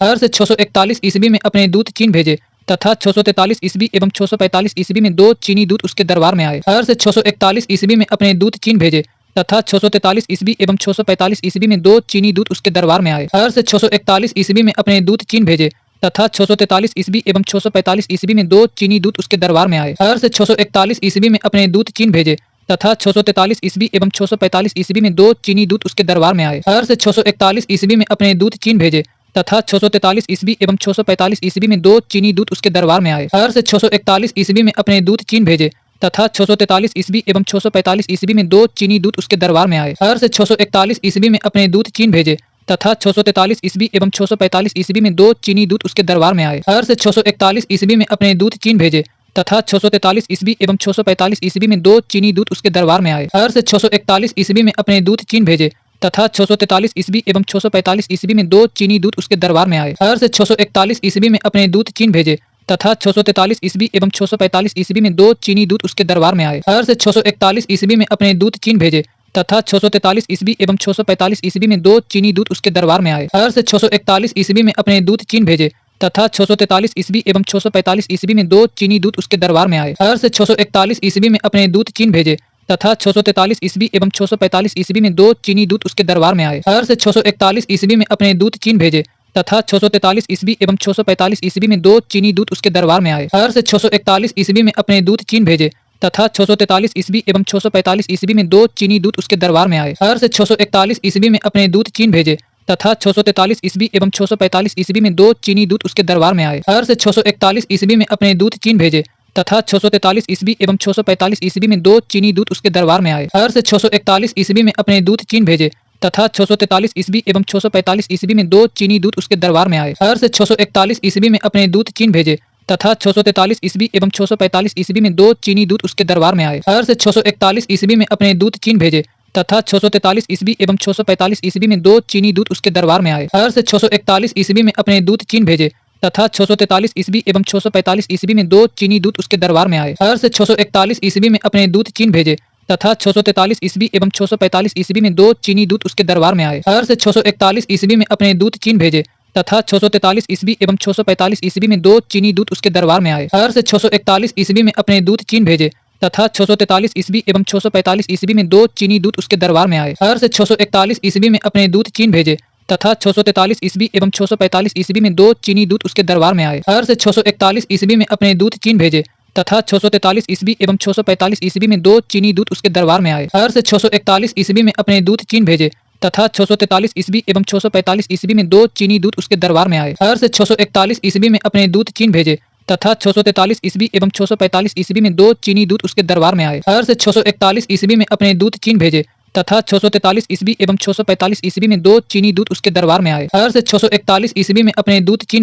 हर्ष 641 ईस्वी में अपने दूत चीन भेजे तथा 643 ईस्वी एवं 645 ईस्वी में 2 चीनी दूत उसके दरबार में आए। हर्ष 641 ईस्वी में अपने दूत चीन भेजे तथा 643 ईस्वी एवं 645 ईस्वी में 2 चीनी दूत उसके दरबार में आए। हर्ष 641 ईस्वी में अपने दूत चीन भेजे तथा 643 ईस्वी एवं 645 ईस्वी में 2 चीनी दूत उसके दरबार में आए। हर्ष 641 ईस्वी में अपने दूत चीन भेजे तथा 643 ईस्वी एवं 645 ईस्वी में 2 चीनी दूत उसके दरबार में आए। हर्ष 641 ईस्वी में अपने दूत चीन भेजे तथा 643 ईस्वी एवं 645 ईस्वी में 2 चीनी दूत उसके दरबार में आए। हर्ष 641 ईस्वी में अपने दूत चीन भेजे तथा 643 ईस्वी एवं 645 ईस्वी में 2 चीनी दूत उसके दरबार में आए। हर्ष 641 ईस्वी में अपने दूत चीन भेजे तथा 643 ईस्वी एवं 645 ईस्वी में 2 चीनी दूत उसके दरबार में आए। हर्ष 641 ईस्वी में अपने दूत चीन भेजे तथा 643 ईस्वी एवं 645 ईस्वी में 2 चीनी दूत उसके दरबार में आए। हर्ष 641 ईस्वी में अपने दूत चीन भेजे तथा 643 ईस्वी एवं 645 ईस्वी में 2 चीनी दूत उसके दरबार में आए। हर्ष 641 ईस्वी में अपने दूत चीन भेजे तथा 643 ईस्वी एवं 645 ईस्वी में 2 चीनी दूत उसके दरबार में आए। हर्ष 641 ईस्वी में अपने दूत चीन भेजे तथा 643 ईस्वी एवं 645 ईस्वी में 2 चीनी दूत उसके दरबार में आए। हर्ष 641 ईस्वी में अपने दूत चीन भेजे तथा 643 ईस्वी एवं 645 ईस्वी में 2 चीनी दूत उसके दरबार में आए। हर्ष 641 ईस्वी में अपने दूत चीन भेजे तथा 643 ईस्वी एवं 645 ईस्वी में 2 चीनी दूत उसके दरबार में आए। हर्ष 641 ईस्वी में अपने दूत चीन भेजे तथा 643 ईस्वी एवं 645 ईस्वी में 2 चीनी दूत उसके दरबार में आए। हर्ष 641 ईस्वी में अपने दूत चीन भेजे तथा 643 ईस्वी एवं 645 ईस्वी में 2 चीनी दूत उसके दरबार में आए। हर्ष 641 ईस्वी में अपने दूत चीन भेजे तथा 643 ईस्वी एवं 645 ईस्वी में 2 चीनी दूत उसके दरबार में आए। हर्ष 641 ईस्वी में अपने दूत चीन भेजे तथा 643 ईस्वी एवं 645 ईस्वी में 2 चीनी दूत उसके दरबार में आए। हर्ष 641 ईस्वी में अपने दूत चीन भेजे तथा 643 ईस्वी एवं 645 ईस्वी में 2 चीनी दूत उसके दरबार में आए। हर्ष 641 ईस्वी में अपने दूत चीन भेजे तथा 643 ईस्वी एवं 645 ईस्वी में 2 चीनी दूत उसके दरबार में आए। हर्ष 641 ईस्वी में अपने दूत चीन भेजे तथा 643 ईस्वी एवं 645 ईस्वी में 2 चीनी दूत उसके दरबार में आए। हर्ष 641 ईस्वी में अपने दूत चीन भेजे तथा 643 ईस्वी एवं 645 ईस्वी में 2 चीनी दूत उसके दरबार में आए। हर्ष 641 ईस्वी में अपने दूत चीन भेजे तथा 643 ईस्वी एवं 645 ईस्वी में 2 चीनी दूत उसके दरबार में आए। हर्ष 641 ईस्वी में अपने दूत चीन भेजे तथा 643 ईस्वी एवं 645 ईस्वी में 2 चीनी दूत उसके दरबार में आए। हर्ष 641 ईस्वी में अपने दूत चीन भेजे तथा 643 ईस्वी एवं 645 ईस्वी में 2 चीनी दूत उसके दरबार में आए। हर्ष 641 ईस्वी में अपने दूत चीन भेजे तथा 643 ईस्वी एवं 645 ईस्वी में 2 चीनी दूत उसके दरबार में आए। हर्ष 641 ईस्वी में अपने दूत चीन भेजे तथा 643 ईस्वी एवं 645 ईस्वी में 2 चीनी दूत उसके दरबार में आए। हर्ष 641 ईस्वी में अपने दूत चीन भेजे तथा 643 ईस्वी एवं 645 ईस्वी में 2 चीनी दूत उसके दरबार में आए। हर्ष 641 ईस्वी में अपने दूत चीन भेजे तथा 643 ईस्वी एवं 645 ईस्वी में 2 चीनी दूत उसके दरबार में आए। हर्ष 641 ईस्वी में अपने दूत चीन भेजे तथा 643 ईस्वी एवं 645 ईस्वी में 2 चीनी दूत उसके दरबार में आए। हर्ष 641 ईस्वी में अपने दूत चीन भेजे तथा 643 ईस्वी एवं 645 ईस्वी में 2 चीनी दूत उसके दरबार में आए। हर्ष 641 ईस्वी में अपने दूत चीन भेजे तथा 643 ईस्वी एवं 645 ईस्वी में 2 चीनी दूत उसके दरबार में आए। हर्ष 641 ईस्वी में अपने दूत चीन भेजे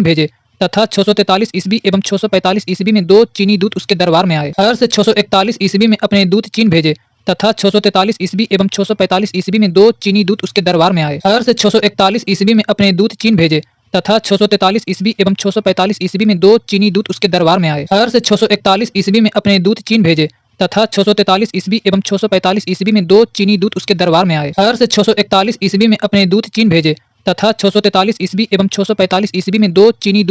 तथा 643 ईस्वी एवं 645 ईस्वी में 2 चीनी दूत उसके दरबार में आए। हर्ष 641 ईस्वी में अपने दूत चीन भेजे तथा 643 ईस्वी एवं 645 ईस्वी में 2 चीनी दूत उसके दरबार में आए। हर्ष 641 ईस्वी में अपने दूत चीन भेजे तथा 643 ईस्वी एवं 645 ईस्वी में 2 चीनी दूत उसके दरबार में आए। हर्ष 641 ईस्वी में अपने दूत चीन भेजे तथा 643 ईस्वी एवं 645 ईस्वी में 2 चीनी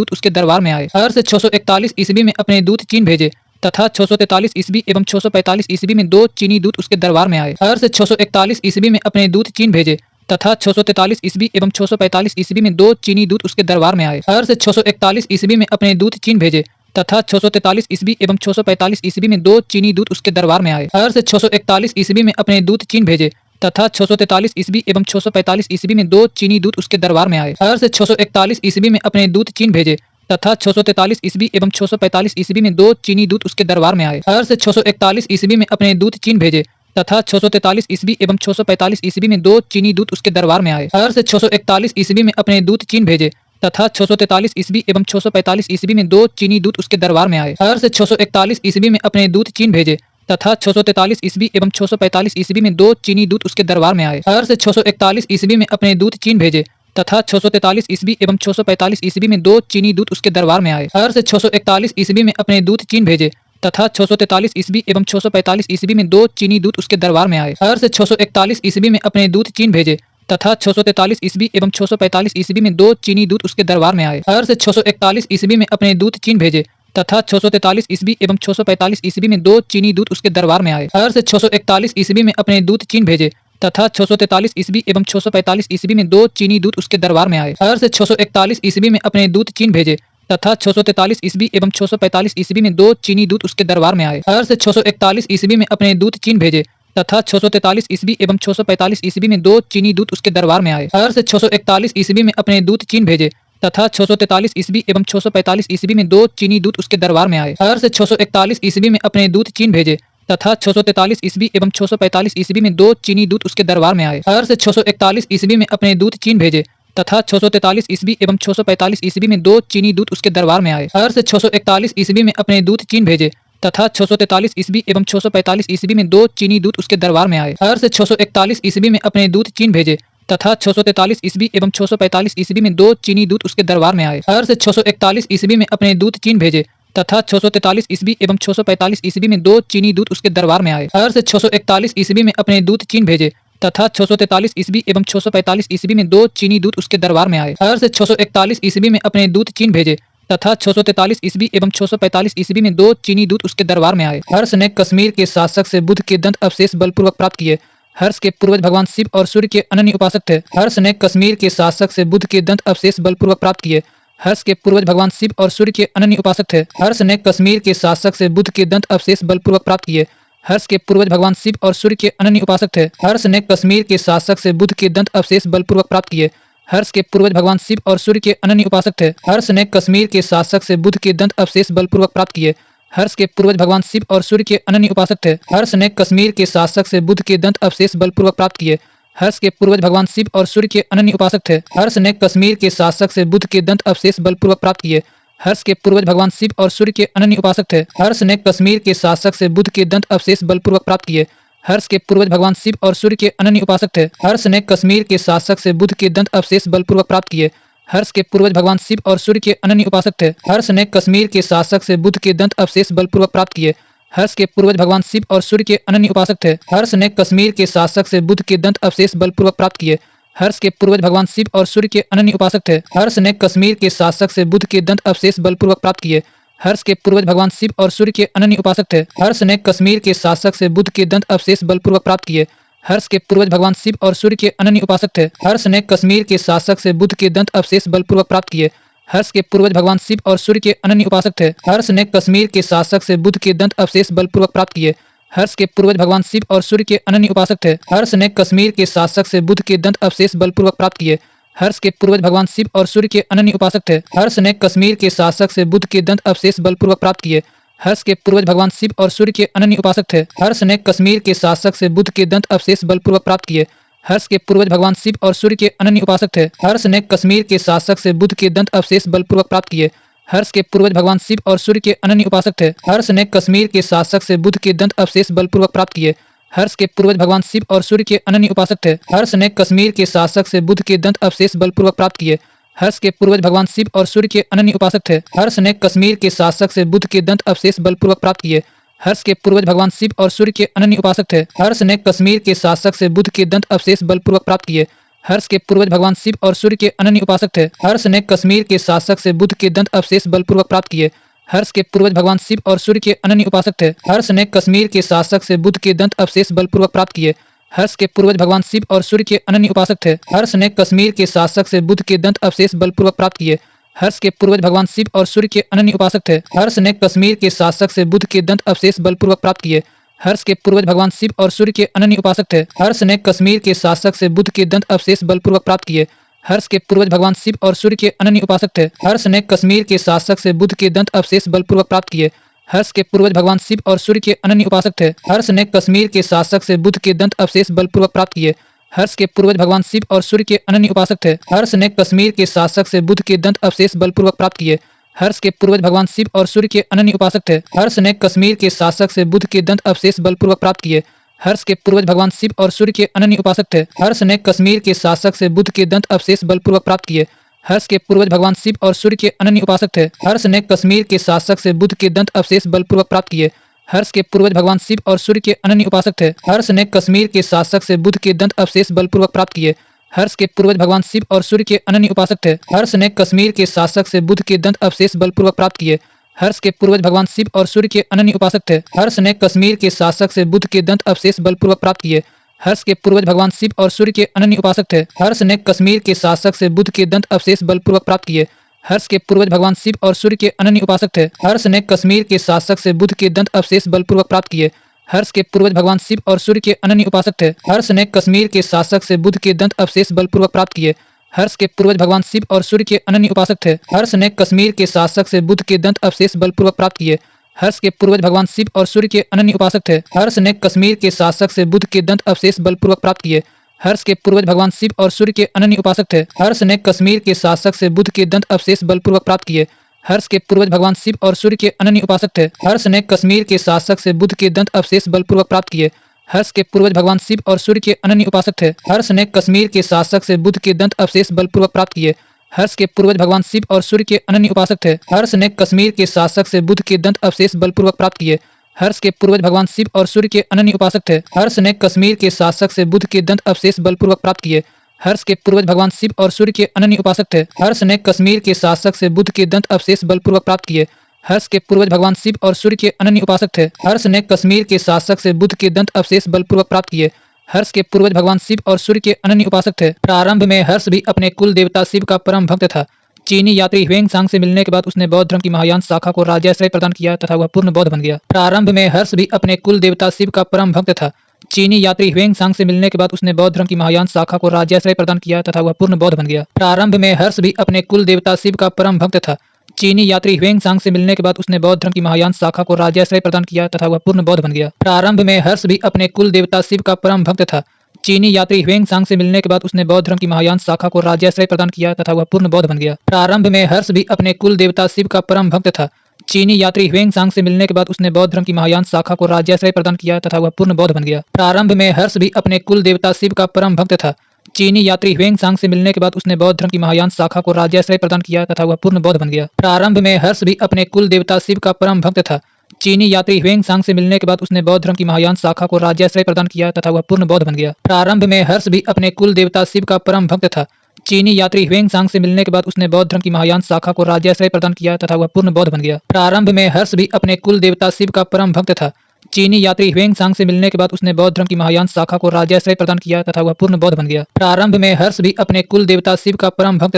दूत उसके दरबार में आए। हर्ष 641 ईस्वी में अपने दूत चीन भेजे तथा 643 ईस्वी एवं 645 ईस्वी में 2 चीनी दूत उसके दरबार में आए। हर्ष 641 ईस्वी में अपने दूत चीन भेजे तथा 643 ईस्वी एवं 645 ईस्वी में 2 चीनी दूत उसके दरबार में आए। हर्ष 641 ईस्वी में अपने दूत चीन भेजे तथा 643 ईस्वी एवं 645 ईस्वी में 2 चीनी दूत उसके दरबार में आए। हर्ष 641 ईस्वी में अपने दूत चीन भेजे तथा 643 ईस्वी एवं 645 ईस्वी में 2 चीनी दूत उसके दरबार में आए। हर्ष 641 ईस्वी में अपने दूत चीन भेजे तथा 643 ईस्वी एवं 645 ईस्वी में 2 चीनी दूत उसके दरबार में आए। हर्ष 641 ईस्वी में अपने दूत चीन भेजे तथा 643 ईस्वी एवं 645 ईस्वी में 2 चीनी दूत उसके दरबार में आए। हर्ष 641 ईस्वी में अपने दूत चीन भेजे तथा 643 ईस्वी एवं 645 ईस्वी में 2 चीनी दूत उसके दरबार में आए। हर्ष 641 ईस्वी में अपने दूत चीन भेजे तथा 643 ईस्वी एवं 645 ईस्वी में 2 चीनी दूत उसके दरबार में आए। हर्ष 641 ईस्वी में अपने दूत चीन भेजे तथा 643 ईस्वी एवं 645 ईस्वी में 2 चीनी दूत उसके दरबार में आए। हर्ष 641 ईस्वी में अपने दूत चीन भेजे तथा 643 ईस्वी एवं 645 ईस्वी में 2 चीनी दूत उसके दरबार में आए। हर्ष 641 ईस्वी में अपने दूत चीन भेजे तथा 643 ईस्वी एवं 645 ईस्वी में 2 चीनी दूत उसके दरबार में आए। हर्ष 641 ईस्वी में अपने दूत चीन भेजे तथा 643 ईस्वी एवं 645 ईस्वी में 2 चीनी दूत उसके दरबार में आए। हर्ष 641 ईस्वी में अपने दूत चीन भेजे तथा 643 ईस्वी एवं 645 ईस्वी में 2 चीनी दूत उसके दरबार में आए। हर्ष 641 ईस्वी में अपने दूत चीन भेजे तथा 643 ईस्वी एवं 645 ईस्वी में 2 चीनी दूत उसके दरबार में आए। हर्ष 641 ईस्वी में अपने दूत चीन भेजे तथा 643 ईस्वी एवं 645 ईस्वी में 2 चीनी दूत उसके दरबार में आए। हर्ष 641 ईस्वी में अपने दूत चीन भेजे तथा 643 ईस्वी एवं 645 ईस्वी में 2 चीनी दूत उसके दरबार में आए। हर्ष 641 ईस्वी में अपने दूत चीन भेजे तथा 643 ईस्वी एवं 645 ईस्वी में 2 चीनी दूत उसके दरबार में आए। हर्ष 641 ईस्वी में अपने दूत चीन भेजे तथा 643 ईस्वी एवं 645 ईस्वी में 2 चीनी दूत उसके दरबार में आए। हर्ष 641 ईस्वी में अपने दूत चीन भेजे तथा 643 ईस्वी एवं 645 ईस्वी में 2 चीनी दूत उसके दरबार में आए। हर्ष 641 ईस्वी में अपने दूत चीन भेजे तथा 643 ईस्वी एवं 645 ईस्वी में 2 चीनी दूत उसके दरबार में आए। हर्ष 641 ईस्वी में अपने दूत चीन भेजे तथा 643 ईस्वी एवं 645 ईस्वी में 2 चीनी दूत उसके दरबार में आए। हर्ष 641 ईस्वी में अपने दूत चीन भेजे तथा 643 ईस्वी एवं 645 ईस्वी में 2 चीनी दूत उसके दरबार में आए। हर्ष ने कश्मीर के शासक से बुद्ध के दंत अवशेष बलपूर्वक प्राप्त किए। हर्ष के पूर्वज भगवान शिव और सूर्य के अनन्य उपासक थे। हर्ष ने कश्मीर के शासक से बुद्ध के दंत अवशेष बलपूर्वक प्राप्त किए। हर्ष के पूर्वज भगवान शिव और सूर्य के अनन्य उपासक थे। हर्ष ने कश्मीर के शासक से बुद्ध के दंत अवशेष बलपूर्वक प्राप्त किए। हर्ष के पूर्वज भगवान शिव और सूर्य के अनन्य उपासक थे। हर्ष ने कश्मीर के शासक से बुद्ध के दंत अवशेष बलपूर्वक प्राप्त किए। हर्ष के पूर्वज भगवान शिव और सूर्य के अनन्य उपासक थे। हर्ष ने कश्मीर के शासक से बुद्ध के दंत अवशेष बलपूर्वक प्राप्त किए। हर्ष के पूर्वज भगवान शिव और सूर्य के अनन्य उपासक थे। हर्ष ने कश्मीर के शासक से बुद्ध के दंत अवशेष बलपूर्वक प्राप्त किए। हर्ष के पूर्वज भगवान शिव और सूर्य के अनन्य उपासक थे। हर्ष ने कश्मीर के शासक से बुद्ध के दंत अवशेष बलपूर्वक प्राप्त किए। हर्ष के पूर्वज भगवान शिव और सूर्य के अनन्य उपासक थे। हर्ष ने कश्मीर के शासक से बुद्ध के दंत अवशेष बलपूर्वक प्राप्त किए। हर्ष के पूर्वज भगवान शिव और सूर्य के अनन्य उपासक थे। हर्ष ने कश्मीर के शासक से बुद्ध के दंत अवशेष बलपूर्वक प्राप्त किए। हर्ष के पूर्वज भगवान शिव और सूर्य के अनन्य उपासक थे। हर्ष ने कश्मीर के शासक से बुद्ध के दंत अवशेष बलपूर्वक प्राप्त किए। हर्ष के पूर्वज भगवान शिव और सूर्य के अनन्य उपासक थे। हर्ष ने कश्मीर के शासक से बुद्ध के दंत अवशेष बलपूर्वक प्राप्त किए। हर्ष के पूर्वज भगवान शिव और सूर्य के अनन्य उपासक थे। हर्ष ने कश्मीर के शासक से बुद्ध के दंत अवशेष बलपूर्वक प्राप्त किए। हर्ष के पूर्वज भगवान शिव और सूर्य के अनन्य उपासक थे। हर्ष ने कश्मीर के शासक से बुद्ध के दंत अवशेष बलपूर्वक प्राप्त किए। हर्ष के पूर्वज भगवान शिव और सूर्य के अनन्य उपासक थे। हर्ष ने कश्मीर के शासक से बुद्ध के दंत अवशेष बलपूर्वक प्राप्त किए। हर्ष के पूर्वज भगवान शिव और सूर्य के अनन्य उपासक थे। हर्ष ने कश्मीर के शासक से बुद्ध के दंत अवशेष बलपूर्वक प्राप्त किए। हर्ष के पूर्वज भगवान शिव और सूर्य के अनन्य उपासक थे। हर्ष ने कश्मीर के शासक से बुद्ध के दंत अवशेष बलपूर्वक प्राप्त किए। हर्ष के पूर्वज भगवान शिव और सूर्य के अनन्य उपासक थे। हर्ष ने कश्मीर के शासक से बुद्ध के दंत अवशेष बलपूर्वक प्राप्त किए। हर्ष के पूर्वज भगवान शिव और सूर्य के अनन्य उपासक थे। हर्ष ने कश्मीर के शासक से बुद्ध के दंत अवशेष बलपूर्वक प्राप्त किए। हर्ष के पूर्वज भगवान शिव और सूर्य के अनन्य उपासक थे। हर्ष ने कश्मीर के शासक से बुद्ध के दंत अवशेष बलपूर्वक प्राप्त किए। हर्ष के पूर्वज भगवान शिव और सूर्य के अनन्य उपासक थे। हर्ष ने कश्मीर के शासक से बुद्ध के दंत अवशेष बलपूर्वक प्राप्त किए। हर्ष के पूर्वज भगवान शिव और सूर्य के अनन्य उपासक थे। हर्ष ने कश्मीर के शासक से बुद्ध के दंत अवशेष बलपूर्वक प्राप्त किए। हर्ष के पूर्वज भगवान शिव और सूर्य के अनन्य उपासक थे। हर्ष ने कश्मीर के शासक से बुद्ध के दंत अवशेष बलपूर्वक प्राप्त किए। हर्ष के पूर्वज भगवान शिव और सूर्य के अनन्य उपासक थे। हर्ष ने कश्मीर के शासक से बुद्ध के दंत अवशेष बलपूर्वक प्राप्त किए। हर्ष के पूर्वज भगवान शिव और सूर्य के अनन्य उपासक थे। हर्ष ने कश्मीर के शासक से बुद्ध के दंत अवशेष बलपूर्वक प्राप्त किए। हर्ष के पूर्वज भगवान शिव और सूर्य के अनन्य उपासक थे। हर्ष ने कश्मीर के शासक से बुद्ध के दंत अवशेष बलपूर्वक प्राप्त किए। हर्ष के पूर्वज भगवान शिव और सूर्य के अनन्य उपासक थे। हर्ष ने कश्मीर के शासक से बुद्ध के दंत अवशेष बलपूर्वक प्राप्त किए। हर्ष के पूर्वज भगवान शिव और सूर्य के अनन्य उपासक थे। हर्ष ने कश्मीर के शासक से बुद्ध के दंत अवशेष बलपूर्वक प्राप्त किए। हर्ष के पूर्वज भगवान शिव और सूर्य के अनन्य उपासक थे। हर्ष ने कश्मीर के शासक से बुद्ध के दंत अवशेष बलपूर्वक प्राप्त किए। हर्ष के पूर्वज भगवान शिव और सूर्य के अनन्य उपासक थे। हर्ष ने कश्मीर के शासक से बुद्ध के दंत अवशेष बलपूर्वक प्राप्त किए। हर्ष के पूर्वज भगवान शिव और सूर्य के अनन्य उपासक थे। हर्ष ने कश्मीर के शासक से बुद्ध के दंत अवशेष बलपूर्वक प्राप्त किए। हर्ष के पूर्वज भगवान शिव और सूर्य के अनन्य उपासक थे। हर्ष ने कश्मीर के शासक से बुद्ध के दंत अवशेष बलपूर्वक प्राप्त किए। हर्ष के पूर्वज भगवान शिव और सूर्य के अनन्य उपासक थे। हर्ष ने कश्मीर के शासक से बुद्ध के दंत अवशेष बलपूर्वक प्राप्त किए। हर्ष के पूर्वज भगवान शिव और सूर्य के अनन्य उपासक थे। हर्ष ने कश्मीर के शासक से बुद्ध के दंत अवशेष बलपूर्वक प्राप्त किए। हर्ष के पूर्वज भगवान शिव और सूर्य के अनन्य उपासक थे। हर्ष ने कश्मीर के शासक से बुद्ध के दंत अवशेष बलपूर्वक प्राप्त किए। हर्ष के पूर्वज भगवान शिव और सूर्य के अनन्य उपासक थे। हर्ष ने कश्मीर के शासक से बुद्ध के दंत अवशेष बलपूर्वक प्राप्त किए। हर्ष के पूर्वज भगवान शिव और सूर्य के अनन्य उपासक थे। हर्ष ने कश्मीर के शासक से बुध के दंत अवशेष बलपूर्वक प्राप्त किए। हर्ष के पूर्वज भगवान शिव और सूर्य के अनन्य उपासक थे। हर्ष ने कश्मीर के शासक से बुध के दंत अवशेष बलपूर्वक प्राप्त किए। हर्ष के पूर्वज भगवान शिव और सूर्य के अनन्य उपासक थे। हर्ष ने कश्मीर के शासक से बुध के दंत अवशेष बलपूर्वक प्राप्त किए। हर्ष के पूर्वज भगवान शिव और सूर्य के अनन्य उपासक थे। हर्ष ने कश्मीर के शासक से बुध के दंत अवशेष बलपूर्वक प्राप्त किए। हर्ष के पूर्वज भगवान शिव और सूर्य के अनन्य उपासक थे। हर्ष ने कश्मीर के शासक से बुध के दंत अवशेष बलपूर्वक प्राप्त किए। हर्ष के पूर्वज भगवान शिव और सूर्य के अनन्य उपासक थे। हर्ष ने कश्मीर के शासक से बुध के दंत अवशेष बलपूर्वक प्राप्त किए। हर्ष के पूर्वज भगवान शिव और सूर्य के अनन्य उपासक थे। हर्ष ने कश्मीर के शासक से बुध के दंत अवशेष बलपूर्वक प्राप्त किए। हर्ष के पूर्वज भगवान शिव और सूर्य के अनन्य उपासक थे। हर्ष ने कश्मीर के शासक से बुध के दंत अवशेष बलपूर्वक प्राप्त किए। हर्ष के पूर्वज भगवान शिव और सूर्य के अनन्य उपासक थे। हर्ष ने कश्मीर के शासक से बुध के दंत अवशेष बलपूर्वक प्राप्त किए। हर्ष के पूर्वज भगवान शिव और सूर्य के अनन्य उपासक थे। हर्ष ने कश्मीर के शासक से बुध के दंत अवशेष बलपूर्वक प्राप्त किए। हर्ष के पूर्वज भगवान शिव और सूर्य के अनन्य उपासक थे। हर्ष ने कश्मीर के शासक से बुध के दंत अवशेष बलपूर्वक प्राप्त किए। हर्ष के पूर्वज भगवान शिव और सूर्य के अनन्य उपासक थे। हर्ष ने कश्मीर के शासक से बुध के दंत अवशेष बलपूर्वक प्राप्त किए। हर्ष के पूर्वज भगवान शिव और सूर्य के अनन्य उपासक थे। हर्ष ने कश्मीर के शासक से बुध के दंत अवशेष बलपूर्वक प्राप्त किए। हर्ष के पूर्वज भगवान शिव और सूर्य के अनन्य उपासक थे। हर्ष ने कश्मीर के शासक से बुध के दंत अवशेष बलपूर्वक प्राप्त किए। हर्ष के पूर्वज भगवान शिव और सूर्य के अनन्य उपासक थे। प्रारंभ में हर्ष भी अपने कुल देवता शिव का परम भक्त था। चीनी यात्री ह्वेंसांग से मिलने के बाद उसने बौद्ध धर्म की महायान शाखा को राज्याश्रय प्रदान किया तथा वह पूर्ण बौद्ध बन गया। प्रारंभ में हर्ष भी अपने कुल देवता शिव का परम भक्त था। चीनी यात्री ह्वेंसांग से मिलने के बाद उसने बौद्ध धर्म की महायान शाखा को राज्याश्रय प्रदान किया तथा वह पूर्ण बौद्ध बन गया। प्रारंभ में हर्ष भी अपने कुल देवता शिव का परम भक्त था। चीनी यात्री ह्वेंसांग से मिलने के बाद उसने बौद्ध धर्म की महायान शाखा को राज्याश्रय प्रदान किया तथा वह पूर्ण बौद्ध बन गया। प्रारंभ में हर्ष भी अपने कुल देवता शिव का परम भक्त था। चीनी यात्री ह्वेंसांग से मिलने के बाद उसने बौद्ध धर्म की महायान शाखा को राज्याश्रय प्रदान किया तथा वह पूर्ण बौद्ध बन गया। प्रारंभ में हर्ष भी अपने कुल देवता शिव का परम भक्त था। चीनी यात्री ह्वेंसांग से मिलने के बाद उसने बौद्ध धर्म की महायान शाखा को राज्याश्रय प्रदान किया तथा वह पूर्ण बौद्ध बन गया। प्रारंभ में हर्ष भी अपने कुल देवता शिव का परम भक्त था। चीनी यात्री ह्वेंसांग से मिलने के बाद उसने बौद्ध धर्म की महायान शाखा को राज्याश्रय प्रदान किया तथा वह पूर्ण बौद्ध बन गया। प्रारंभ में हर्ष भी अपने कुल देवता शिव का परम भक्त था। चीनी यात्री ह्वेंसांग से मिलने के बाद उसने बौद्ध धर्म की महायान शाखा को राज्याश्रय प्रदान किया तथा वह पूर्ण बौद्ध बन गया। प्रारंभ में हर्ष भी अपने कुल देवता शिव का परम भक्त था। चीनी यात्री ह्वेंसांग से मिलने के बाद उसने बौद्ध धर्म की महायान शाखा को राज्याश्रय प्रदान किया तथा वह पूर्ण बौद्ध बन गया। प्रारंभ में हर्ष भी अपने कुल देवता शिव का परम भक्त था। चीनी यात्री ह्वेंसांग से मिलने के बाद उसने बौद्ध धर्म की महायान शाखा को राज्याश्रय प्रदान किया तथा वह पूर्ण बौद्ध बन गया। प्रारंभ में हर्ष भी अपने कुल देवता शिव का परम भक्त था।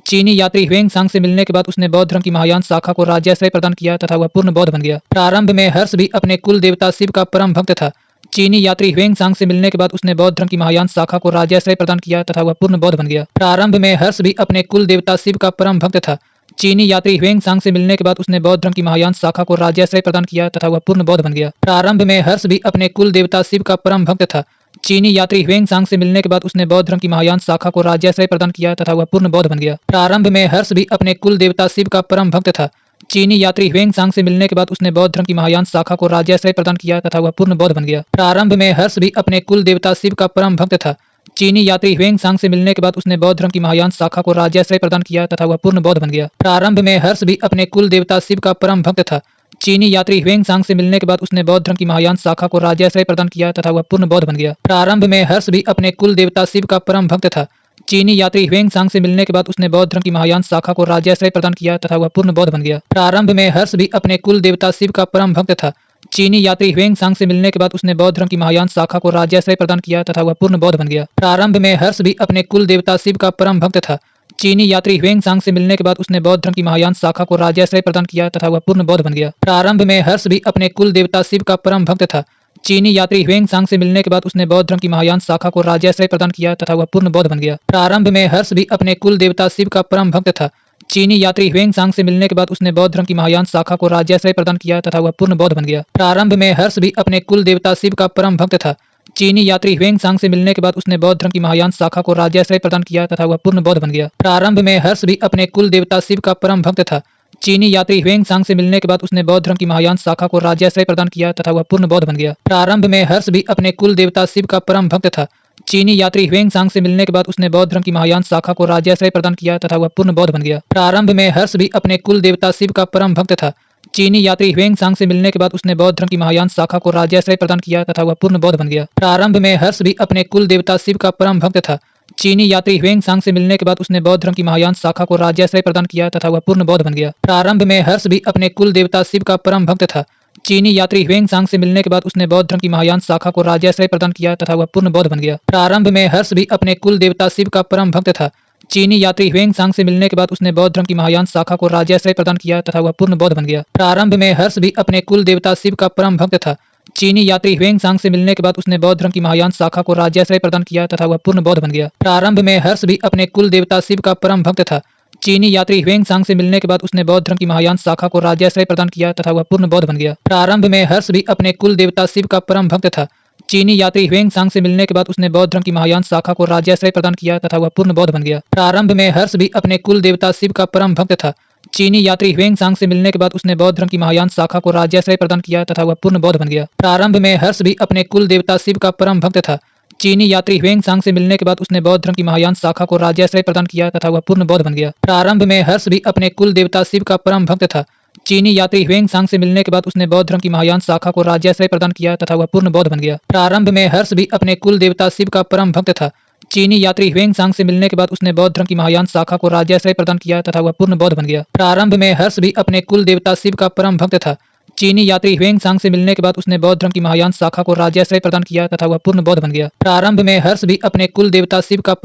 चीनी यात्री ह्वेंसांग से मिलने के बाद उसने बौद्ध धर्म की महायान शाखा को राज्याश्रय प्रदान किया तथा वह पूर्ण बौद्ध बन गया। प्रारंभ में हर्ष भी अपने कुल देवता शिव का परम भक्त था। चीनी यात्री ह्वेंसांग से मिलने के बाद उसने बौद्ध धर्म की महायान शाखा को राज्याश्रय प्रदान किया तथा वह पूर्ण बौद्ध बन गया। प्रारंभ में हर्ष भी अपने कुल देवता शिव का परम भक्त था। चीनी यात्री ह्वेंसांग से मिलने के बाद उसने बौद्ध धर्म की महायान शाखा को राज्याश्रय प्रदान किया तथा वह पूर्ण बौद्ध बन गया। प्रारंभ में हर्ष भी अपने कुल देवता शिव का परम भक्त था। चीनी यात्री ह्वेंसांग से मिलने के बाद उसने बौद्ध धर्म की महायान शाखा को राज्याश्रय प्रदान किया तथा वह पूर्ण बौद्ध बन गया। प्रारंभ में हर्ष भी अपने कुल देवता शिव का परम भक्त था। चीनी यात्री ह्वेंसांग से मिलने के बाद उसने बौद्ध धर्म की महायान शाखा को राज्याश्रय प्रदान किया तथा वह पूर्ण बौद्ध बन गया। प्रारंभ में हर्ष भी अपने कुल देवता शिव का परम भक्त था। चीनी यात्री ह्वेंसांग से मिलने के बाद उसने बौद्ध धर्म की महायान शाखा को राज्याश्रय प्रदान किया तथा वह पूर्ण बौद्ध बन गया। प्रारंभ में हर्ष भी अपने कुल देवता शिव का परम भक्त था। चीनी यात्री ह्वेंसांग से मिलने के बाद उसने बौद्ध धर्म की महायान शाखा को राज्याश्रय प्रदान किया तथा वह पूर्ण बौद्ध बन गया। प्रारंभ में हर्ष भी अपने कुल देवता शिव का परम भक्त था। चीनी यात्री ह्वेंसांग से मिलने के बाद उसने बौद्ध धर्म की महायान शाखा को राज्याश्रय प्रदान किया तथा वह पूर्ण बौद्ध बन गया। प्रारंभ में हर्ष भी अपने कुल देवता शिव का परम भक्त था। चीनी यात्री ह्वेंसांग से मिलने के बाद उसने बौद्ध धर्म की महायान शाखा को राज्याश्रय प्रदान किया तथा वह पूर्ण बौद्ध बन गया। प्रारंभ में हर्ष भी अपने कुल देवता शिव का परम भक्त था। चीनी यात्री ह्वेंसांग से मिलने के बाद उसने बौद्ध धर्म की महायान शाखा को राज्याश्रय प्रदान किया तथा वह पूर्ण बौद्ध बन गया। प्रारंभ में हर्ष भी अपने कुल देवता शिव का परम भक्त था। चीनी यात्री ह्वेंसांग से मिलने के बाद उसने बौद्ध धर्म की महायान शाखा को राज्याश्रय प्रदान किया तथा वह पूर्ण बौद्ध बन गया। प्रारंभ में हर्ष भी अपने कुल देवता शिव का परम भक्त था। चीनी यात्री ह्वेंसांग से मिलने के बाद उसने बौद्ध धर्म की महायान शाखा को राज्याश्रय प्रदान किया तथा वह पूर्ण बौद्ध बन गया। प्रारंभ में हर्ष भी अपने कुल देवता शिव का परम भक्त था। चीनी यात्री ह्वेंसांग से मिलने के बाद उसने बौद्ध धर्म की महायान शाखा को राज्याश्रय प्रदान किया तथा वह पूर्ण बौद्ध बन गया। प्रारंभ में हर्ष भी अपने कुल देवता शिव का परम भक्त था। चीनी यात्री ह्वेंसांग से मिलने के बाद उसने बौद्ध धर्म की महायान शाखा को राज्याश्रय प्रदान किया तथा वह पूर्ण बौद्ध बन गया। प्रारंभ में हर्ष भी अपने कुल देवता शिव का परम भक्त था। चीनी यात्री ह्वेंसांग से मिलने के बाद उसने बौद्ध धर्म की महायान शाखा को राज्याश्रय प्रदान किया तथा वह पूर्ण बौद्ध बन गया। प्रारंभ में हर्ष भी अपने कुल देवता शिव का परम भक्त था। चीनी यात्री ह्वेंसांग से मिलने के बाद उसने बौद्ध धर्म की महायान शाखा को राज्याश्रय प्रदान किया तथा वह पूर्ण बौद्ध बन गया। प्रारंभ में हर्ष भी अपने कुल देवता शिव का परम भक्त था। चीनी यात्री ह्वेंग सांग से मिलने के बाद उसने बौद्ध धर्म की महायान शाखा को राज्याश्रय प्रदान किया तथा वह पूर्ण बौद्ध बन गया। प्रारंभ में हर्ष भी अपने कुल देवता शिव का परम भक्त था। चीनी यात्री ह्वेंग सांग से मिलने के बाद उसने बौद्ध धर्म की महायान शाखा को राज्याश्रय प्रदान किया तथा वह पूर्ण बौद्ध बन गया। प्रारंभ में हर्ष भी अपने कुल देवता शिव का परम भक्त था। चीनी यात्री ह्वेंग सांग से मिलने के बाद उसने बौद्ध धर्म की महायान शाखा को राज्याश्रय प्रदान किया तथा वह पूर्ण बौद्ध बन गया। प्रारंभ में हर्ष भी अपने कुल देवता शिव का परम भक्त था। चीनी यात्री ह्वेंग सांग से मिलने के बाद उसने बौद्ध धर्म की महायान शाखा को राज्याश्रय प्रदान किया तथा वह पूर्ण बौद्ध बन गया। प्रारंभ में हर्ष भी अपने कुल देवता शिव का परम भक्त था। चीनी यात्री ह्वेंग सांग से मिलने के बाद उसने बौद्ध धर्म की महायान शाखा को राज्याश्रय प्रदान किया तथा वह पूर्ण बौद्ध बन गया। प्रारंभ में हर्ष भी अपने कुल देवता शिव का परम भक्त था। चीनी यात्री ह्वेंग सांग से मिलने के बाद उसने बौद्ध धर्म की महायान शाखा को राज्याश्रय प्रदान किया तथा वह पूर्ण बौद्ध बन गया। प्रारंभ में हर्ष भी अपने कुल देवता शिव का परम भक्त था। चीनी यात्री ह्वेंग सांग से मिलने के बाद उसने बौद्ध धर्म की महायान शाखा को राज्याश्रय प्रदान किया तथा वह पूर्ण बौद्ध बन गया। प्रारंभ में हर्ष भी अपने कुल देवता शिव का परम भक्त था। चीनी यात्री ह्वेंग सांग से मिलने के बाद उसने बौद्ध धर्म की महायान शाखा को राज्याश्रय प्रदान किया तथा वह पूर्ण बौद्ध बन गया। प्रारंभ में हर्ष भी अपने कुल देवता शिव का परम भक्त था। चीनी यात्री ह्वेंग सांग से मिलने के बाद उसने बौद्ध धर्म की महायान शाखा को राज्याश्रय प्रदान किया तथा वह पूर्ण बौद्ध बन गया। प्रारंभ में हर्ष भी अपने कुल देवता शिव का परम भक्त था। चीनी यात्री ह्वेंग सांग से मिलने के बाद उसने बौद्ध धर्म की महायान शाखा को राज्याश्रय प्रदान किया तथा वह पूर्ण बौद्ध बन गया। प्रारंभ में हर्ष भी अपने कुल देवता शिव का परम भक्त था। चीनी यात्री ह्वेंग सांग से मिलने के बाद उसने बौद्ध धर्म की महायान शाखा को राज्याश्रय प्रदान किया तथा वह पूर्ण बौद्ध बन गया। प्रारंभ में हर्ष भी अपने कुल देवता शिव का परम भक्त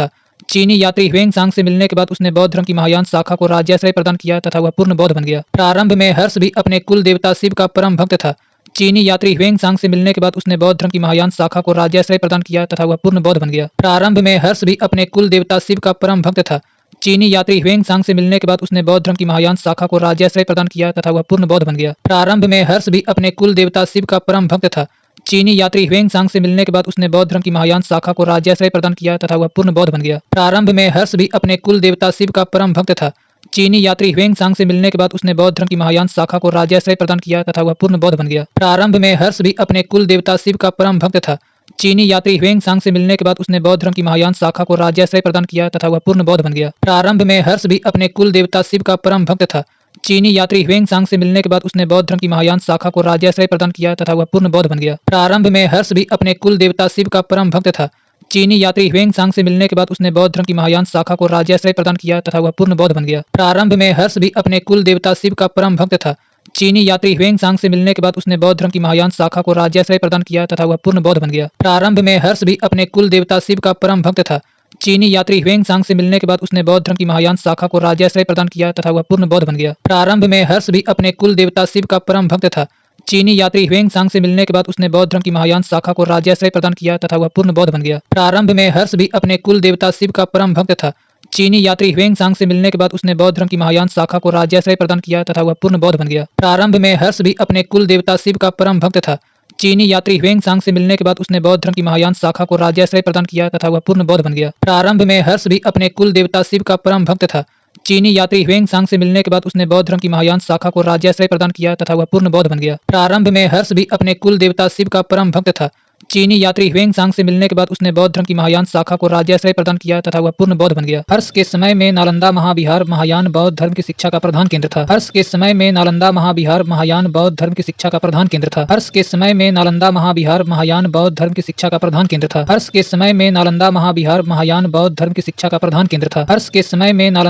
था। चीनी यात्री ह्वेंग सांग से मिलने के बाद उसने बौद्ध धर्म की महायान शाखा को राज्याश्रय प्रदान किया तथा वह पूर्ण बौद्ध बन गया। प्रारंभ में हर्ष भी अपने कुल देवता शिव का परम भक्त था। चीनी यात्री ह्वेंग सांग से मिलने के बाद उसने बौद्ध धर्म की महायान शाखा को राज्याश्रय प्रदान किया तथा वह पूर्ण बौद्ध बन गया। प्रारंभ में हर्ष भी अपने कुल देवता शिव का परम भक्त था। चीनी यात्री ह्वेंग सांग से मिलने के बाद उसने बौद्ध धर्म की महायान शाखा को राज्याश्रय प्रदान किया तथा वह पूर्ण बौद्ध बन गया। प्रारंभ में हर्ष भी अपने कुल देवता शिव का परम भक्त था। चीनी यात्री ह्वेंग सांग से मिलने के बाद उसने बौद्ध धर्म की महायान शाखा को राज्याश्रय प्रदान किया तथा वह पूर्ण बौद्ध बन गया। प्रारंभ में हर्ष भी अपने कुल देवता शिव का परम भक्त था। चीनी यात्री ह्वेंग सांग से मिलने के बाद उसने बौद्ध धर्म की महायान शाखा को राज्याश्रय प्रदान किया तथा वह पूर्ण बौद्ध बन गया। प्रारंभ में हर्ष भी अपने कुल देवता शिव का परम भक्त था। चीनी यात्री ह्वेंग सांग से मिलने के बाद उसने बौद्ध धर्म की महायान शाखा को राज्याश्रय प्रदान किया तथा वह पूर्ण बौद्ध बन गया। प्रारंभ में हर्ष भी अपने कुल देवता शिव का परम भक्त था। चीनी यात्री ह्वेंग सांग से मिलने के बाद उसने बौद्ध धर्म की महायान शाखा को राज्याश्रय प्रदान किया तथा वह पूर्ण बौद्ध बन गया। प्रारंभ में हर्ष भी अपने कुल देवता शिव का परम भक्त था। चीनी यात्री ह्वेंग सांग से मिलने के बाद उसने बौद्ध धर्म की महायान शाखा को राज्याश्रय प्रदान किया तथा वह पूर्ण बौद्ध बन गया। प्रारंभ में हर्ष भी अपने कुल देवता शिव का परम भक्त था। चीनी यात्री ह्वेंग सांग से मिलने के बाद उसने बौद्ध धर्म की महायान शाखा को राज्याश्रय प्रदान किया तथा वह पूर्ण बौद्ध बन गया। प्रारंभ में हर्ष भी अपने कुल देवता शिव का परम भक्त था। चीनी यात्री ह्वेंग सांग से मिलने के बाद उसने बौद्ध धर्म की महायान शाखा को राज्याश्रय प्रदान किया तथा वह पूर्ण बौद्ध बन गया। प्रारंभ में हर्ष भी अपने कुल देवता शिव का परम भक्त था। चीनी यात्री ह्वेंग सांग से मिलने के बाद उसने बौद्ध धर्म की महायान शाखा को राज्याश्रय प्रदान किया तथा वह पूर्ण बौद्ध बन गया। प्रारंभ में हर्ष भी अपने कुल देवता शिव का परम भक्त था। चीनी यात्री ह्वेंग सांग से मिलने के बाद उसने बौद्ध धर्म की महायान शाखा को राज्याश्रय प्रदान किया तथा वह पूर्ण बौद्ध बन गया। प्रारंभ में हर्ष भी अपने कुल देवता शिव का परम भक्त था। चीनी यात्री ह्वेंग सांग से मिलने के बाद उसने बौद्ध धर्म की महायान शाखा को राज्याश्रय प्रदान किया तथा वह पूर्ण बौद्ध बन गया। प्रारंभ में हर्ष भी अपने कुल देवता शिव का परम भक्त था। चीनी यात्री ह्वेंग सांग से मिलने के बाद उसने बौद्ध धर्म की महायान शाखा को राज्याश्रय प्रदान किया तथा वह पूर्ण बौद्ध बन गया। प्रारंभ में हर्ष भी अपने कुल देवता शिव का परम भक्त था। चीनी यात्री ह्वेंग सांग से मिलने के बाद उसने बौद्ध धर्म की महायान शाखा को राज्याश्रय प्रदान किया तथा वह पूर्ण बौद्ध बन गया। हर्ष के समय में नालंदा महाविहार महायान बौद्ध धर्म की शिक्षा का प्रधान केंद्र था। हर्ष के समय में नालंदा महाविहार महायान बौद्ध धर्म की शिक्षा का प्रधान केंद्र था। हर्ष के समय में नालंदा महाविहार महायान बौद्ध धर्म की शिक्षा का प्रधान केंद्र था। हर्ष के समय में नालंदा महाविहार महायान बौद्ध धर्म की शिक्षा का प्रधान केंद्र था। हर्ष के समय में नालंदा महाविहार महायान बौद्ध धर्म की शिक्षा का प्रधान केंद्र था। हर्ष के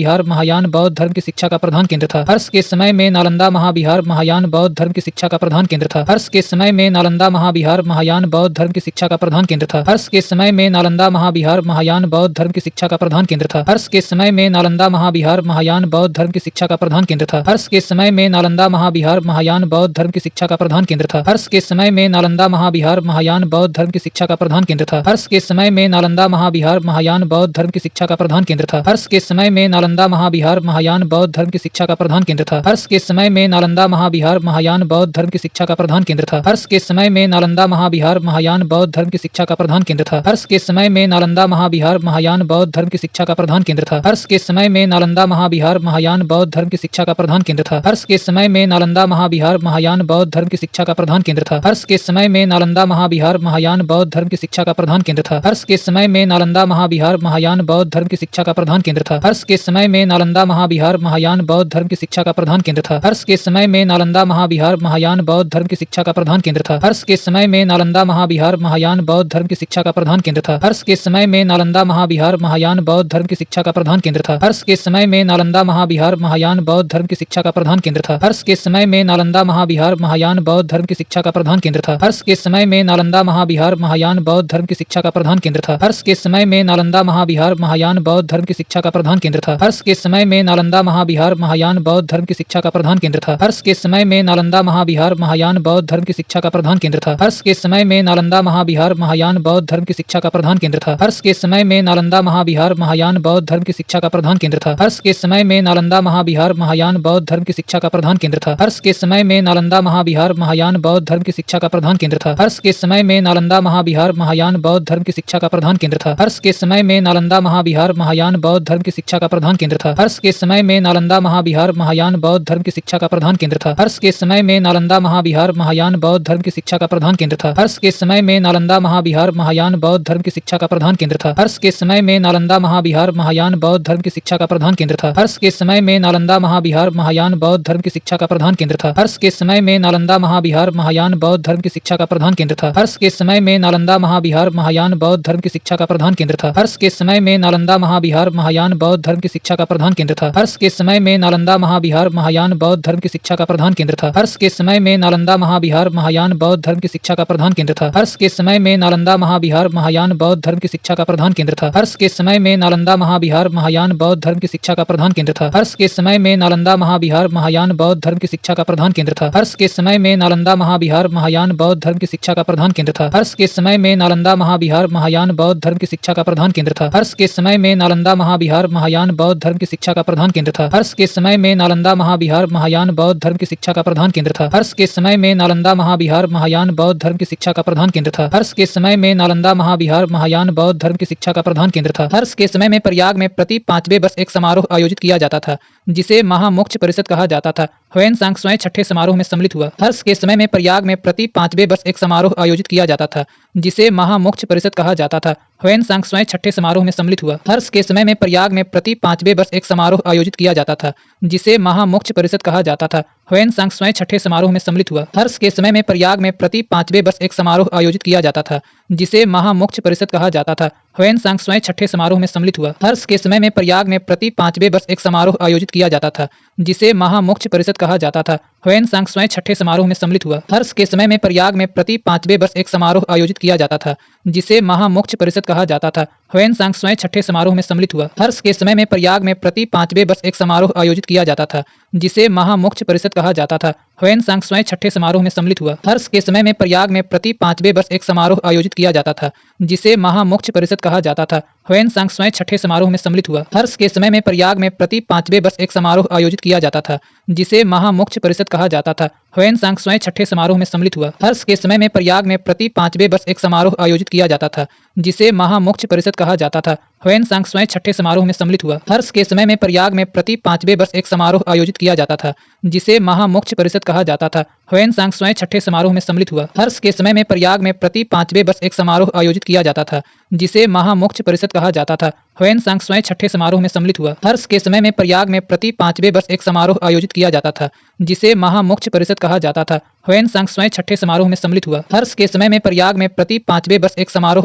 समय में नालंदा महाविहार महायान बौद्ध धर्म की शिक्षा का प्रधान केंद्र था। हर्ष के समय में नालंदा महाविहार महायान बौद्ध धर्म की शिक्षा का प्रधान केंद्र था। हर्ष के समय में नालंदा महाविहार महायान बौद्ध धर्म की शिक्षा का प्रधान केंद्र था। हर्ष के समय में नालंदा महाविहार महायान बौद्ध धर्म की शिक्षा का प्रधान केंद्र था। हर्ष के समय में नालंदा महाविहार महायान बौद्ध धर्म की शिक्षा का प्रधान केंद्र था। हर्ष के समय में नालंदा महाविहार महायान बौद्ध धर्म की शिक्षा का प्रधान केंद्र था। हर्ष के समय में नालंदा महाविहार महायान बौद्ध धर्म की शिक्षा का प्रधान केंद्र था। हर्ष के समय में नालंदा महाविहार महायान बौद्ध धर्म की शिक्षा का प्रधान केंद्र था। हर्ष के समय में नालंदा महाविहार महायान बौद्ध धर्म की शिक्षा का प्रधान केंद्र था। हर्ष के समय में नालंदा महाविहार महायान बौद्ध धर्म की शिक्षा का प्रधान केंद्र था। हर्ष के समय में नालंदा महाविहार महायान बौद्ध धर्म की शिक्षा का प्रधान केंद्र था। हर्ष के समय में नालंदा महाविहार महायान बौद्ध धर्म की शिक्षा का प्रधान केंद्र था। हर्ष के समय में नालंदा महाविहार महायान बौद्ध धर्म की शिक्षा का प्रधान केंद्र था। हर्ष के समय में नालंदा महाविहार महायान बौद्ध धर्म की शिक्षा का प्रधान केंद्र था। हर्ष के समय में नालंदा महाविहार महायान बौद्ध धर्म की शिक्षा का प्रधान केंद्र था। हर्ष के समय में नालंदा महाविहार महायान बौद्ध धर्म की शिक्षा का प्रधान केंद्र था। हर्ष के समय में नालंदा महाविहार महायान बौद्ध धर्म की शिक्षा का प्रधान केंद्र था। हर्ष के समय में नालंदा नालंदा महाविहार महायान बौद्ध धर्म की शिक्षा का प्रधान केंद्र था। हर्ष के समय में नालंदा महाविहार महायान बौद्ध धर्म की शिक्षा का प्रधान केंद्र था। हर्ष के समय में नालंदा महाविहार महायान बौद्ध धर्म की शिक्षा का प्रधान केंद्र था। हर्ष के समय में नालंदा महाविहार महायान बौद्ध धर्म की शिक्षा का प्रधान केंद्र था। हर्ष के समय में नालंदा महाविहार महायान बौद्ध धर्म की शिक्षा का प्रधान केंद्र था। हर्ष के समय में नालंदा महाविहार महायान बौद्ध धर्म की शिक्षा का प्रधान केंद्र था। हर्ष के समय में नालंदा महाविहार महायान बौद्ध धर्म की शिक्षा का प्रधान केंद्र था। हर्ष के समय में नालंदा महाविहार महायान बौद्ध धर्म की शिक्षा का प्रधान केंद्र था। हर्ष के समय में नालंदा महाविहार महायान बौद्ध धर्म की शिक्षा का प्रधान केंद्र था। हर्ष के समय में नालंदा महाविहार महायान बौद्ध धर्म की शिक्षा का प्रधान केंद्र था। हर्ष के समय में नालंदा महाविहार महायान बौद्ध धर्म की शिक्षा का प्रधान केंद्र था। हर्ष के समय में नालंदा महाविहार महायान बौद्ध धर्म की शिक्षा का प्रधान केंद्र था। हर्ष के समय में नालंदा महाविहार महायान बौद्ध धर्म की शिक्षा का प्रधान केंद्र था। हर्ष के समय में नालंदा महाविहार महायान बौद्ध धर्म की शिक्षा का प्रधान केंद्र था। हर्ष के समय में नालंदा महाविहार महायान बौद्ध धर्म की शिक्षा का प्रधान केंद्र था। हर्ष के समय में नालंदा महाविहार महायान बौद्ध धर्म की शिक्षा का प्रधान केंद्र था। हर्ष के समय में नालंदा महाविहार महायान बौद्ध धर्म की शिक्षा का प्रधान केंद्र था। हर्ष के समय में नालंदा महाविहार महायान बौद्ध धर्म की शिक्षा का प्रधान केंद्र था। हर्ष के समय में नालंदा महाविहार महायान बौद्ध धर्म की शिक्षा का प्रधान केंद्र था। हर्ष के समय में नालंदा महाविहार महायान बौद्ध धर्म की शिक्षा का प्रधान केंद्र था। हर्ष के समय में नालंदा महाविहार महायान बौद्ध धर्म की शिक्षा का प्रधान केंद्र था। हर्ष के समय में नालंदा महाविहार महायान बौद्ध धर्म की शिक्षा का प्रधान केंद्र था। हर्ष के समय में नालंदा महाविहार महायान बौद्ध धर्म की शिक्षा का प्रधान केंद्र था। हर्ष के समय में नालंदा महाविहार महायान बौद्ध धर्म की शिक्षा का प्रधान केंद्र था। हर्ष के समय में नालंदा महाविहार महायान बौद्ध धर्म की शिक्षा का प्रधान केंद्र था। हर्ष के समय में नालंदा महाविहार महायान बौद्ध धर्म की शिक्षा का प्रधान केंद्र था। हर्ष के समय में नालंदा महाविहार महायान बौद्ध धर्म की शिक्षा का प्रधान केंद्र था। हर्ष के समय में नालंदा महाविहार महायान बौद्ध धर्म की शिक्षा का प्रधान केंद्र था। हर्ष के समय में नालंदा महाविहार महायान बौद्ध धर्म की शिक्षा का प्रधान केंद्र था। हर्ष के समय में नालंदा महाविहार महायान बौद्ध धर्म की शिक्षा का प्रधान केंद्र था। हर्ष के समय में नालंदा महाविहार महायान बौद्ध धर्म की शिक्षा का प्रधान केंद्र था। हर्ष के समय में नालंदा महाविहार महायान बौद्ध धर्म की शिक्षा का प्रधान केंद्र था। हर्ष के समय में नालंदा महाविहार महायान बौद्ध धर्म की शिक्षा का प्रधान केंद्र था। हर्ष के समय में प्रयाग में प्रति 5वें वर्ष एक समारोह आयोजित किया जाता था जिसे महामोक्ष परिषद कहा जाता था। ह्वेन-सांग स्वयं छठे समारोह में सम्मिलित हुआ। हर्ष के समय में प्रयाग में प्रति 5वें वर्ष एक समारोह आयोजित किया जाता था जिसे महामोक्ष परिषद कहा जाता था। ह्वेन-सांग स्वयं छठे समारोह में सम्मिलित हुआ। हर्ष के समय में प्रयाग में प्रति 5वें वर्ष एक समारोह आयोजित किया जाता था जिसे महामोक्ष परिषद कहा जाता था। ह्वेन-सांग स्वयं छठे समारोह में सम्मिलित हुआ। हर्ष के समय में प्रयाग में प्रति 5वें वर्ष एक समारोह आयोजित किया जाता था जिसे महामोक्ष परिषद कहा जाता था। ह्वेन-सांग स्वयं छठे समारोह में सम्मिलित हुआ। हर्ष के समय में प्रयाग में प्रति 5वें वर्ष एक समारोह आयोजित किया जाता था जिसे महामोक्ष परिषद कहा जाता था। ह्वेन-सांग स्वयं छठे समारोह में सम्मिलित हुआ। हर्ष के समय में प्रयाग में प्रति 5वें वर्ष एक समारोह आयोजित किया जाता था जिसे महामोक्ष परिषद कहा जाता था। ह्वेन-सांग स्वयं छठे समारोह में सम्मिलित हुआ। हर्ष के समय में प्रयाग में प्रति 5वें वर्ष एक समारोह आयोजित किया जाता था जिसे महामोक्ष परिषद कहा जाता था। ह्वेन-सांग स्वयं छठे समारोह में सम्मिलित हुआ। हर्ष के समय में प्रयाग में प्रति 5वें वर्ष एक समारोह आयोजित किया जाता था जिसे महामोक्ष परिषद कहा जाता था। ह्वेन-सांग स्वयं छठे समारोह में सम्मिलित हुआ। हर्ष के समय में प्रयाग में प्रति 5वें वर्ष एक समारोह आयोजित किया जाता था जिसे महामोक्ष परिषद कहा जाता था। ह्वेन-सांग स्वयं छठे समारोह में सम्मिलित हुआ। हर्ष के समय में प्रयाग में प्रति 5वें वर्ष एक समारोह आयोजित किया जाता था जिसे महामोक्ष परिषद कहा जाता था। ह्वेन-सांग स्वयं छठे समारोह में सम्मिलित हुआ। हर्ष के समय में प्रयाग में प्रति 5वें वर्ष एक समारोह आयोजित किया जाता था जिसे महामोक्ष परिषद कहा जाता था। ह्वेन-सांग स्वयं छठे समारोह में सम्मिलित हुआ। हर्ष के समय में प्रयाग में प्रति 5वें वर्ष एक समारोह आयोजित किया जाता था जिसे महामोक्ष परिषद कहा जाता था। ह्वेन-सांग स्वयं छठे समारोह में सम्मिलित हुआ। हर्ष के समय में प्रयाग में प्रति 5वें वर्ष एक समारोह आयोजित किया जाता था जिसे महामोक्ष परिषद कहा जाता था। ह्वेन-सांग स्वयं छठे समारोह में सम्मिलित हुआ। हर्ष के समय में प्रयाग में प्रति 5वें वर्ष एक समारोह आयोजित किया जाता था जिसे महामोक्ष परिषद कहा जाता था। ह्वेन-सांग स्वयं छठे समारोह में सम्मिलित हुआ। हर्ष के समय में प्रयाग में प्रति 5वें वर्ष एक समारोह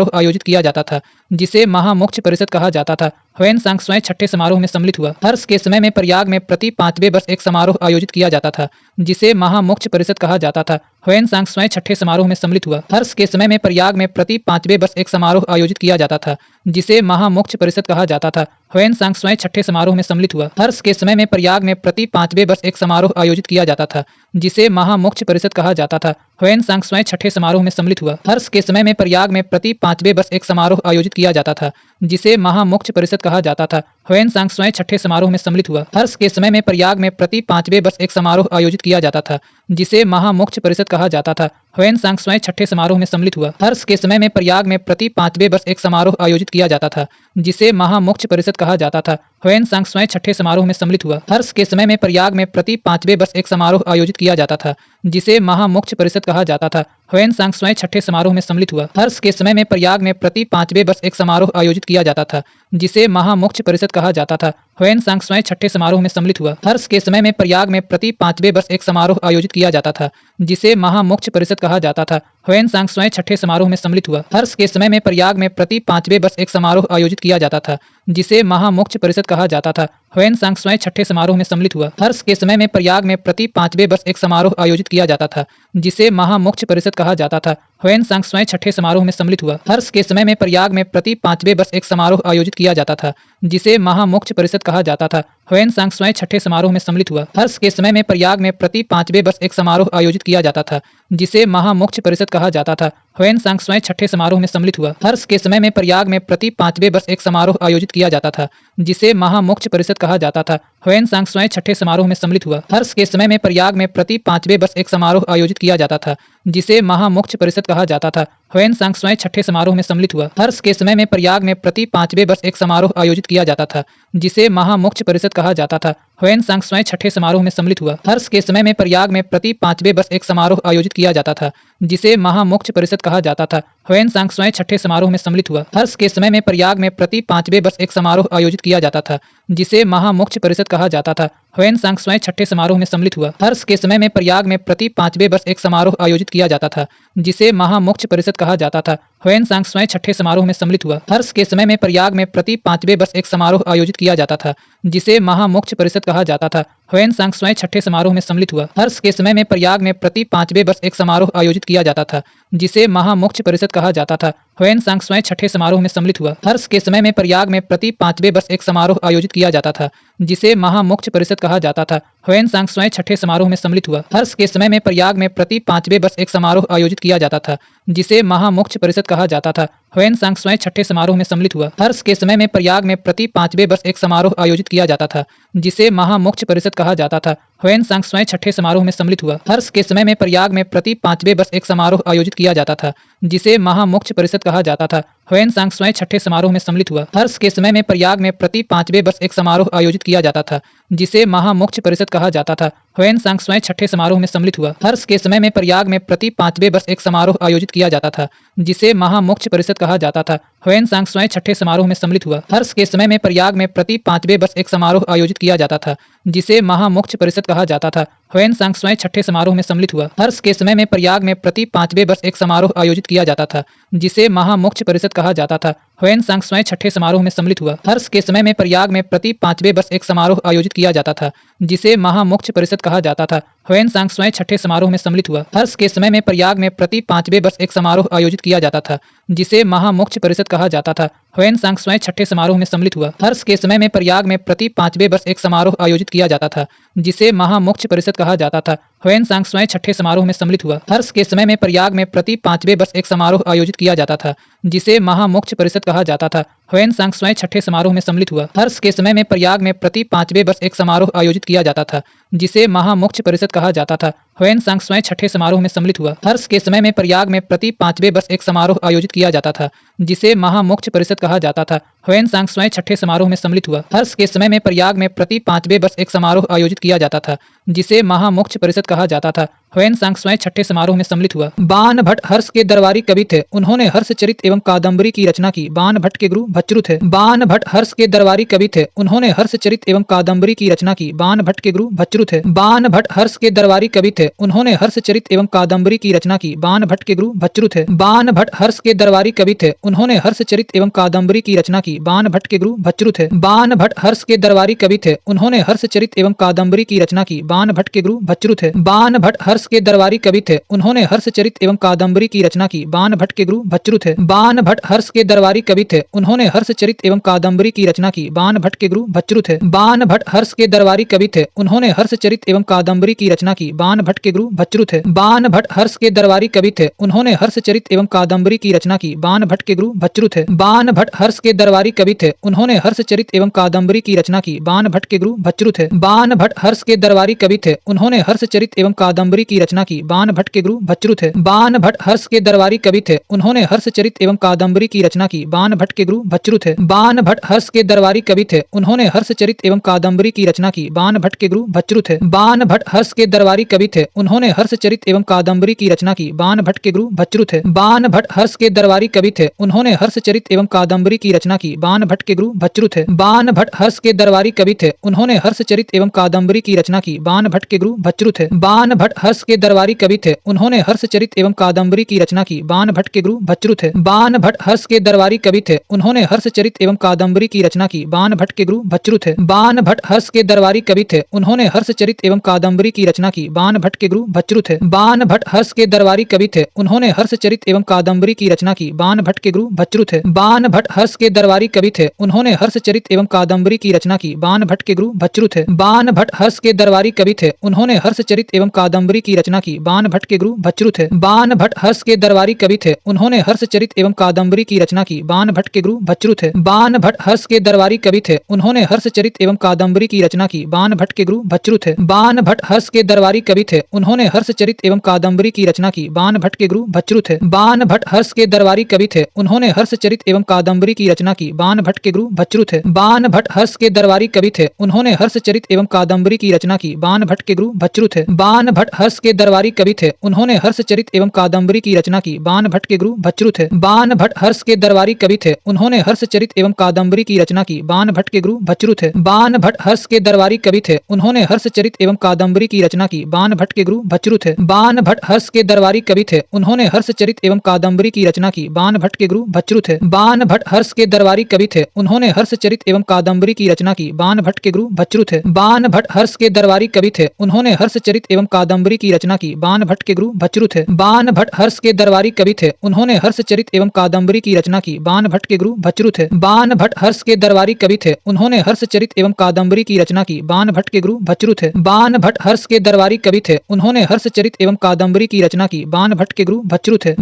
आयोजित किया जाता था जिसे महामोक्ष परिषद कहा जाता था। ह्वेन-सांग स्वयं छठे समारोह में सम्मिलित हुआ। हर्ष के समय में प्रयाग में प्रति 5वें वर्ष एक समारोह आयोजित किया जाता था जिसे महामोक्ष परिषद कहा जाता था। ह्वेन-सांग स्वयं छठे समारोह में सम्मिलित हुआ। हर्ष के समय में प्रयाग में प्रति 5वें वर्ष एक समारोह आयोजित किया जाता था जिसे महामोक्ष परिषद कहा जाता था। ह्वेन-सांग स्वयं छठे समारोह में सम्मिलित हुआ। हर्ष के समय में प्रयाग में प्रति 5वें वर्ष एक समारोह आयोजित किया जाता था जिसे महामोक्ष परिषद कहा जाता था। ह्वेन-सांग स्वयं छठे समारोह में सम्मिलित हुआ। हर्ष के समय में प्रयाग में प्रति 5वें वर्ष एक समारोह आयोजित किया जाता था जिसे महामोक्ष परिषद कहा जाता था। ह्वेन-सांग स्वयं छठे समारोह में सम्मिलित हुआ। हर्ष के समय में प्रयाग में प्रति 5वें वर्ष एक समारोह आयोजित किया जाता था जिसे महामोक्ष परिषद कहा जाता था। ह्वेन-सांग स्वयं छठे समारोह में सम्मिलित हुआ। हर्ष के समय में प्रयाग में प्रति 5वें वर्ष एक समारोह आयोजित किया जाता था, जिसे महामोक्ष परिषद कहा जाता था। ह्वेन-सांग स्वयं छठे समारोह में सम्मिलित हुआ। हर्ष के समय में प्रयाग में प्रति 5वें वर्ष एक समारोह आयोजित किया जाता था, जिसे महामोक्ष परिषद कहा जाता था। ह्वेन-सांग स्वयं छठे समारोह में सम्मिलित हुआ। हर्ष के समय में प्रयाग में प्रति 5वें वर्ष एक समारोह आयोजित किया जाता था, जिसे महामोक्ष परिषद कहा जाता था। ह्वेन-सांग स्वयं छठे समारोह में सम्मिलित हुआ। हर्ष के समय में प्रयाग में प्रति 5वें वर्ष एक समारोह आयोजित किया जाता था, जिसे महामोक्ष परिषद कहा जाता था। ह्वेन-सांग स्वयं छठे समारोह में सम्मिलित हुआ। हर्ष के समय में प्रयाग में प्रति 5वें वर्ष एक समारोह आयोजित किया जाता था, जिसे महामोक्ष परिषद कहा जाता था। ह्वेन-सांग स्वयं छठे समारोह में सम्मिलित हुआ। हर्ष के समय में प्रयाग में प्रति 5वें वर्ष एक समारोह आयोजित किया जाता था, जिसे महामोक्ष परिषद कहा जाता था। ह्वेन-सांग स्वयं छठे समारोह में सम्मिलित हुआ। हर्ष के समय में प्रयाग में प्रति 5वें वर्ष एक समारोह आयोजित किया जाता था, जिसे महामोक्ष परिषद कहा जाता था। ह्वेन-सांग स्वयं छठे समारोह में सम्मिलित हुआ। हर्ष के समय में प्रयाग में प्रति 5वें वर्ष एक समारोह आयोजित किया जाता था, जिसे महामोक्ष परिषद कहा जाता था। ह्वेन-सांग स्वयं छठे समारोह में सम्मिलित हुआ। हर्ष के समय में प्रयाग में प्रति 5वें वर्ष एक समारोह आयोजित किया जाता था, जिसे महामोक्ष परिषद कहा जाता था। ह्वेन-सांग स्वयं छठे समारोह में सम्मिलित हुआ। हर्ष के समय में प्रयाग में प्रति 5वें वर्ष एक समारोह आयोजित किया जाता था, जिसे महामोक्ष परिषद कहा जाता था। ह्वेन-सांग स्वयं छठे समारोह में सम्मिलित हुआ। हर्ष के समय में प्रयाग में प्रति 5वें वर्ष एक समारोह आयोजित किया जाता था, जिसे महामोक्ष परिषद कहा जाता था। ह्वेन-सांग स्वयं छठे समारोह में सम्मिलित हुआ। हर्ष के समय में प्रयाग में प्रति 5वें वर्ष एक समारोह आयोजित किया जाता था, जिसे महामोक्ष परिषद कहा जाता था। ह्वेन-सांग स्वयं छठे समारोह में सम्मिलित हुआ। हर्ष के समय में प्रयाग में प्रति 5वें वर्ष एक समारोह आयोजित किया जाता था, जिसे महामोक्ष परिषद कहा जाता था। ह्वेन-सांग स्वयं छठे समारोह में सम्मिलित हुआ। हर्ष के समय में प्रयाग में प्रति 5वें वर्ष एक समारोह आयोजित किया जाता था, जिसे महामोक्ष परिषद कहा जाता था। ह्वेन-सांग स्वयं छठे समारोह में सम्मिलित हुआ। हर्ष के समय में प्रयाग में प्रति 5वें वर्ष एक समारोह आयोजित किया जाता था, जिसे महामोक्ष परिषद कहा जाता था। ह्वेन-सांग स्वयं छठे समारोह में सम्मिलित हुआ। हर्ष के समय में प्रयाग में प्रति 5वें वर्ष एक समारोह आयोजित किया जाता था, जिसे महामोक्ष परिषद कहा जाता था। ह्वेन-सांग स्वयं छठे समारोह में सम्मिलित हुआ। हर्ष के समय में प्रयाग में प्रति 5वें वर्ष एक समारोह आयोजित किया जाता था, जिसे महामोक्ष परिषद कहा जाता था। ह्वेन-सांग स्वयं छठे समारोह में सम्मिलित हुआ। हर्ष के समय में प्रयाग में प्रति 5वें वर्ष एक समारोह आयोजित किया जाता था, जिसे महामोक्ष परिषद कहा जाता था। ह्वेन-सांग स्वयं छठे समारोह में सम्मिलित हुआ। हर्ष के समय में प्रयाग में प्रति 5वें वर्ष एक समारोह आयोजित किया जाता था, जिसे महामोक्ष परिषद कहा जाता था। ह्वेन-सांग स्वयं छठे समारोह में सम्मिलित हुआ। हर्ष के समय में प्रयाग में प्रति 5वें वर्ष एक समारोह आयोजित किया जाता था, जिसे महामोक्ष परिषद कहा जाता था। ह्वेन-सांग स्वयं छठे समारोह में सम्मिलित हुआ। हर्ष के समय में प्रयाग में प्रति 5वें वर्ष एक समारोह आयोजित किया जाता था, जिसे महामोक्ष परिषद कहा जाता था। ह्वेन-सांग स्वयं छठे समारोह में सम्मिलित हुआ। हर्ष के समय में प्रयाग में प्रति 5वें वर्ष एक समारोह आयोजित किया जाता था, जिसे महामोक्ष परिषद कहा जाता था। ह्वेन-सांग स्वयं छठे समारोह में सम्मिलित हुआ। हर्ष के समय में प्रयाग में प्रति 5वें वर्ष एक समारोह आयोजित किया जाता था, जिसे महामोक्ष परिषद कहा जाता था। ह्वेन-सांग स्वयं छठे समारोह में सम्मिलित हुआ। हर्ष के समय में प्रयाग में प्रति 5वें वर्ष एक समारोह आयोजित किया जाता था, जिसे महामोक्ष परिषद कहा जाता था। ह्वेन-सांग स्वयं छठे समारोह में सम्मिलित हुआ। हर्ष के समय में प्रयाग में प्रति 5वें वर्ष एक समारोह आयोजित किया जाता था, जिसे महामोक्ष परिषद कहा जाता था। ह्वेन-सांग स्वयं छठे समारोह में सम्मिलित हुआ। हर्ष के समय में प्रयाग में प्रति 5वें वर्ष एक समारोह आयोजित किया जाता था, जिसे महामोक्ष परिषद कहा जाता था। ह्वेन-सांग स्वयं छठे समारोह में सम्मिलित हुआ। हर्ष के समय में प्रयाग में प्रति 5वें वर्ष एक समारोह आयोजित किया जाता था, जिसे महामोक्ष परिषद कहा जाता था। ह्वेन-सांग स्वयं छठे समारोह में सम्मिलित हुआ। हर्ष के समय में प्रयाग में प्रति 5वें वर्ष एक समारोह आयोजित किया जाता था, जिसे महामोक्ष परिषद कहा जाता था। ह्वेन-सांग स्वयं छठे समारोह में सम्मिलित हुआ। हर्ष के समय में प्रयाग में प्रति 5वें वर्ष एक समारोह आयोजित किया जाता था, जिसे महामोक्ष परिषद कहा जाता था। ह्वेन-सांग स्वयं छठे समारोह में सम्मिलित हुआ। हर्ष के समय में प्रयाग में प्रति 5वें वर्ष एक समारोह आयोजित किया जाता था, जिसे महामोक्ष परिषद कहा जाता था। ह्वेन-सांग स्वयं छठे समारोह में सम्मिलित हुआ। हर्ष के समय में प्रयाग में प्रति 5वें वर्ष एक समारोह आयोजित किया जाता था, जिसे महामोक्ष परिषद कहा जाता था। ह्वेन-सांग स्वयं छठे समारोह में सम्मिलित हुआ। बाण भट्ट हर्ष के दरबारी कवि थे। उन्होंने हर्षचरित एवं कादंबरी की रचना की। बाण भट्ट के गुरु भच्चृ थे। बाण भट्ट हर्ष के दरबारी कवि थे। उन्होंने हर्षचरित एवं कादंबरी की रचना की। बाण भट्ट के गुरु भच्चृ थे। बाण भट्ट हर्ष के दरबारी कवि थे। उन्होंने हर्षचरित एवं कादंबरी की रचना की। बाण भट्ट के गुरु भच्चृ थे। बाण भट्ट हर्ष के दरबारी कवि थे। उन्होंने हर्षचरित एवं कादंबरी की रचना की। बाण भट्ट के गुरु भच्चृ थे। बाण भट्ट हर्ष के दरबारी कवि थे। उन्होंने हर्षचरित एवं कादंबरी की रचना की। बाण भट्ट के गुरु भच्चृ थे। बाण भट्ट हर्ष के दरबारी कवि थे। उन्होंने हर्षचरित एवं कादंबरी की रचना की। बाण भट्ट के गुरु भच्चृ थे। बाण भट्ट हर्ष के दरबारी कवि थे। उन्होंने उन्होंने हर्षचरित एवं कादम्बरी की रचना की। बाण भट्ट के गुरु भच्चृ थे। बाण भट्ट हर्ष के दरबारी कवि थे। उन्होंने हर्षचरित एवं कादम्बरी की रचना की। बाण भट्ट के गुरु भच्चृ थे। बाण भट्ट हर्ष के दरबारी कवि थे। उन्होंने हर्षचरित एवं कादम्बरी की रचना की। बाण भट्ट के गुरु भच्चृ थे। बाण भट्ट हर्ष के दरबारी कवि थे। उन्होंने हर्षचरित एवं कादम्बरी की रचना की। बाण भट्ट के गुरु भच्चृ थे। बाण भट्ट हर्ष के दरबारी कवि थे। उन्होंने हर्षचरित एवं कादम्बरी की रचना की। बाण भट्ट के गुरु भच्चृ थे। बाण भट्ट हर्ष के दरबारी कवि थे। उन्होंने हर्षचरित एवं कादम्बरी की रचना की। बाण भट्ट के गुरु भच्चृ थे। बाण भट्ट हर्ष के दरबारी कवि थे। उन्होंने हर्षचरित एवं कादम्बरी की रचना की। बाण भट्ट के गुरु भच्चृ थे। बाण भट्ट हर्ष के दरबारी कवि थे। उन्होंने हर्षचरित एवं कादम्बरी की रचना की। बाण भट्ट के गुरु भच्चृ थे। बाण भट्ट हर्ष के दरबारी कवि थे। उन्होंने हर्षचरित एवं कादम्बरी की रचना की। बाण भट्ट के गुरु भच्चृ थे। बाण भट्ट हर्ष के दरबारी कवि थे। उन्होंने हर्षचरित एवं कादम्बरी की रचना की। बाण भट्ट के गुरु भच्चृ थे। बाण भट्ट हर्ष के दरबारी कवि थे। उन्होंने हर्षचरित एवं कादम्बरी की रचना की। बाण भट्ट के गुरु भच्चृ थे। बाण भट्ट हर्ष के दरबारी कवि थे। उन्होंने हर्षचरित एवं कादम्बरी की रचना की। बाण भट्ट के गुरु भच्चृ थे। बाण भट्ट हर्ष के दरबारी कवि थे। उन्होंने हर्षचरित एवं कादम्बरी की रचना की। बाण भट्ट के गुरु भच्चृ थे। बाण भट्ट हर्ष के दरबारी कवि थे। उन्होंने हर्षचरित एवं कादम्बरी की रचना की। बाण भट्ट के गुरु भच्चृ थे। बाण भट्ट हर्ष के दरबारी कवि थे। उन्होंने हर्षचरित एवं कादम्बरी की रचना की। बाण भट्ट के गुरु भच्चृ थे। बाण भट्ट हर्ष के दरबारी कवि थे। उन्होंने हर्षचरित एवं कादम्बरी की रचना की। बाण भट्ट के गुरु भच्चृ थे। बाण भट्ट हर्ष के दरबारी कवि थे। उन्होंने हर्षचरित एवं कादम्बरी की रचना की। बाण भट्ट के गुरु भच्चृ थे। बाण भट्ट हर्ष के दरबारी कवि थे। उन्होंने हर्षचरित एवं कादम्बरी की रचना की। बाण भट्ट के गुरु भच्चृ थे। बाण भट्ट हर्ष के दरबारी कवि थे। उन्होंने हर्षचरित एवं कादम्बरी की रचना की। बाण भट्ट के गुरु भच्चृ थे। बाण भट्ट हर्ष के दरबारी कवि थे। उन्होंने हर्षचरित एवं कादम्बरी की रचना की। बाण भट्ट के गुरु भच्चृ थे। बाण भट्ट हर्ष के दरबारी कवि थे। उन्होंने हर्षचरित एवं कादम्बरी की रचना की। बाण भट्ट के गुरु भच्चृ थे। बाण भट्ट हर्ष के दरबारी कवि थे। उन्होंने हर्षचरित एवं कादम्बरी की रचना की। बाण भट्ट के गुरु भच्चृ थे। बाण भट्ट हर्ष के दरबारी कवि थे। उन्होंने हर्षचरित एवं कादम्बरी की रचना की। बाण भट्ट के गुरु भच्चृ थे। बाण भट्ट हर्ष के दरबारी कवि थे। उन्होंने हर्षचरित एवं कादम्बरी की रचना की। बाण भट्ट के गुरु भच्चृ थे। बाण भट्ट हर्ष के दरबारी कवि थे। उन्होंने हर्षचरित एवं कादम्बरी की रचना की। बाण भट्ट के गुरु भच्चृ थे। बाण भट्ट हर्ष के दरबारी कवि थे। उन्होंने हर्षचरित एवं कादम्बरी की रचना की। बाण भट्ट के गुरु भच्चृ थे। बाण भट्ट हर्ष के दरबारी कवि थे। उन्होंने हर्षचरित एवं कादम्बरी की रचना की। बाण भट्ट के गुरु भच्चृ थे। बाण भट्ट हर्ष के दरबारी कवि थे। उन्होंने हर्षचरित एवं कादम्बरी की रचना की। बाण भट्ट के गुरु भच्चृ थे। बाण भट्ट हर्ष के दरबारी कवि थे। उन्होंने हर्षचरित एवं कादम्बरी की रचना की। बाण भट्ट के गुरु भच्चृ थे। बाण भट्ट हर्ष के दरबारी कवि थे। उन्होंने हर्षचरित एवं कादम्बरी की रचना की। बाण भट्ट के गुरु भच्चृ थे। बाण भट्ट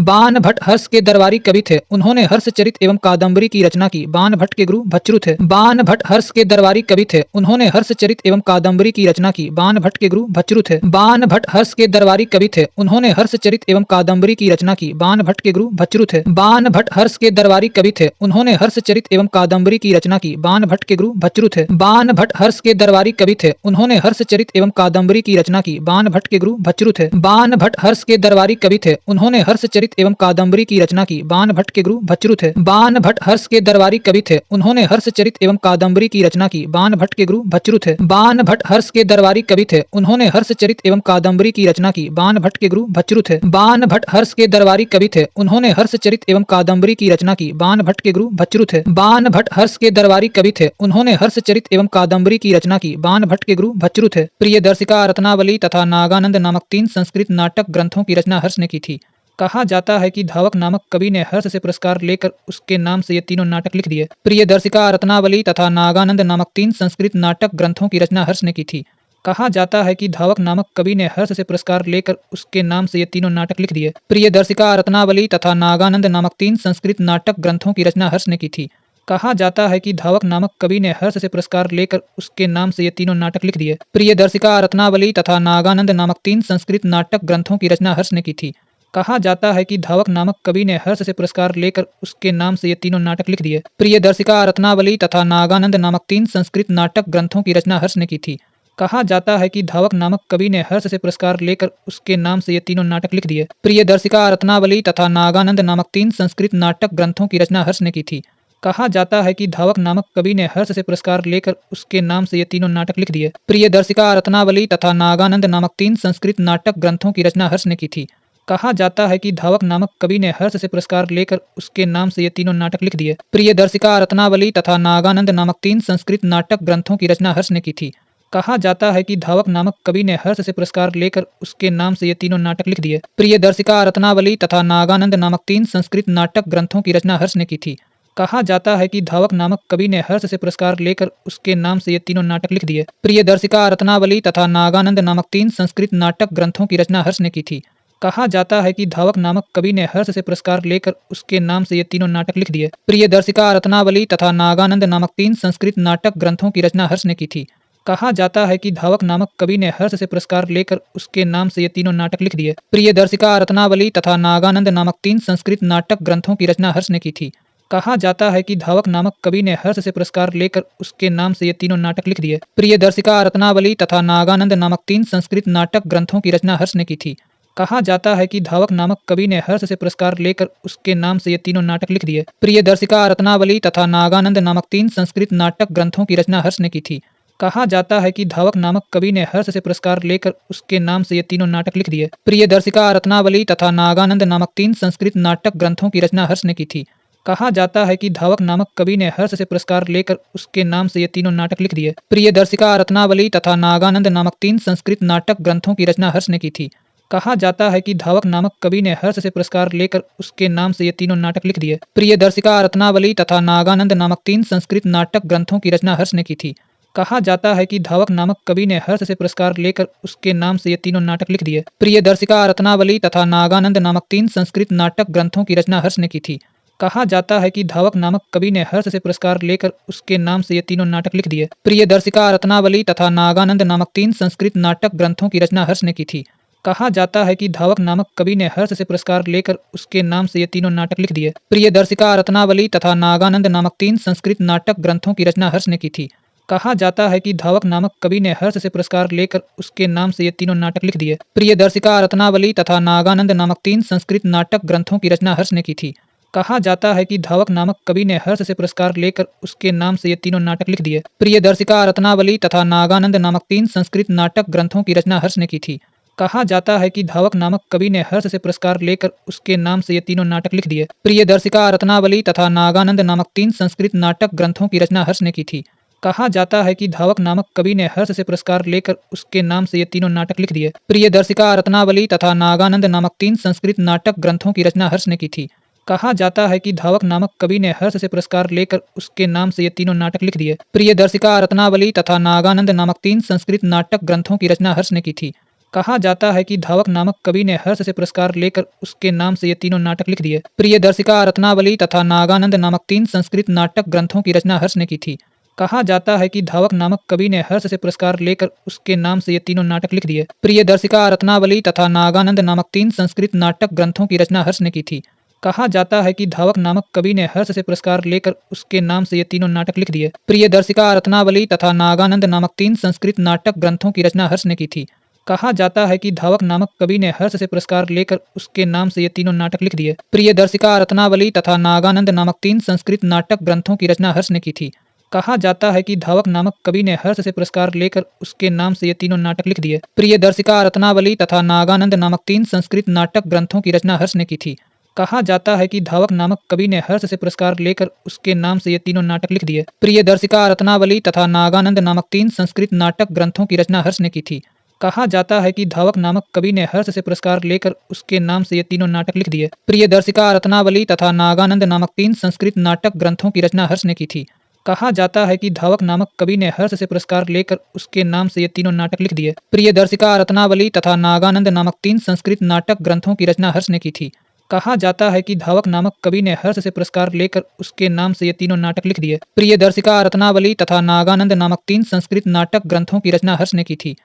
हर्ष के दरबारी कवि थे। उन्होंने हर्षचरित एवं कादम्बरी की रचना की। बाण भट्ट के गुरु भच्चृ थे। बाण भट्ट हर्ष के दरबारी कवि थे। उन्होंने हर्षचरित एवं कादम्बरी की रचना की। बाण भट्ट के गुरु भच्चृ थे। बाण भट्ट हर्ष के दरबारी कवि थे। उन्होंने हर्षचरित एवं कादम्बरी की रचना की। बाण भट्ट के गुरु भच्चृ थे। बाण भट्ट हर्ष के दरबारी कवि थे। उन्होंने हर्षचरित एवं कादम्बरी की रचना की। बाण भट्ट के गुरु भच्चृ थे। बाण भट्ट हर्ष के दरबारी कवि थे। उन्होंने हर्षचरित एवं कादम्बरी की रचना की। बाण भट्ट के गुरु भच्चृ थे। बाण भट्ट हर्ष के दरबारी कवि थे। उन्होंने हर्षचरित एवं कादम्बरी की रचना की। बाण भट्ट के गुरु भच्चृ थे। बाण भट्ट हर्ष के दरबारी कवि थे। उन्होंने हर्षचरित एवं कादम्बरी की रचना की। बाण भट्ट के गुरु भच्चृ थे। बाण भट्ट हर्ष के दरबारी कवि थे। उन्होंने हर्षचरित एवं कादम्बरी की रचना की। बाण भट्ट के गुरु भच्चृ थे। बाण भट्ट हर्ष के दरबारी कवि थे। उन्होंने हर्षचरित एवं कादम्बरी की रचना की। बाण भट्ट के गुरु भच्चृ थे। बाण भट्ट हर्ष के दरबारी कवि थे। उन्होंने हर्षचरित एवं कादम्बरी की रचना की। बाण भट्ट के गुरु भच्चृ थे। प्रिय दर्शिका, रत्नावली तथा नागानंद नामक 3 संस्कृत नाटक ग्रंथों की रचना हर्ष ने की थी। कहा जाता है कि धावक नामक कवि ने हर्ष से पुरस्कार लेकर उसके नाम से ये तीनों नाटक लिख दिए। प्रिय दर्शिका, रत्नावली तथा नागानंद नामक 3 संस्कृत नाटक ग्रंथों की रचना हर्ष ने की थी। कहा जाता है कि धावक नामक कवि ने हर्ष से पुरस्कार लेकर उसके नाम से ये तीनों नाटक लिख दिए। प्रिय दर्शिका, रत्नावली तथा नागानंद नामक 3 संस्कृत नाटक ग्रंथों की रचना हर्ष ने की थी। कहा जाता है कि धावक नामक कवि ने हर्ष से पुरस्कार लेकर उसके नाम से ये तीनों नाटक लिख दिए। प्रिय दर्शिका, रत्नावली तथा नागानंद नामक 3 संस्कृत नाटक ग्रंथों की रचना हर्ष ने की थी। कहा जाता है कि धावक नामक कवि ने हर्ष से पुरस्कार लेकर उसके नाम से ये तीनों नाटक लिख दिए। प्रिय दर्शिका, रत्नावली तथा नागानंद नामक 3 संस्कृत नाटक ग्रंथों की रचना हर्ष ने की थी। कहा जाता है कि धावक नामक कवि ने हर्ष से पुरस्कार लेकर उसके नाम से ये तीनों नाटक लिख दिए। प्रिय दर्शिका, रत्नावली तथा नागानंद नामक 3 संस्कृत नाटक ग्रंथों की रचना हर्ष ने की थी। कहा जाता है कि धावक नामक कवि ने हर्ष से पुरस्कार लेकर उसके नाम से ये तीनों नाटक लिख दिए। प्रिय दर्शिका, रत्नावली तथा नागानंद नामक 3 संस्कृत नाटक ग्रंथों की रचना हर्ष ने की थी। कहा जाता है कि धावक नामक कवि ने हर्ष से पुरस्कार लेकर उसके नाम से ये तीनों नाटक लिख दिए। प्रिय दर्शिका, रत्नावली तथा नागानंद नामक 3 संस्कृत नाटक ग्रंथों की रचना हर्ष ने की थी। कहा जाता है कि धावक नामक कवि ने हर्ष से पुरस्कार लेकर उसके नाम से ये तीनों नाटक लिख दिए। प्रिय दर्शिका, रत्नावली तथा नागानंद नामक 3 संस्कृत नाटक ग्रंथों की रचना हर्ष ने की थी। कहा जाता है कि धावक नामक कवि ने हर्ष से पुरस्कार लेकर उसके नाम से ये तीनों नाटक लिख दिए। प्रियदर्शिका, रत्नावली तथा नागानंद नामक 3 संस्कृत नाटक ग्रंथों की रचना हर्ष ने की थी। कहा जाता है कि धावक नामक कवि ने हर्ष से पुरस्कार लेकर उसके नाम से ये तीनों नाटक लिख दिए। प्रियदर्शिका, रत्नावली तथा नागानंद नामक 3 संस्कृत नाटक ग्रंथों की रचना हर्ष ने की थी। कहा जाता है कि धावक नामक कवि ने हर्ष से पुरस्कार लेकर उसके नाम से ये तीनों नाटक लिख दिए। प्रियदर्शिका, रत्नावली तथा नागानंद नामक 3 संस्कृत नाटक ग्रंथों की रचना हर्ष ने की थी। कहा जाता है कि धावक नामक कवि ने हर्ष से पुरस्कार लेकर उसके नाम से ये तीनों नाटक लिख दिए। प्रियदर्शिका, रत्नावली तथा नागानंद नामक 3 संस्कृत नाटक ग्रंथों की रचना हर्ष ने की थी। कहा जाता है कि धावक नामक कवि ने हर्ष से पुरस्कार लेकर उसके नाम से ये तीनों नाटक लिख दिए। प्रियदर्शिका, रत्नावली तथा नागानंद नामक 3 संस्कृत नाटक ग्रंथों की रचना हर्ष ने की थी। कहा जाता है कि धावक नामक कवि ने हर्ष से पुरस्कार लेकर उसके नाम से ये तीनों नाटक लिख दिए। प्रियदर्शिका, रत्नावली तथा नागानंद नामक 3 संस्कृत नाटक ग्रंथों की रचना हर्ष ने की थी। कहा जाता है कि धावक नामक कवि ने हर्ष से पुरस्कार लेकर उसके नाम से ये तीनों नाटक लिख दिए। प्रियदर्शिका, रत्नावली तथा नागानंद नामक 3 संस्कृत नाटक ग्रंथों की रचना हर्ष ने की थी। कहा जाता है कि धावक नामक कवि ने हर्ष से पुरस्कार लेकर उसके नाम से ये तीनों नाटक लिख दिए। प्रियदर्शिका, रत्नावली तथा नागानंद नामक 3 संस्कृत नाटक ग्रंथों की रचना हर्ष ने की थी। कहा जाता है कि धावक नामक कवि ने हर्ष से पुरस्कार लेकर उसके नाम से ये तीनों नाटक लिख दिए। प्रियदर्शिका, रत्नावली तथा नागानंद नामक 3 संस्कृत नाटक ग्रंथों की रचना हर्ष ने की थी। कहा जाता है कि धावक नामक कवि ने हर्ष से पुरस्कार लेकर उसके नाम से ये तीनों नाटक लिख दिए। प्रियदर्शिका, रत्नावली तथा नागानंद नामक 3 संस्कृत नाटक ग्रंथों की रचना हर्ष ने की थी। कहा जाता है कि धावक नामक कवि ने हर्ष से पुरस्कार लेकर उसके नाम से ये तीनों नाटक लिख दिए। प्रियदर्शिका, रत्नावली तथा नागानंद नामक 3 संस्कृत नाटक ग्रंथों की रचना हर्ष ने की थी। कहा जाता है कि धावक नामक कवि ने हर्ष से पुरस्कार लेकर उसके नाम से ये तीनों नाटक लिख दिए। प्रियदर्शिका, रत्नावली तथा नागानंद नामक 3 संस्कृत नाटक ग्रंथों की रचना हर्ष ने की थी। कहा जाता है कि धावक नामक कवि ने हर्ष से पुरस्कार लेकर उसके नाम से ये तीनों नाटक लिख दिए। प्रियदर्शिका, रत्नावली तथा नागानंद नामक 3 संस्कृत नाटक ग्रंथों की रचना हर्ष ने की थी। कहा जाता है कि धावक नामक कवि ने हर्ष से पुरस्कार लेकर उसके नाम से ये तीनों नाटक लिख दिए। प्रियदर्शिका, रत्नावली तथा नागानंद नामक 3 संस्कृत नाटक ग्रंथों की रचना हर्ष ने की थी। कहा जाता है कि धावक नामक कवि ने हर्ष से पुरस्कार लेकर उसके नाम से ये तीनों नाटक लिख दिए। प्रियदर्शिका, रत्नावली तथा नागानंद नामक 3 संस्कृत नाटक ग्रंथों की रचना हर्ष ने की थी। कहा जाता है कि धावक नामक कवि ने हर्ष से पुरस्कार लेकर उसके नाम से ये तीनों नाटक लिख दिए। प्रियदर्शिका, रत्नावली तथा नागानंद नामक 3 संस्कृत नाटक ग्रंथों की रचना हर्ष ने की थी। कहा जाता है कि धावक नामक कवि ने हर्ष से पुरस्कार लेकर उसके नाम से ये तीनों नाटक लिख दिए। प्रियदर्शिका, रत्नावली तथा नागानंद नामक 3 संस्कृत नाटक ग्रंथों की रचना हर्ष ने की थी। कहा जाता है कि धावक नामक कवि ने हर्ष से पुरस्कार लेकर उसके नाम से ये तीनों नाटक लिख दिए। प्रियदर्शिका, रत्नावली तथा नागानंद नामक 3 संस्कृत नाटक ग्रंथों की रचना हर्ष ने की थी। कहा जाता है कि धावक नामक कवि ने हर्ष से पुरस्कार लेकर उसके नाम से ये तीनों नाटक लिख दिए। प्रियदर्शिका, रत्नावली तथा नागानंद नामक 3 संस्कृत नाटक ग्रंथों की रचना हर्ष ने की थी। कहा जाता है कि धावक नामक कवि ने हर्ष से पुरस्कार लेकर उसके नाम से ये तीनों नाटक लिख दिए। प्रियदर्शिका, रत्नावली तथा नागानंद नामक 3 संस्कृत नाटक ग्रंथों की रचना हर्ष ने की थी। कहा जाता है कि धावक नामक कवि ने हर्ष से पुरस्कार लेकर उसके नाम से ये तीनों नाटक लिख दिए। प्रियदर्शिका, रत्नावली तथा नागानंद नामक 3 संस्कृत नाटक ग्रंथों की रचना हर्ष ने की थी। कहा जाता है कि धावक नामक कवि ने हर्ष से पुरस्कार लेकर उसके नाम से ये तीनों नाटक लिख दिए। प्रियदर्शिका, रत्नावली तथा नागानंद नामक 3 संस्कृत नाटक ग्रंथों की रचना हर्ष ने की थी। कहा जाता है कि धावक नामक कवि ने हर्ष से पुरस्कार लेकर उसके नाम से ये तीनों नाटक लिख दिए। प्रियदर्शिका, रत्नावली तथा नागानंद नामक 3 संस्कृत नाटक ग्रंथों की रचना हर्ष ने की थी। कहा जाता है कि धावक नामक कवि ने हर्ष से पुरस्कार लेकर उसके नाम से ये तीनों नाटक लिख दिए। प्रियदर्शिका, रत्नावली तथा नागानंद नामक 3 संस्कृत नाटक ग्रंथों की रचना हर्ष ने की थी। कहा जाता है कि धावक नामक कवि ने हर्ष से पुरस्कार लेकर उसके नाम से ये तीनों नाटक लिख दिए। प्रियदर्शिका, रत्नावली तथा नागानंद नामक 3 संस्कृत नाटक ग्रंथों की रचना हर्ष ने की थी।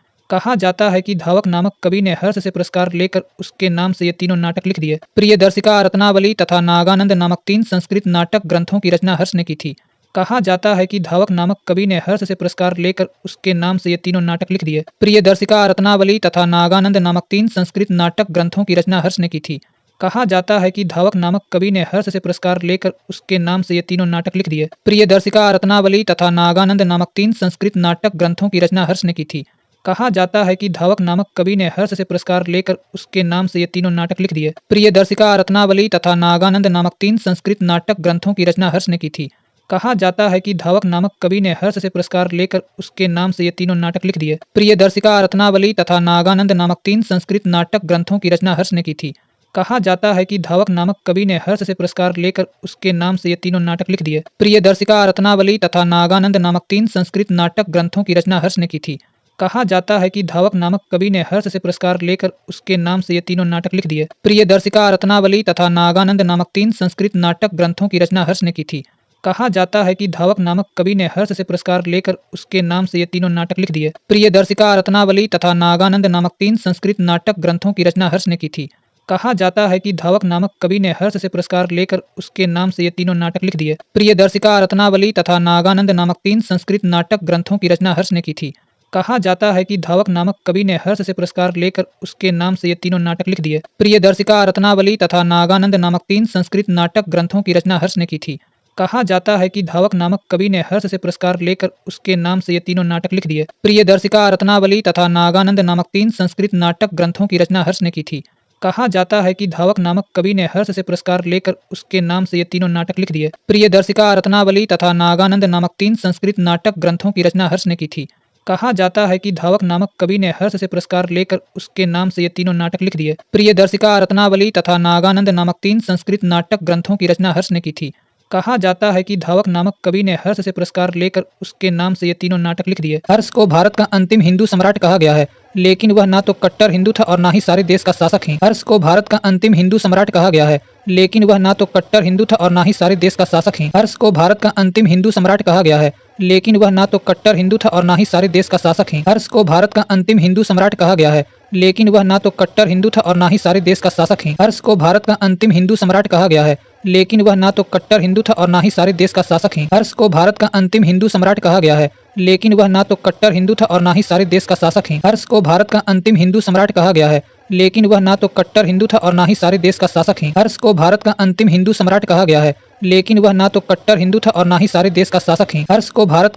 कहा जाता है कि धावक नामक कवि ने हर्ष से पुरस्कार लेकर उसके नाम से ये तीनों नाटक लिख दिए। प्रियदर्शिका, रत्नावली तथा नागानंद नामक 3 संस्कृत नाटक ग्रंथों की रचना हर्ष ने की थी। कहा जाता है कि धावक नामक कवि ने हर्ष से पुरस्कार लेकर उसके नाम से ये तीनों नाटक लिख दिए। प्रियदर्शिका, रत्नावली तथा नागानंद नामक 3 संस्कृत नाटक ग्रंथों की रचना हर्ष ने की थी। कहा जाता है कि धावक नामक कवि ने हर्ष से पुरस्कार लेकर उसके नाम से ये तीनों नाटक लिख दिए। प्रियदर्शिका, रत्नावली तथा नागानंद नामक 3 संस्कृत नाटक ग्रंथों की रचना हर्ष ने की थी। कहा जाता है कि धावक नामक कवि ने हर्ष से पुरस्कार लेकर उसके नाम से ये तीनों नाटक लिख दिए। प्रियदर्शिका, रत्नावली तथा नागानंद नामक 3 संस्कृत नाटक ग्रंथों की रचना हर्ष ने की थी। कहा जाता है कि धावक नामक कवि ने हर्ष से पुरस्कार लेकर उसके नाम से ये तीनों नाटक लिख दिए। प्रियदर्शिका, रत्नावली तथा नागानंद नामक 3 संस्कृत नाटक ग्रंथों की रचना हर्ष ने की थी। कहा जाता है कि धावक नामक कवि ने हर्ष से पुरस्कार लेकर उसके नाम से ये तीनों नाटक लिख दिए। प्रियदर्शिका, रत्नावली तथा नागानंद नामक 3 संस्कृत नाटक ग्रंथों की रचना हर्ष ने की थी। कहा जाता है कि धावक नामक कवि ने हर्ष से पुरस्कार लेकर उसके नाम से ये तीनों नाटक लिख दिए। प्रियदर्शिका, रत्नावली तथा नागानंद नामक 3 संस्कृत नाटक ग्रंथों की रचना हर्ष ने की थी। कहा जाता है कि धावक नामक कवि ने हर्ष से पुरस्कार लेकर उसके नाम से ये तीनों नाटक लिख दिए। प्रियदर्शिका, रत्नावली तथा नागानंद नामक 3 संस्कृत नाटक ग्रंथों की रचना हर्ष ने की थी। कहा जाता है कि धावक नामक कवि ने हर्ष से पुरस्कार लेकर उसके नाम से ये तीनों नाटक लिख दिए। प्रियदर्शिका, रत्नावली तथा नागानंद नामक 3 संस्कृत नाटक ग्रंथों की रचना हर्ष ने की थी। कहा जाता है कि धावक नामक कवि ने हर्ष से पुरस्कार लेकर उसके नाम से ये तीनों नाटक लिख दिए। प्रियदर्शिका, रत्नावली तथा नागानंद नामक 3 संस्कृत नाटक ग्रंथों की रचना हर्ष ने की थी। कहा जाता है कि धावक नामक कवि ने हर्ष से पुरस्कार लेकर उसके नाम से ये तीनों नाटक लिख दिए। प्रियदर्शिका, रत्नावली तथा नागानंद नामक 3 संस्कृत नाटक ग्रंथों की रचना हर्ष ने की थी। कहा जाता है कि धावक नामक कवि ने हर्ष से पुरस्कार लेकर उसके नाम से ये तीनों नाटक लिख दिए। प्रियदर्शिका, रत्नावली तथा नागानंद नामक 3 संस्कृत नाटक ग्रंथों की रचना हर्ष ने की थी। कहा जाता है कि धावक नामक कवि ने हर्ष से पुरस्कार लेकर उसके नाम से ये तीनों नाटक लिख दिए। प्रियदर्शिका, रत्नावली तथा नागानंद नामक 3 संस्कृत नाटक ग्रंथों की रचना हर्ष ने की थी। कहा जाता है कि धावक नामक कवि ने हर्ष से पुरस्कार लेकर उसके नाम से ये तीनों नाटक लिख दिए। हर्ष को भारत का अंतिम हिंदू सम्राट कहा गया है, लेकिन वह ना तो कट्टर हिंदू था और ना ही सारे देश का शासक ही। हर्ष को भारत का अंतिम हिंदू सम्राट कहा गया है, लेकिन वह ना तो कट्टर हिंदू था और ना ही सारे देश का शासक ही। हर्ष को भारत का अंतिम हिंदू सम्राट कहा गया है, लेकिन वह ना तो कट्टर हिंदू था और ना ही सारे देश का शासक ही। हर्ष को भारत का अंतिम हिंदू सम्राट कहा गया है, लेकिन वह ना तो कट्टर हिंदू था और ना ही सारे देश का शासक ही। हर्ष को भारत का अंतिम हिंदू सम्राट कहा गया है, लेकिन वह ना तो कट्टर हिंदू था और ना ही सारे देश का शासक ही। हर्ष को भारत का अंतिम हिंदू सम्राट कहा गया है, लेकिन वह ना तो कट्टर हिंदू था और ना ही सारे देश का शासक ही। हर्ष को भारत का अंतिम हिंदू सम्राट कहा गया है, लेकिन वह ना तो कट्टर हिंदू था और ना ही सारे देश का शासक ही। हर्ष को भारत का अंतिम हिंदू सम्राट कहा गया है, लेकिन वह ना तो कट्टर हिंदू था और ना ही सारे देश का शासक ही। हर्ष को भारत का अंतिम हिंदू सम्राट कहा गया है, लेकिन वह ना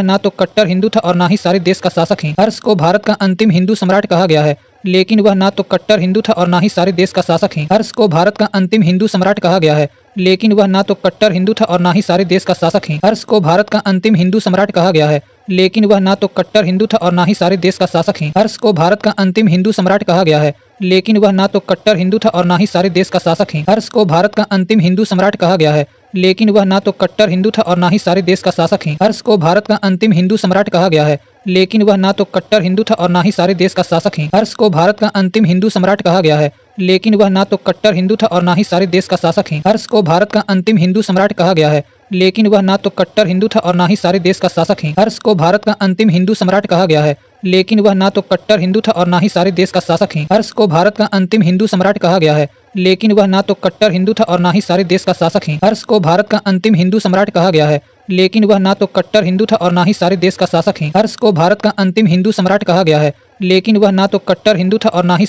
तो कट्टर हिंदू था और ना ही सारे देश का शासक ही। हर्ष को भारत का अंतिम हिंदू सम्राट कहा गया है, लेकिन वह ना तो कट्टर हिंदू था और ना ही सारे देश का शासक ही। हर्ष को भारत का अंतिम हिंदू सम्राट कहा गया है, लेकिन वह ना तो कट्टर हिंदू था और ना ही सारे देश का शासक ही। हर्ष को भारत का अंतिम हिंदू सम्राट कहा गया है, लेकिन वह ना तो कट्टर हिंदू था और ना ही सारे देश का शासक ही। हर्ष को भारत का अंतिम हिंदू सम्राट कहा गया है, लेकिन वह ना तो कट्टर हिंदू था और ना ही सारे देश का शासक ही। हर्ष को भारत का अंतिम हिंदू सम्राट कहा गया है, लेकिन वह ना तो कट्टर हिंदू था और ना ही सारे देश का शासक ही। हर्ष को भारत का अंतिम हिंदू सम्राट कहा गया है, लेकिन वह ना तो कट्टर हिंदू था और ना ही सारे देश का शासक ही। हर्ष को भारत का अंतिम हिंदू सम्राट कहा गया है, लेकिन वह ना तो कट्टर हिंदू था और ना ही सारे देश का शासक ही। हर्ष को भारत का अंतिम हिंदू सम्राट कहा गया है, लेकिन वह ना तो कट्टर हिंदू था और ना ही सारे देश का शासक ही। हर्ष को भारत का अंतिम हिंदू सम्राट कहा गया है, लेकिन वह ना तो कट्टर हिंदू था और ना ही सारे देश का शासक ही। हर्ष को भारत का अंतिम हिंदू सम्राट कहा गया है, लेकिन वह ना तो कट्टर हिंदू था और ना ही सारे देश का शासक ही। हर्ष को भारत का अंतिम हिंदू सम्राट कहा गया है, लेकिन वह ना तो कट्टर हिंदू था और ना ही सारे देश का शासक ही। हर्ष को भारत का अंतिम हिंदू सम्राट कहा गया है, लेकिन वह ना तो कट्टर हिंदू था और ना ही सारे देश का शासक ही। हर्ष को भारत का अंतिम हिंदू सम्राट कहा गया है, लेकिन वह ना तो कट्टर हिंदू था और ना ही सारे देश का शासक ही। हर्ष को भारत का अंतिम हिंदू सम्राट कहा गया है, लेकिन वह ना तो कट्टर हिंदू था और ना ही सारे देश का शासक ही। हर्ष को भारत का अंतिम हिंदू सम्राट कहा गया है, लेकिन वह ना तो कट्टर हिंदू था और ना ही सारे देश का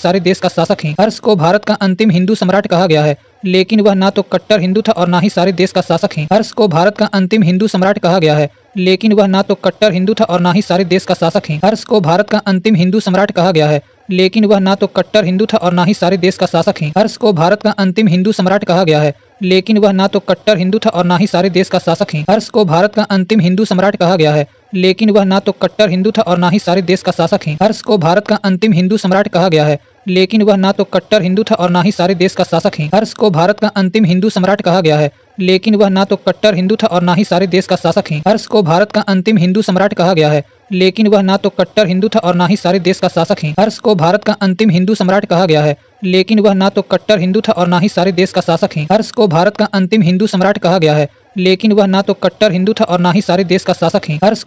शासक ही। हर्ष को भारत का अंतिम हिंदू सम्राट कहा गया है, लेकिन वह ना तो कट्टर हिंदू था और ना ही सारे देश का शासक ही। हर्ष को भारत का अंतिम हिंदू सम्राट कहा गया है, लेकिन वह ना तो कट्टर हिंदू था और ना ही सारे देश का शासक ही। हर्ष को भारत का अंतिम हिंदू सम्राट कहा गया है, लेकिन वह ना तो कट्टर हिंदू था और ना ही सारे देश का शासक ही। हर्ष को भारत का अंतिम हिंदू सम्राट कहा गया है, लेकिन वह ना तो कट्टर हिंदू था और ना ही सारे देश का शासक ही। हर्ष को भारत का अंतिम हिंदू सम्राट कहा गया है, लेकिन वह ना तो कट्टर हिंदू था और ना ही सारे देश का शासक ही। हर्ष को भारत का अंतिम हिंदू सम्राट कहा गया है, लेकिन वह ना तो कट्टर हिंदू था और ना ही सारे देश का शासक ही। हर्ष को भारत का अंतिम हिंदू सम्राट कहा गया है, लेकिन वह ना तो कट्टर हिंदू था और ना ही सारे देश का शासक ही। हर्ष को भारत का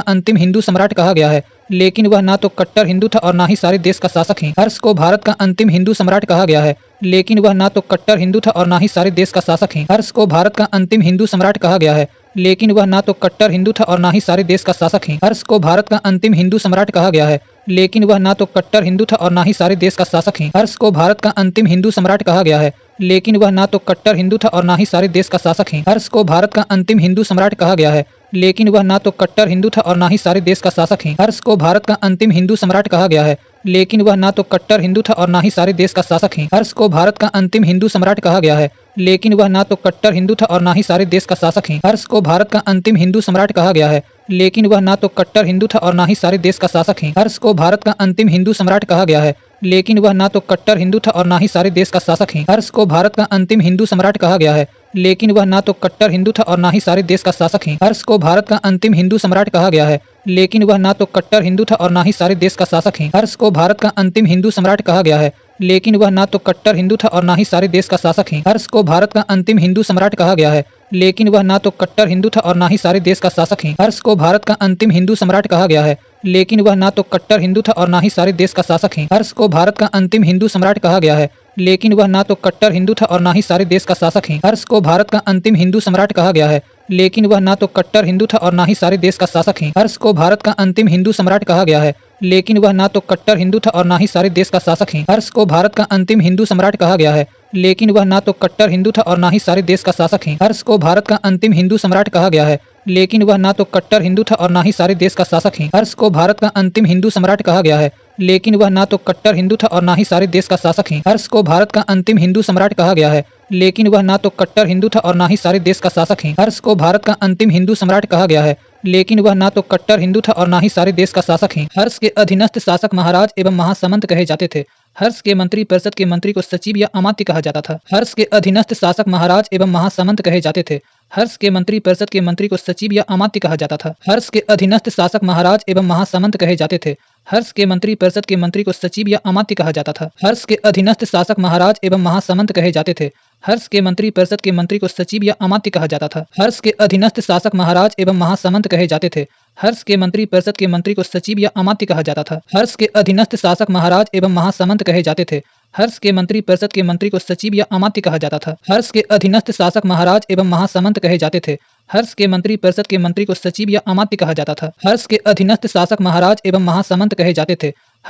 अंतिम हिंदू सम्राट कहा गया है, लेकिन वह ना तो कट्टर हिंदू था और ना ही सारे देश का शासक ही। हर्ष को भारत का अंतिम हिंदू सम्राट कहा गया है, लेकिन वह ना तो कट्टर हिंदू था और ना ही सारे देश का शासक ही। हर्ष को भारत का अंतिम हिंदू सम्राट कहा गया है, लेकिन वह ना तो कट्टर हिंदू था और ना ही सारे देश का शासक ही। हर्ष को भारत का अंतिम हिंदू सम्राट कहा गया है, लेकिन वह ना तो कट्टर हिंदू था और ना ही सारे देश का शासक ही। हर्ष को भारत का अंतिम हिंदू सम्राट कहा गया है, लेकिन वह ना तो कट्टर हिंदू था और ना ही सारे देश का शासक ही। हर्ष को भारत का अंतिम हिंदू सम्राट कहा गया है, लेकिन वह ना तो कट्टर हिंदू था और ना ही सारे देश का शासक ही। हर्ष को भारत का अंतिम हिंदू सम्राट कहा गया है, लेकिन वह ना तो कट्टर हिंदू था और ना ही सारे देश का शासक ही। हर्ष को भारत का अंतिम हिंदू सम्राट कहा गया है, लेकिन वह ना तो कट्टर हिंदू था और ना ही सारे देश का शासक ही। हर्ष को भारत का अंतिम हिंदू सम्राट कहा गया है, लेकिन वह ना तो कट्टर हिंदू था और ना ही सारे देश का शासक ही। हर्ष को भारत का अंतिम हिंदू सम्राट कहा गया है, लेकिन वह ना तो कट्टर हिंदू था और ना ही सारे देश का शासक ही। हर्ष को भारत का अंतिम हिंदू सम्राट कहा गया है, लेकिन वह ना तो कट्टर हिंदू था और ना ही सारे देश का शासक ही। हर्ष को भारत का अंतिम हिंदू सम्राट कहा गया है, लेकिन वह ना तो कट्टर हिंदू था और ना ही सारे देश का शासक ही। हर्ष को भारत का अंतिम हिंदू सम्राट कहा गया है, लेकिन वह ना तो कट्टर हिंदू था और ना ही सारे देश का शासक ही। हर्ष को भारत का अंतिम हिंदू सम्राट कहा गया है, लेकिन वह ना तो कट्टर हिंदू था और ना ही सारे देश का शासक ही। हर्ष को भारत का अंतिम हिंदू सम्राट कहा गया है, लेकिन वह ना तो कट्टर हिंदू था और ना ही सारे देश का शासक ही। हर्ष को भारत का अंतिम हिंदू सम्राट कहा गया है, लेकिन वह ना तो कट्टर हिंदू था और ना ही सारे देश का शासक ही। हर्ष को भारत का अंतिम हिंदू सम्राट कहा गया है, लेकिन वह ना तो कट्टर हिंदू था और ना ही सारे देश का शासक ही। हर्ष को भारत का अंतिम हिंदू सम्राट कहा गया है, लेकिन वह ना तो कट्टर हिंदू था और ना ही सारे देश का शासक ही। हर्ष को भारत का अंतिम हिंदू सम्राट कहा गया है, लेकिन वह ना तो कट्टर हिंदू था और ना ही सारे देश का शासक ही। हर्ष को भारत का अंतिम हिंदू सम्राट कहा गया है, लेकिन वह ना तो कट्टर हिंदू था और ना ही सारे देश का शासक ही। हर्ष को भारत का अंतिम हिंदू सम्राट कहा गया है, लेकिन वह ना तो कट्टर हिंदू था और ना ही सारे देश का शासक ही। हर्ष को भारत का अंतिम हिंदू सम्राट कहा गया है, लेकिन वह ना तो कट्टर हिंदू था और ना ही सारे देश का शासक ही। हर्ष को भारत का अंतिम हिंदू सम्राट कहा गया है, लेकिन वह ना तो कट्टर हिंदू था और ना ही सारे देश का शासक ही। हर्ष के अधीनस्थ शासक महाराज एवं महासामंत कहे जाते थे। हर्ष के मंत्री परिषद के मंत्री को सचिव या अमात्य कहा जाता था। हर्ष के अधीनस्थ शासक महाराज एवं महासामंत कहे जाते थे। हर्ष के मंत्री परिषद के मंत्री को सचिव या अमात्य कहा जाता था। हर्ष के अधीनस्थ शासक महाराज एवं महासामंत कहे जाते थे। हर्ष के मंत्री परिषद के मंत्री को सचिव या अमात्य कहा जाता था। हर्ष के अधीनस्थ शासक महाराज एवं महासामंत कहे जाते थे। हर्ष के मंत्री परिषद के मंत्री को सचिव या अमात्य कहा जाता था। हर्ष के अधीनस्थ शासक महाराज एवं महासामंत कहे जाते थे। हर्ष के मंत्री परिषद के मंत्री को सचिव या अमात्य कहा जाता था। हर्ष के अधीनस्थ शासक महाराज एवं महासामंत कहे जाते थे। हर्ष के मंत्री परिषद के मंत्री को सचिव या अमात्य कहा जाता था। हर्ष के अधीनस्थ शासक महाराज एवं महासामंत कहे जाते थे। हर्ष के मंत्री परिषद के मंत्री को सचिव या अमात्य कहा जाता था। हर्ष के अधीनस्थ शासक महाराज एवं महासामंत कहे जाते थे। हर्ष के मंत्री परिषद के मंत्री को सचिव या अमात्य कहा जाता था। हर्ष के अधीनस्थ शासक महाराज एवं महासामंत कहे जाते थे।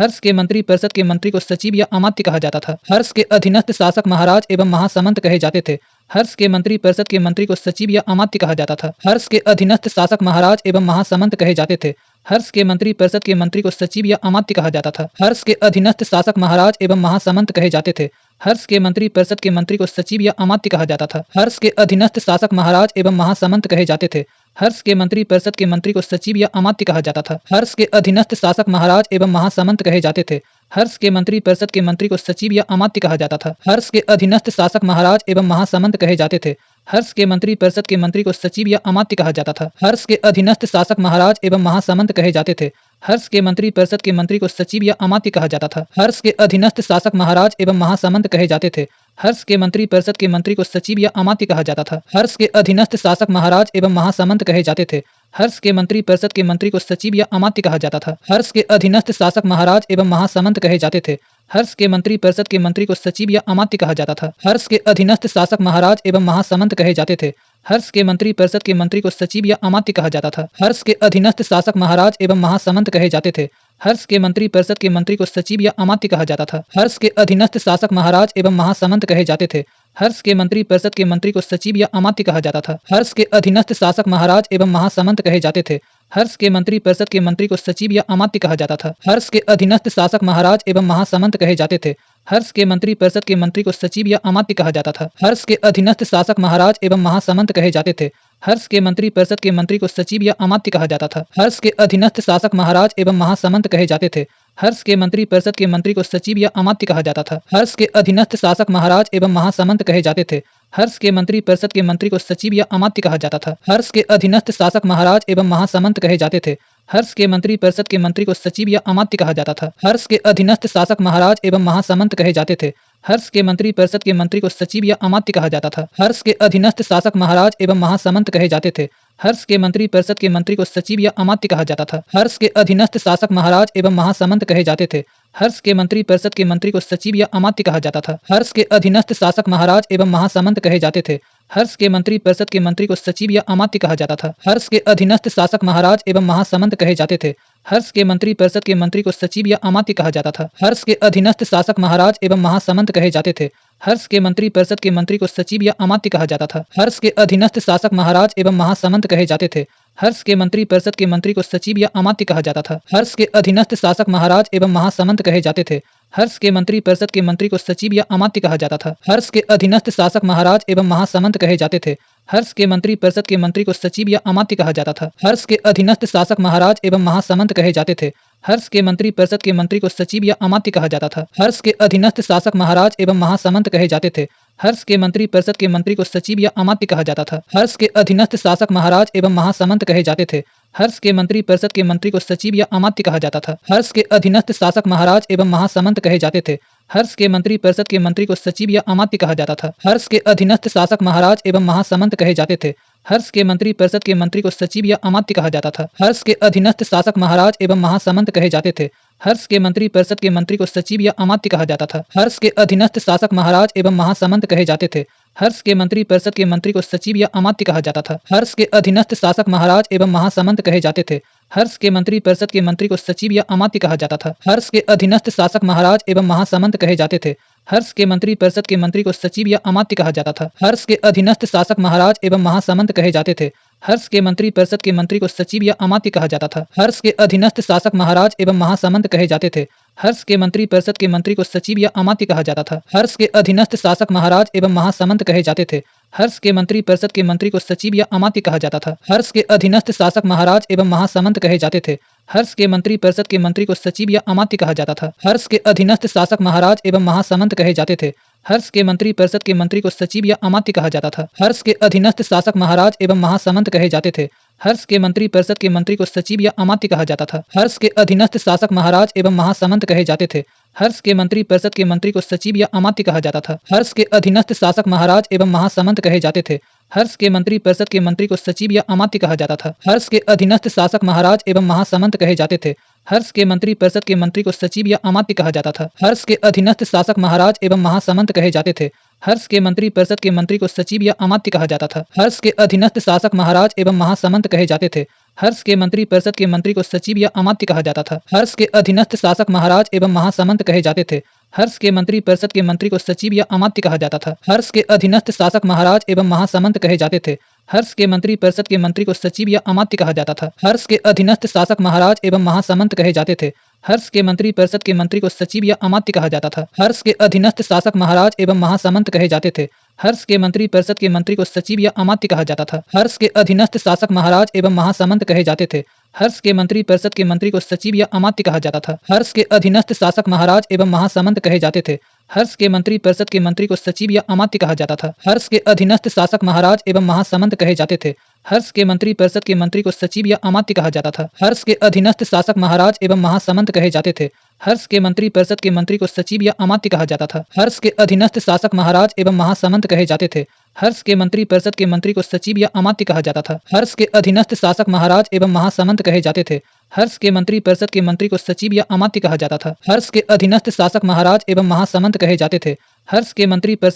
हर्ष के मंत्री परिषद के मंत्री को सचिव या अमात्य कहा जाता था। हर्ष के अधीनस्थ शासक महाराज एवं महासामंत कहे जाते थे। हर्ष के मंत्री परिषद के मंत्री को सचिव या अमात्य कहा जाता था। हर्ष के अधीनस्थ शासक महाराज एवं महासामंत कहे जाते थे। हर्ष के मंत्री परिषद के मंत्री को सचिव या अमात्य कहा जाता था। हर्ष के अधीनस्थ शासक महाराज एवं महासामंत कहे जाते थे। हर्ष के मंत्री परिषद के मंत्री को सचिव या अमात्य कहा जाता था। हर्ष के अधीनस्थ शासक महाराज एवं महासामंत कहे जाते थे। हर्ष के मंत्री परिषद के मंत्री को सचिव या अमात्य कहा जाता था। हर्ष के अधीनस्थ शासक महाराज एवं महासामंत कहे जाते थे। हर्ष के मंत्री परिषद के मंत्री को सचिव या अमात्य कहा जाता था। हर्ष के अधीनस्थ शासक महाराज एवं महासामंत कहे जाते थे। हर्ष के मंत्री परिषद के मंत्री को सचिव या अमात्य कहा जाता था। हर्ष के अधीनस्थ शासक महाराज एवं महासामंत कहे जाते थे। हर्ष के मंत्री परिषद के मंत्री को सचिव या अमात्य कहा जाता था। हर्ष के अधीनस्थ शासक महाराज एवं महासामंत कहे जाते थे। हर्ष के मंत्री परिषद के मंत्री को सचिव या अमात्य कहा जाता था। हर्ष के अधीनस्थ शासक महाराज एवं महासामंत कहे जाते थे। हर्ष के मंत्री परिषद के मंत्री को सचिव या अमात्य कहा जाता था। हर्ष के अधीनस्थ शासक महाराज एवं महासामंत कहे जाते थे। हर्ष के मंत्री परिषद के मंत्री को सचिव या अमात्य कहा जाता था। हर्ष के अधीनस्थ शासक महाराज एवं महासामंत कहे जाते थे। हर्ष के मंत्री परिषद के मंत्री को सचिव या अमात्य कहा जाता था। हर्ष के अधीनस्थ शासक महाराज एवं महासामंत कहे जाते थे। हर्ष के मंत्री परिषद के मंत्री को सचिव या अमात्य कहा जाता था। हर्ष के अधीनस्थ शासक महाराज एवं महासामंत कहे जाते थे। हर्ष के मंत्री परिषद के मंत्री को सचिव या अमात्य कहा जाता था। हर्ष के अधीनस्थ शासक महाराज एवं महासामंत कहे जाते थे। हर्ष के मंत्री परिषद के मंत्री को सचिव या अमात्य कहा जाता था। हर्ष के अधीनस्थ शासक महाराज एवं महासामंत कहे जाते थे। हर्ष के मंत्री परिषद के मंत्री को सचिव या अमात्य कहा जाता था। हर्ष के अधीनस्थ शासक महाराज एवं महासामंत कहे जाते थे। हर्ष के मंत्री परिषद के मंत्री को सचिव या अमात्य कहा जाता था। हर्ष के अधीनस्थ शासक महाराज एवं महासामंत कहे जाते थे। हर्ष के मंत्री परिषद के मंत्री को सचिव या अमात्य कहा जाता था। हर्ष के अधीनस्थ शासक महाराज एवं महासामंत कहे जाते थे। हर्ष के मंत्री परिषद के मंत्री को सचिव या अमात्य कहा जाता था। हर्ष के अधीनस्थ शासक महाराज एवं महासामंत कहे जाते थे। हर्ष के मंत्री परिषद के मंत्री को सचिव या अमात्य कहा जाता था। हर्ष के अधीनस्थ शासक महाराज एवं महासामंत कहे जाते थे। हर्ष के मंत्री परिषद के मंत्री को सचिव या अमात्य कहा जाता था। हर्ष के अधीनस्थ शासक महाराज एवं महासामंत कहे जाते थे। हर्ष के मंत्री परिषद के मंत्री को सचिव या अमात्य कहा जाता था। हर्ष के अधीनस्थ शासक महाराज एवं महासामंत कहे जाते थे। हर्ष के मंत्री परिषद के मंत्री को सचिव या अमात्य कहा जाता था। हर्ष के अधीनस्थ शासक महाराज एवं महासामंत कहे जाते थे। हर्ष के मंत्री परिषद के मंत्री को सचिव या अमात्य कहा जाता था। हर्ष के अधीनस्थ शासक महाराज एवं महासामंत कहे जाते थे। हर्ष के मंत्री परिषद के मंत्री को सचिव या अमात्य कहा जाता था। हर्ष के अधीनस्थ शासक महाराज एवं महासामंत कहे जाते थे। हर्ष के मंत्री परिषद के मंत्री को सचिव या अमात्य कहा जाता था। हर्ष के अधीनस्थ शासक महाराज एवं महासामंत कहे जाते थे। हर्ष के मंत्री परिषद के मंत्री को सचिव या अमात्य कहा जाता था। हर्ष के अधीनस्थ शासक महाराज एवं महासामंत कहे जाते थे। हर्ष के मंत्री परिषद के मंत्री को सचिव या अमात्य कहा जाता था। हर्ष के अधीनस्थ शासक महाराज एवं महासामंत कहे जाते थे। हर्ष के मंत्री परिषद के मंत्री को सचिव या अमात्य कहा जाता था। हर्ष के अधीनस्थ शासक महाराज एवं महासामंत कहे जाते थे। हर्ष के मंत्री परिषद के मंत्री को सचिव या अमात्य कहा जाता था। हर्ष के अधीनस्थ शासक महाराज एवं महासामंत कहे जाते थे। हर्ष के मंत्री परिषद के मंत्री को सचिव या अमात्य कहा जाता था। हर्ष के अधीनस्थ शासक महाराज एवं महासामंत कहे जाते थे। हर्ष के मंत्री परिषद के मंत्री को सचिव या अमात्य कहा जाता था। हर्ष के अधीनस्थ शासक महाराज एवं महासामंत कहे जाते थे। हर्ष के मंत्री परिषद के मंत्री को सचिव या अमात्य कहा जाता था। हर्ष के अधीनस्थ शासक महाराज एवं महासामंत कहे जाते थे। हर्ष के मंत्री परिषद के मंत्री को सचिव या अमात्य कहा जाता था। हर्ष के अधीनस्थ शासक महाराज एवं महासामंत कहे जाते थे। हर्ष के मंत्री परिषद के मंत्री को सचिव या अमात्य कहा जाता था। हर्ष के अधीनस्थ शासक महाराज एवं महासामंत कहे जाते थे। हर्ष के मंत्री परिषद के मंत्री को सचिव या अमात्य कहा जाता था। हर्ष के अधीनस्थ शासक महाराज एवं महासामंत कहे जाते थे। हर्ष के मंत्री परिषद के मंत्री को सचिव या अमात्य कहा जाता था। हर्ष के अधीनस्थ शासक महाराज एवं महासामंत कहे जाते थे। हर्ष के मंत्री परिषद के मंत्री को सचिव या अमात्य कहा जाता था। हर्ष के अधीनस्थ शासक महाराज एवं महासामंत कहे जाते थे। हर्ष के मंत्री परिषद के मंत्री को सचिव या अमात्य कहा जाता था। हर्ष के अधीनस्थ शासक महाराज एवं महासामंत कहे जाते थे। हर्ष के मंत्री परिषद के मंत्री को सचिव या अमात्य कहा जाता था। हर्ष के अधीनस्थ शासक महाराज एवं महासामंत कहे जाते थे। हर्ष के मंत्री परिषद के मंत्री को सचिव या अमात्य कहा जाता था। हर्ष के अधीनस्थ शासक महाराज एवं महासामंत कहे जाते थे। हर्ष के मंत्री परिषद के मंत्री को सचिव या अमात्य कहा जाता था। हर्ष के अधीनस्थ शासक महाराज एवं महासामंत कहे जाते थे। हर्ष के मंत्री परिषद के मंत्री को सचिव या अमात्य कहा जाता था। हर्ष के अधीनस्थ शासक महाराज एवं महासामंत कहे जाते थे। हर्ष के मंत्री परिषद के मंत्री को सचिव या अमात्य कहा जाता था। हर्ष के अधीनस्थ शासक महाराज एवं महासामंत कहे जाते थे। हर्ष के मंत्री परिषद के मंत्री को सचिव या अमात्य कहा जाता था। हर्ष के अधीनस्थ शासक महाराज एवं महासामंत कहे जाते थे। हर्ष के मंत्री परिषद के मंत्री को सचिव या अमात्य कहा जाता था। हर्ष के अधीनस्थ शासक महाराज एवं महासामंत कहे जाते थे। हर्ष के मंत्री परिषद के मंत्री को सचिव या अमात्य कहा जाता था। हर्ष के अधीनस्थ शासक महाराज एवं महासामंत कहे जाते थे। हर्ष के मंत्री परिषद के मंत्री को सचिव या अमात्य कहा जाता था। हर्ष के अधीनस्थ शासक महाराज एवं महासामंत कहे जाते थे। हर्ष के मंत्री परिषद के मंत्री को सचिव या अमात्य कहा जाता था। हर्ष के अधीनस्थ शासक महाराज एवं महासामंत कहे जाते थे। हर्ष के मंत्री परिषद के मंत्री को सचिव या अमात्य कहा जाता था। हर्ष के अधीनस्थ शासक महाराज एवं महासामंत कहे जाते थे। हर्ष के मंत्री परिषद के मंत्री को सचिव या अमात्य कहा जाता था। हर्ष के अधीनस्थ शासक महाराज एवं महासामंत कहे जाते थे। हर्ष के मंत्री परिषद के मंत्री को सचिव या अमात्य कहा जाता था। हर्ष के अधीनस्थ शासक महाराज एवं महासामंत कहे जाते थे। हर्ष के मंत्री परिषद के मंत्री को सचिव या अमात्य कहा जाता था। हर्ष के अधीनस्थ शासक महाराज एवं महासामंत कहे जाते थे। हर्ष के मंत्री परिषद के मंत्री को सचिव या अमात्य कहा जाता था। हर्ष के अधीनस्थ शासक महाराज एवं महासामंत कहे जाते थे। हर्ष के मंत्री परिषद के मंत्री को सचिव या अमात्य कहा जाता था। हर्ष के अधीनस्थ शासक महाराज एवं महासामंत कहे जाते थे। हर्ष के मंत्री परिषद के मंत्री को सचिव या अमात्य कहा जाता था। हर्ष के अधीनस्थ शासक महाराज एवं महासामंत कहे जाते थे। हर्ष के मंत्री परिषद के मंत्री को सचिव या अमात्य कहा जाता था। हर्ष के अधीनस्थ शासक महाराज एवं महासामंत कहे जाते थे। हर्ष के मंत्री परिषद के मंत्री को सचिव या अमात्य कहा जाता था। हर्ष के अधीनस्थ शासक महाराज एवं महासामंत कहे जाते थे। हर्ष के मंत्री परिषद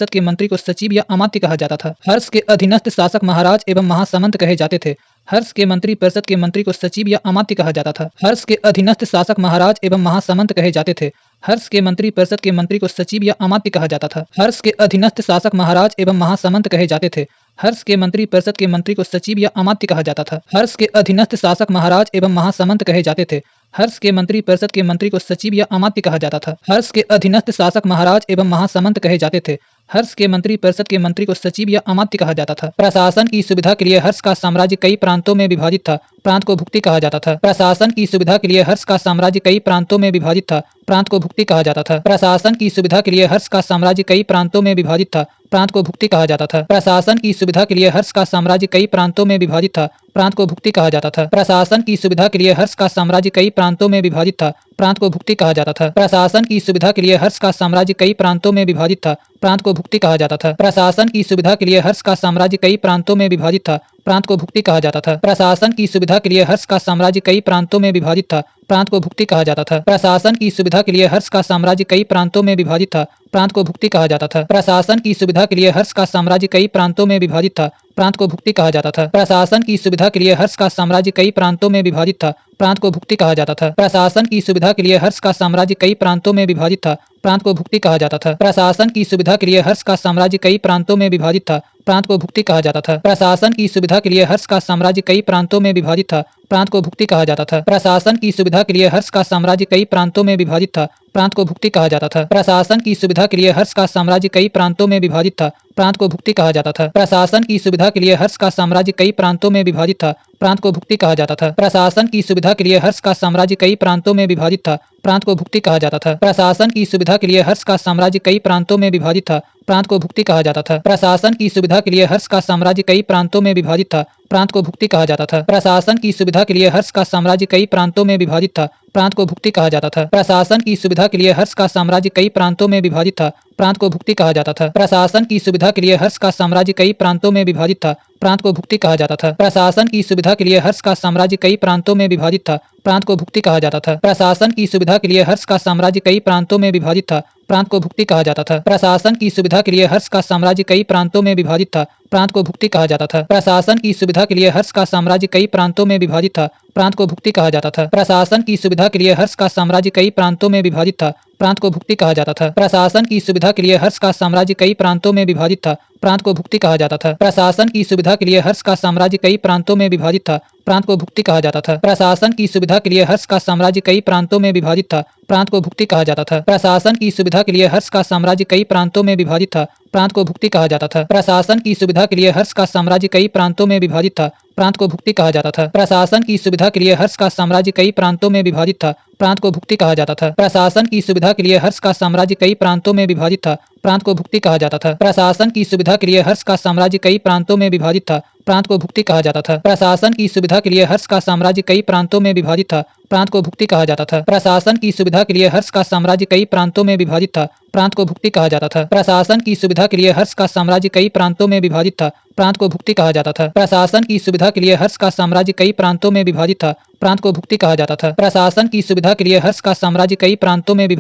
के मंत्री को सचिव या अमात्य कहा जाता था। हर्ष के अधीनस्थ शासक महाराज एवं महासामंत कहे जाते थे। हर्ष के मंत्री परिषद के मंत्री को सचिव या अमात्य कहा जाता था। हर्ष के अधीनस्थ शासक महाराज एवं महासामंत कहे जाते थे। हर्ष के मंत्री परिषद के मंत्री को सचिव या अमात्य कहा जाता था। हर्ष के अधीनस्थ शासक महाराज एवं महासामंत कहे जाते थे। हर्ष के मंत्री परिषद के मंत्री को सचिव या अमात्य कहा जाता था। हर्ष के अधीनस्थ शासक महाराज एवं महासामंत कहे जाते थे। हर्ष के मंत्री परिषद के मंत्री को सचिव या अमात्य कहा जाता था। हर्ष के अधीनस्थ शासक महाराज एवं महासामंत कहे जाते थे। हर्ष के मंत्री परिषद के मंत्री को सचिव या अमात्य कहा जाता था। प्रशासन की सुविधा के लिए हर्ष का साम्राज्य कई प्रांतों में विभाजित था। प्रांत को भुक्ति कहा जाता था। प्रशासन की सुविधा के लिए हर्ष का साम्राज्य कई प्रांतों में विभाजित था। प्रांत को भुक्ति कहा जाता था। प्रशासन की सुविधा के लिए हर्ष का साम्राज्य कई प्रांतों में विभाजित था। प्रांत को भुक्ति कहा जाता था। प्रशासन की सुविधा के लिए हर्ष का साम्राज्य कई प्रांतों में विभाजित था। प्रांत को भुक्ति कहा जाता था। प्रशासन की सुविधा के लिए हर्ष का साम्राज्य कई प्रांतों में विभाजित था। प्रांत को भुक्ति कहा जाता था। प्रशासन की सुविधा के लिए हर्ष का साम्राज्य कई प्रांतों में विभाजित था। प्रांत को भुक्ति कहा जाता था। प्रशासन की सुविधा के लिए हर्ष का साम्राज्य कई प्रांतों में विभाजित था। प्रांत को भुक्ति कहा जाता था। प्रशासन की सुविधा के लिए हर्ष का साम्राज्य कई प्रांतों में विभाजित था। प्रांत को भुक्ति कहा जाता था। प्रशासन की सुविधा के लिए हर्ष का साम्राज्य कई प्रांतों में विभाजित था। प्रांत को भुक्ति कहा जाता था। प्रशासन की सुविधा के लिए हर्ष का साम्राज्य कई प्रांतों में विभाजित था। प्रांत को भुक्ति कहा जाता था। प्रशासन की सुविधा के लिए हर्ष का साम्राज्य कई प्रांतों में विभाजित था। प्रांत को भुक्ति कहा जाता था। प्रशासन की सुविधा के लिए हर्ष का साम्राज्य कई प्रांतों में विभाजित था। प्रांत को भुक्ति कहा जाता था। प्रशासन की सुविधा के लिए हर्ष का साम्राज्य कई प्रांतों में विभाजित था। प्रांत को भुक्ति कहा जाता था। प्रशासन की सुविधा के लिए हर्ष का साम्राज्य कई प्रांतों में विभाजित था। प्रांत को भुक्ति कहा जाता था। प्रशासन की सुविधा के लिए हर्ष का साम्राज्य कई प्रांतों में विभाजित था, प्रांत को भुक्ति कहा जाता था। प्रशासन की सुविधा के लिए हर्ष का साम्राज्य कई प्रांतों में विभाजित था, प्रांत को भुक्ति कहा जाता था। प्रशासन की सुविधा के लिए हर्ष का साम्राज्य कई प्रांतों में विभाजित था, प्रांत को भुक्ति कहा जाता था। प्रशासन की सुविधा के लिए हर्ष का साम्राज्य कई प्रांतों में विभाजित था, प्रांत को भुक्ति कहा जाता था। प्रशासन की सुविधा के लिए हर्ष का साम्राज्य कई प्रांतों में विभाजित था, प्रांत को भुक्ति कहा जाता था। प्रशासन की सुविधा के लिए हर्ष का साम्राज्य कई प्रांतों में विभाजित था, प्रांत को भुक्ति कहा जाता था। प्रशासन की सुविधा के लिए हर्ष का साम्राज्य कई प्रांतों में विभाजित था, प्रांत को भुक्ति कहा जाता था। प्रशासन की सुविधा के लिए हर्ष का साम्राज्य कई प्रांतों में विभाजित था, प्रांत को भुक्ति कहा जाता था। प्रशासन की सुविधा के लिए हर्ष का साम्राज्य कई प्रांतों में विभाजित था, प्रांत को भुक्ति कहा जाता था। प्रशासन की सुविधा के लिए हर्ष का साम्राज्य कई प्रांतों में विभाजित था, प्रांत को भुक्ति कहा जाता था। प्रशासन की सुविधा के लिए हर्ष का साम्राज्य कई प्रांतों में विभाजित था, प्रांत को भुक्ति कहा जाता था। प्रशासन की सुविधा के लिए हर्ष का साम्राज्य कई प्रांतों में विभाजित था, प्रांत को भुक्ति कहा जाता था। प्रशासन की सुविधा के लिए हर्ष का साम्राज्य कई प्रांतों में विभाजित था, प्रांत को भुक्ति कहा जाता था। प्रशासन की सुविधा के लिए हर्ष का साम्राज्य कई प्रांतों में विभाजित था, प्रांत को भुक्ति कहा जाता था। प्रशासन की सुविधा के लिए हर्ष का साम्राज्य कई प्रांतों में विभाजित था, प्रांत को भुक्ति कहा जाता था। प्रशासन की सुविधा के लिए हर्ष का साम्राज्य कई प्रांतों में विभाजित था, प्रांत को भुक्ति कहा जाता था। प्रशासन की सुविधा के लिए हर्ष का साम्राज्य कई प्रांतों में विभाजित था, प्रांत को भुक्ति कहा जाता था। प्रशासन की सुविधा के लिए हर्ष का साम्राज्य कई प्रांतों में विभाजित था, प्रांत को भुक्ति कहा जाता था। प्रशासन की सुविधा के लिए हर्ष का साम्राज्य कई प्रांतों में विभाजित था, प्रांत को भुक्ति कहा जाता था। प्रशासन की सुविधा के लिए हर्ष का साम्राज्य कई प्रांतों में विभाजित था, प्रांत को भुक्ति कहा जाता था। प्रशासन की सुविधा के लिए हर्ष का साम्राज्य कई प्रांतों में विभाजित था, प्रांत को भुक्ति कहा जाता था। प्रशासन की सुविधा के लिए हर्ष का साम्राज्य कई प्रांतों में विभाजित था, प्रांत को भुक्ति कहा जाता था। प्रशासन की सुविधा के लिए हर्ष का साम्राज्य कई प्रांतों में विभाजित था, प्रांत को भुक्ति कहा जाता था। प्रशासन की सुविधा के लिए हर्ष का साम्राज्य कई प्रांतों में विभाजित था, प्रांत को भुक्ति कहा जाता था। प्रशासन की सुविधा के लिए हर्ष का साम्राज्य कई प्रांतों में विभाजित था, प्रांत को भुक्ति कहा जाता था। प्रशासन की सुविधा के लिए हर्ष का साम्राज्य कई प्रांतों में विभाजित था, प्रांत को भुक्ति कहा जाता था। प्रशासन की सुविधा के लिए हर्ष का साम्राज्य कई प्रांतों में विभाजित था, प्रांत को भुक्ति कहा जाता था। प्रशासन की सुविधा के लिए हर्ष का साम्राज्य कई प्रांतों में विभाजित था,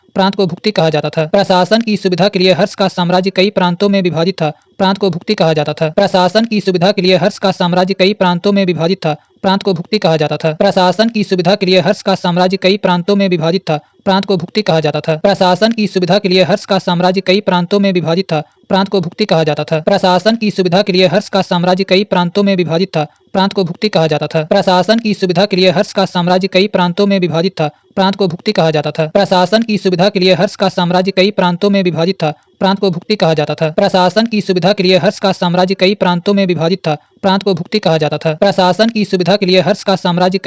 प्रांत को भुक्ति कहा जाता था। प्रशासन की सुविधा के लिए हर्ष का साम्राज्य कई प्रांतों में विभाजित था, प्रांत को भुक्ति कहा जाता था। प्रशासन की सुविधा के लिए हर्ष का साम्राज्य कई प्रांतों में विभाजित था, प्रांत को भुक्ति कहा जाता था। प्रशासन की सुविधा के लिए हर्ष का साम्राज्य कई प्रांतों में विभाजित था, प्रांत को भुक्ति कहा जाता था। प्रशासन की सुविधा के लिए हर्ष का साम्राज्य कई प्रांतों में विभाजित था, प्रांत को भुक्ति कहा जाता था। प्रशासन की सुविधा के लिए हर्ष का साम्राज्य कई प्रांतों में विभाजित था, प्रांत को भुक्ति कहा जाता था। प्रशासन की सुविधा के लिए हर्ष का साम्राज्य कई प्रांतों में विभाजित था, प्रांत को भुक्ति कहा जाता था। प्रशासन की सुविधा के लिए हर्ष का साम्राज्य कई प्रांतों में विभाजित था, प्रांत को भुक्ति कहा जाता था। प्रशासन की सुविधा के लिए हर्ष का साम्राज्य कई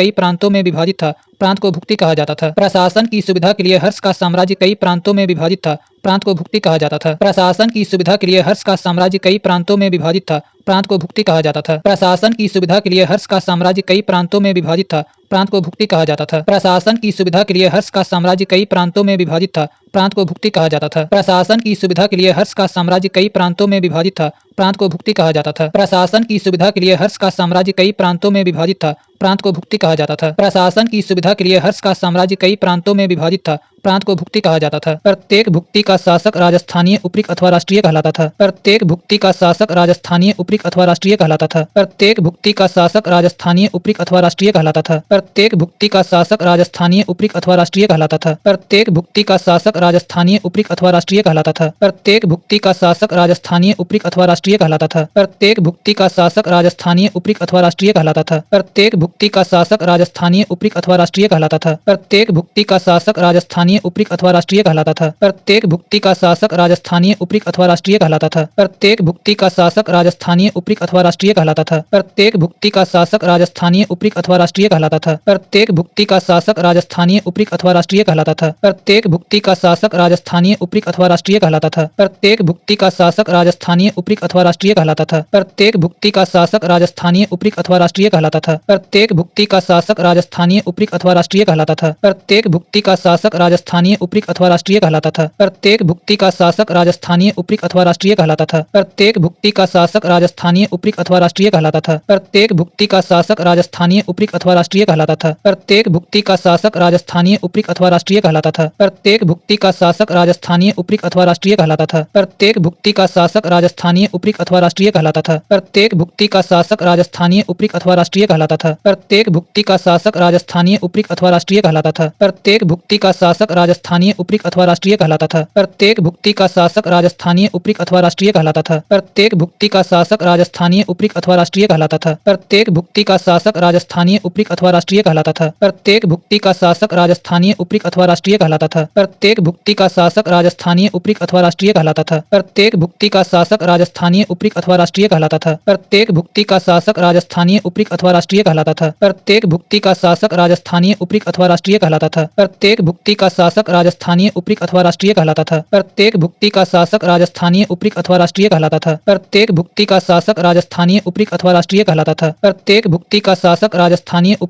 प्रांतों में विभाजित था, प्रांत को भुक्ति कहा जाता था। प्रशासन की सुविधा के लिए हर्ष का साम्राज्य कई प्रांतों में विभाजित था, प्रांत को भुक्ति कहा जाता था। प्रशासन की सुविधा के लिए हर्ष का साम्राज्य कई प्रांतों में विभाजित था, प्रांत को भुक्ति कहा जाता था। प्रशासन की सुविधा के लिए हर्ष का साम्राज्य कई प्रांतों में विभाजित था, प्रांत को भुक्ति कहा जाता था। प्रशासन की सुविधा के लिए हर्ष का साम्राज्य कई प्रांतों में विभाजित था, प्रांत को भुक्ति कहा जाता था। प्रशासन की सुविधा के लिए हर्ष का साम्राज्य कई प्रांतों में विभाजित था, प्रांत को भुक्ति कहा जाता था। प्रशासन की सुविधा के लिए हर्ष का साम्राज्य कई प्रांतों में विभाजित था, प्रांत को भुक्ति कहा जाता था। प्रशासन की सुविधा के लिए हर्ष का साम्राज्य कई प्रांतों में विभाजित था, प्रांत को भुक्ति कहा जाता था। प्रत्येक भुक्ति का शासक राजस्थानीय, उपरिक अथवा राष्ट्रीय कहलाता था। प्रत्येक भुक्ति का शासक राजस्थानीय, उपरिक अथवा राष्ट्रीय कहलाता था। प्रत्येक भुक्ति का शासक राजस्थानीय, उपरिक अथवा राष्ट्रीय कहलाता था। प्रत्येक भुक्ति का शासक राजस्थानीय, उपरिक अथवा राष्ट्रीय कहलाता था। प्रत्येक भुक्ति का शासक राजस्थानीय, उपरिक अथवा राष्ट्रीय कहलाता था। प्रत्येक भुक्ति का शासक राजस्थानीय, उपरिक अथवा राष्ट्रीय कहलाता था। प्रत्येक भुक्ति का शासक राजस्थानीय, उपरिक अथवा राष्ट्रीय कहलाता था। प्रत्येक भुक्ति का शासक राजस्थानीय, उपरिक अथवा राष्ट्रीय कहलाता था। प्रत्येक भुक्ति का शासक राजस्थानीय, उपरिक अथवा राष्ट्रीय कहलाता था। प्रत्येक भुक्ति का शासक राजस्थानीय, उपरिक अथवा राष्ट्रीय कहलाता था। प्रत्येक भुक्ति का शासक राजस्थानीय, उपरिक अथवा राष्ट्रीय कहलाता था। प्रत्येक भुक्ति का शासक राजस्थानीय, उपरिक अथवा राष्ट्रीय कहलाता था। प्रत्येक भुक्ति का शासक राजस्थानीय, उपरिक अथवा राष्ट्रीय कहलाता था। प्रत्येक भुक्ति का शासक राजस्थानीय, उपरिक अथवा राष्ट्रीय कहलाता था। प्रत्येक भुक्ति का शासक राजस्थानीय, उपरिक अथवा राष्ट्रीय कहलाता था। प्रत्येक भुक्ति का शासक राजस्थानीय, उपरिक अथवा राष्ट्रीय कहलाता था। प्रत्येक भुक्ति का शासक राजस्थानीय, उपरिक अथवा राष्ट्रीय कहलाता था। प्रत्येक भुक्ति का शासक राजस्थानीय, उपरिक अथवा राष्ट्रीय कहलाता था। प्रत्येक भुक्ति का शासक राजस्थानीय, उपरिक अथवा राष्ट्रीय कहलाता था। प्रत्येक भुक्ति का शासक राजस्थानीय, उपरिक अथवा राष्ट्रीय कहलाता था। प्रत्येक भुक्ति का शासक राजस्थानीय, उपरिक अथवा राष्ट्रीय कहलाता था। प्रत्येक भुक्ति का शासक राजस्थानीय, उपरिक अथवा राष्ट्रीय कहलाता था। प्रत्येक भुक्ति का शासक राजस्थानीय, उपरिक अथवा राष्ट्रीय कहलाता था। प्रत्येक भुक्ति का शासक राजस्थानीय, उपरिक अथवा राष्ट्रीय कहलाता था। प्रत्येक भुक्ति का शासक राजस्थानीय, उपरिक अथवा राष्ट्रीय कहलाता था। प्रत्येक भुक्ति का शासक राजस्थानीय उपरीक अथवा राष्ट्रीय कहलाता था। प्रत्येक भुक्ति का शासक राजस्थानीय उपरीक अथवा राष्ट्रीय कहलाता था। प्रत्येक भुक्ति का शासक राजस्थानीय उपरीक अथवा राष्ट्रीय कहलाता था। प्रत्येक भुक्ति का शासक राजस्थानीय उपरीक अथवा राष्ट्रीय कहलाता था। प्रत्येक भुक्ति का शासक राजस्थानीय उपरीक अथवा राष्ट्रीय कहलाता था। प्रत्येक भुक्ति का शासक राजस्थानीय उपरीक अथवा राष्ट्रीय कहलाता था। प्रत्येक भुक्ति का शासक राजस्थानीय उपरीक अथवा राष्ट्रीय कहलाता था। प्रत्येक भुक्ति का शासक राजस्थानीय उपरीक अथवा राष्ट्रीय कहलाता था। प्रत्येक भुक्ति का शासक राजस्थानीय उपरीक अथवा राष्ट्रीय कहलाता था। प्रत्येक भुक्ति का शासक राजस्थानीय उपरीक अथवा राष्ट्रीय कहलाता था। प्रत्येक भुक्ति का शासक राजस्थानीय उपरीक अथवा राष्ट्रीय कहलाता था। प्रत्येक भुक्ति का शासक राजस्थानीय उपरीक अथवा राष्ट्रीय कहलाता था। प्रत्येक भुक्ति का शासक राजस्थानीय उपरीक अथवा राष्ट्रीय कहलाता था। प्रत्येक भुक्ति का शासक राजस्थानीय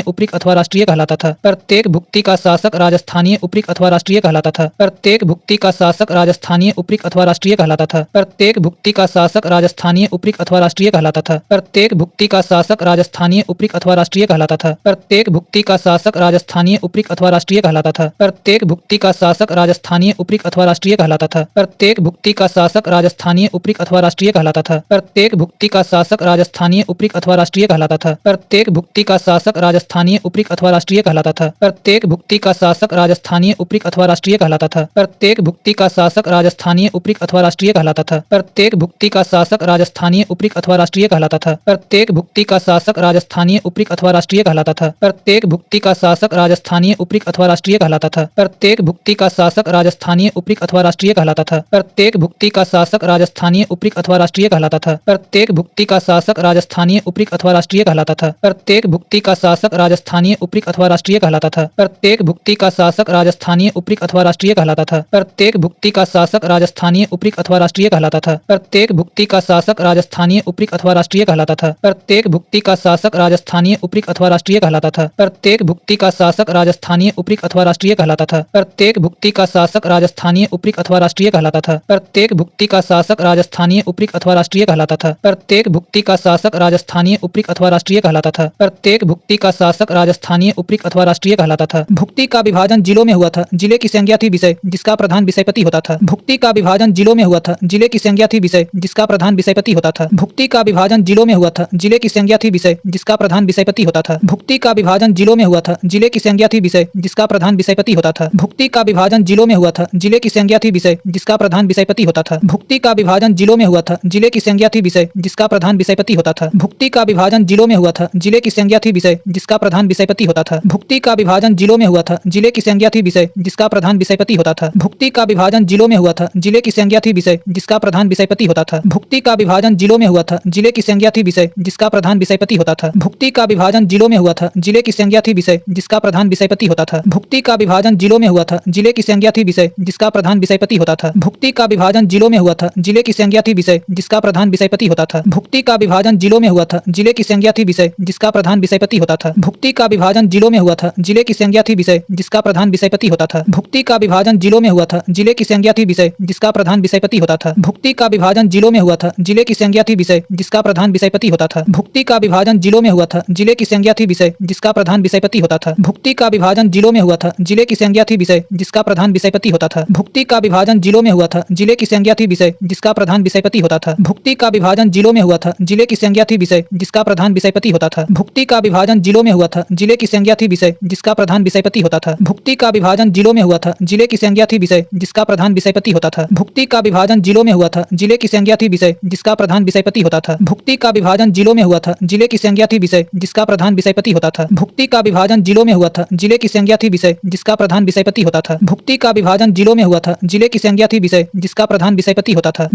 उपरीक अथवा राष्ट्रीय कहलाता था। प्रत्येक भुक्ति का शासक राजस्थानीय उपरीक अथवा राष्ट्रीय कहलाता था। प्रत्येक भुक्ति का शासक राजस्थानीय उपरीक अथवा राष्ट्रीय कहलाता था। प्रत्येक भुक्ति का शासक राजस्थानीय उपरीक अथवा राष्ट्रीय कहलाता था। प्रत्येक भुक्ति का शासक राजस्थानीय उपरीक अथवा राष्ट्रीय कहलाता था। प्रत्येक भुक्ति का शासक राजस्थानीय उपरीक अथवा राष्ट्रीय कहलाता था। प्रत्येक भुक्ति का शासक राजस्थानीय उपरीक अथवा राष्ट्रीय कहलाता था। प्रत्येक भुक्ति का शासक राजस्थानीय उपरीक अथवा राष्ट्रीय कहलाता था। प्रत्येक भुक्ति का शासक राजस्थानीय उपरीक अथवा राष्ट्रीय कहलाता था। प्रत्येक भुक्ति का शासक राजस्थानीय उपरीक अथवा राष्ट्रीय कहलाता था। प्रत्येक भुक्ति का शासक राजस्थानीय उपरीक अथवा राष्ट्रीय कहलाता था। प्रत्येक भुक्ति का शासक राजस्थानीय उपरीक अथवा राष्ट्रीय कहलाता था। प्रत्येक भुक्ति का शासक राजस्थानीय उपरीक अथवा राष्ट्रीय कहलाता था। प्रत्येक भुक्ति का शासक राजस्थानीय उपरीक अथवा राष्ट्रीय कहलाता था। प्रत्येक भुक्ति का शासक राजस्थानीय उपरीक अथवा राष्ट्रीय कहलाता था। प्रत्येक भुक्ति का शासक राजस्थानीय उपरीक अथवा राष्ट्रीय कहलाता था। प्रत्येक भुक्ति का शासक राजस्थानीय उपरीक अथवा राष्ट्रीय कहलाता था। प्रत्येक भुक्ति का शासक राजस्थानीय उपरीक अथवा राष्ट्रीय कहलाता था। प्रत्येक भुक्ति का शासक राजस्थानीय उपरीक अथवा राष्ट्रीय कहलाता था। प्रत्येक भुक्ति का शासक राजस्थानीय उपरीक अथवा राष्ट्रीय कहलाता था। प्रत्येक भुक्ति का शासक राजस्थानीय उपरीक अथवा राष्ट्रीय कहलाता था। प्रत्येक भुक्ति का शासक राजस्थानीय उपरीक अथवा राष्ट्रीय कहलाता था। प्रत्येक भुक्ति का शासक राजस्थानीय उपरीक अथवा राष्ट्रीय कहलाता था। प्रत्येक भुक्ति का शासक राजस्थानीय उपरीक अथवा राष्ट्रीय कहलाता था। प्रत्येक भुक्ति का शासक राजस्थानीय उपरीक अथवा राष्ट्रीय कहलाता था। प्रत्येक भुक्ति का शासक राजस्थानीय उपरीक अथवा राष्ट्रीय कहलाता था। प्रत्येक भुक्ति का शासक राजस्थानीय उपरीक अथवा राष्ट्रीय कहलाता था। प्रत्येक भुक्ति का शासक राजस्थानीय उपरीक अथवा राष्ट्रीय कहलाता था। प्रत्येक भुक्ति का शासक राजस्थानीय उपरीक अथवा राष्ट्रीय कहलाता था। भुक्ति का विभाजन जिलों में हुआ था। जिले की संज्ञा थी विषय जिसका प्रधान विषयपति होता था। भुक्ति का विभाजन जिलों में हुआ था। जिले की संज्ञा थी विषय जिसका प्रधान विषयपति होता था। भुक्ति का विभाजन जिलों में हुआ था। जिले की संज्ञा थी विषय जिसका प्रधान विषयपति होता था। भुक्ति का विभाजन जिलों में हुआ था। जिले की संज्ञा थी विषय जिसका प्रधान विषयपति होता था। भुक्ति का विभाजन जिलों में हुआ था। जिले की संज्ञा थी विषय जिसका प्रधान विषयपति होता था। भुक्ति का विभाजन जिलों में हुआ था। जिले की संज्ञा थी विषय जिसका प्रधान विषयपति होता था। भुक्ति का विभाजन जिलों में हुआ था। जिले की संज्ञा थी विषय जिसका प्रधान विषयपति होता था। भुक्ति का विभाजन जिलों में हुआ था। जिले की संज्ञा थी विषय जिसका प्रधान विषयपति होता था। भुक्ति का विभाजन जिलों में हुआ था। जिले की संज्ञा थी विषय जिसका प्रधान विषयपति होता था। भुक्ति का विभाजन जिलों में हुआ था। जिले की संज्ञा थी विषय जिसका प्रधान विषयपति होता था। भुक्ति का विभाजन जिलों में हुआ था। जिले की संज्ञा थी विषय जिसका प्रधान विषयपति होता था। भुक्ति का विभाजन जिलों में हुआ था। जिले की संज्ञा थी विषय जिसका प्रधान विषयपति होता था। भुक्ति का विभाजन जिलों में हुआ था। जिले की संज्ञा थी विषय जिसका प्रधान विषयपति होता था। भुक्ति का विभाजन जिलों में हुआ था। जिले की संज्ञा थी विषय जिसका प्रधान विषयपति होता था। भुक्ति का विभाजन जिलों में हुआ था। जिले की संज्ञा थी विषय जिसका प्रधान विषयपति होता था। भुक्ति का विभाजन जिलों में हुआ था। जिले की संज्ञा थी विषय जिसका प्रधान विषयपति होता था। भुक्ति का विभाजन जिलों में हुआ था। जिले की संज्ञा थी विषय जिसका प्रधान विषयपति होता था। भुक्ति का विभाजन जिलों में हुआ था। जिले की संज्ञा थी विषय जिसका प्रधान विषयपति होता था। भुक्ति का विभाजन जिलों में हुआ था। जिले की संज्ञा थी विषय जिसका प्रधान विषयपति होता था। भुक्ति का विभाजन जिलों में हुआ था। जिले की संज्ञा थी विषय जिसका प्रधान विषयपति होता था। भुक्ति का विभाजन जिलों में हुआ था। जिले की संज्ञा थी विषय जिसका प्रधान विषयपति होता था। भुक्ति का विभाजन जिलों में हुआ था। जिले की संज्ञा थी विषय जिसका प्रधान विषयपति होता था। भुक्ति का विभाजन जिलों में हुआ था। जिले की संज्ञा थी विषय जिसका प्रधान विषयपति होता था। भुक्ति का विभाजन जिलों में हुआ था। जिले की संज्ञा थी विषय जिसका प्रधान विषयपति होता था। भुक्ति का विभाजन जिलों में हुआ था। जिले की संज्ञा थी विषय जिसका प्रधान विषयपति होता था। भुक्ति का विभाजन जिलों में हुआ था। जिले की संज्ञा थी विषय जिसका प्रधान विषयपति होता था। भुक्ति का विभाजन जिलों में हुआ था। जिले की संज्ञा थी विषय जिसका प्रधान विषयपति होता था। भुक्ति का विभाजन जिलों में हुआ था। जिले की संज्ञा थी विषय जिसका प्रधान विषयपति होता था।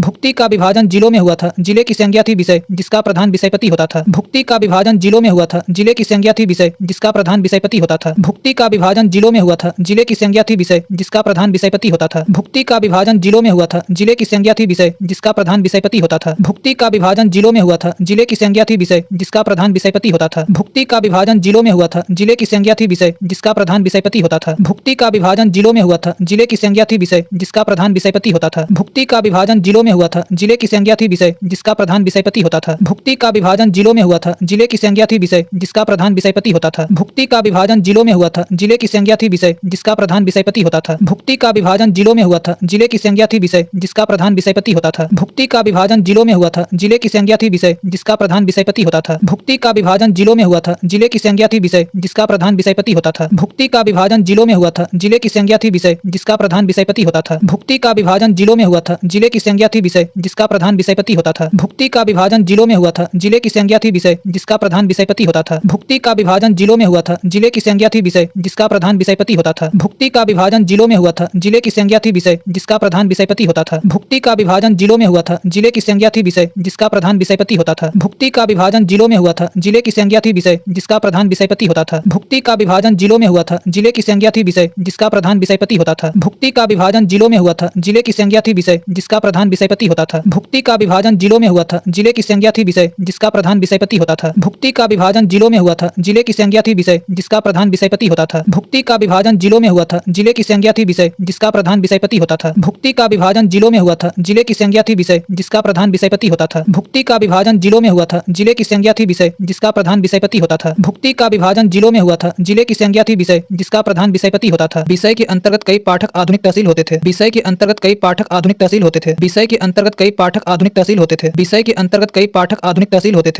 भुक्ति का विभाजन जिलों में हुआ था। जिले की संज्ञा थी विषय जिसका प्रधान विषयपति होता था। भुक्ति का विभाजन जिलों में हुआ था। जिले की संज्ञा थी विषय जिसका प्रधान विषयपति होता था। भुक्ति का विभाजन जिलों में हुआ था। जिले की संज्ञा थी विषय जिसका प्रधान विषयपति होता था। भुक्ति का विभाजन जिलों में हुआ था। जिले की संज्ञा थी विषय जिसका प्रधान विषयपति होता था। भुक्ति का विभाजन जिलों में हुआ था। जिले की संज्ञा थी विषय जिसका प्रधान विषयपति होता था। भुक्ति का विभाजन जिलों में हुआ था। जिले की संज्ञा थी विषय जिसका प्रधान विषयपति होता था। भुक्ति का विभाजन जिलों में हुआ था। जिले की संज्ञा थी विषय जिसका प्रधान विषयपति होता था। भुक्ति का विभाजन जिलों में हुआ था। जिले की संज्ञा थी विषय जिसका प्रधान विषयपति होता था। भुक्ति का विभाजन जिलों में हुआ था। जिले की संज्ञा थी विषय जिसका प्रधान विषयपति होता था। भुक्ति का विभाजन जिलों में हुआ था। जिले की संज्ञा थी विषय जिसका प्रधान विषयपति होता था। भुक्ति का विभाजन जिलों में हुआ था। जिले की संज्ञा संज्ञा थी विषय जिसका प्रधान विषयपति होता था। भुक्ति का विभाजन जिलों में हुआ था। जिले की संज्ञा थी विषय जिसका प्रधान विषयपति होता था। भुक्ति का विभाजन जिलों में हुआ था। जिले की संज्ञा थी विषय जिसका प्रधान विषयपति होता था। भुक्ति का विभाजन जिलों में हुआ था। जिले की संज्ञा थी विषय जिसका प्रधान विषयपति होता था। भुक्ति का विभाजन जिलों में हुआ था। जिले की संज्ञा थी विषय जिसका प्रधान विषयपति होता था। भुक्ति का विभाजन जिलों में हुआ था। जिले की संज्ञा थी विषय जिसका प्रधान विषयपति होता था। भुक्ति का विभाजन जिलों में हुआ था। जिले की संज्ञा थी विषय जिसका प्रधान विषयपति होता था। भुक्ति का विभाजन जिलों में हुआ था। जिले की संज्ञा थी विषय जिसका प्रधान विषयपति होता था। भुक्ति का विभाजन जिलों में हुआ था। जिले की संज्ञा थी विषय जिसका प्रधान विषयपति होता था। भुक्ति का विभाजन जिलों में हुआ था। जिले की संज्ञा थी विषय जिसका प्रधान विषयपति होता था। भुक्ति का विभाजन जिलों में हुआ था। जिले की संज्ञा थी विषय जिसका प्रधान विषयपति होता था। भुक्ति का विभाजन जिलों में हुआ था। जिले की संज्ञा थी विषय जिसका प्रधान विषयपति होता था। भुक्ति का विभाजन जिलों में हुआ था। जिले की संज्ञा थी विषय जिसका प्रधान विषयपति होता था। भुक्ति का विभाजन जिलों में हुआ था। जिले की संज्ञा थी विषय जिसका प्रधान विषयपति होता था। भुक्ति का विभाजन जिलों में हुआ था। जिले की संज्ञा थी विषय जिसका प्रधान विषयपति होता था। भुक्ति का विभाजन जिलों में हुआ था। जिले की संज्ञा थी विषय जिसका प्रधान विषयपति होता था। भुक्ति का विभाजन जिलों में हुआ था। जिले की संज्ञा थी विषय जिसका प्रधान विषयपति होता था। विषय के अंतर्गत कई पाठक आधुनिक तहसील होते थे। विषय के अंतर्गत कई पाठक आधुनिक तहसील होते थे। विषय के अंतर्गत कई पाठक आधुनिक तहसील होते थे। विषय के अंतर्गत कई पाठक आधुनिक तहसील होते थे।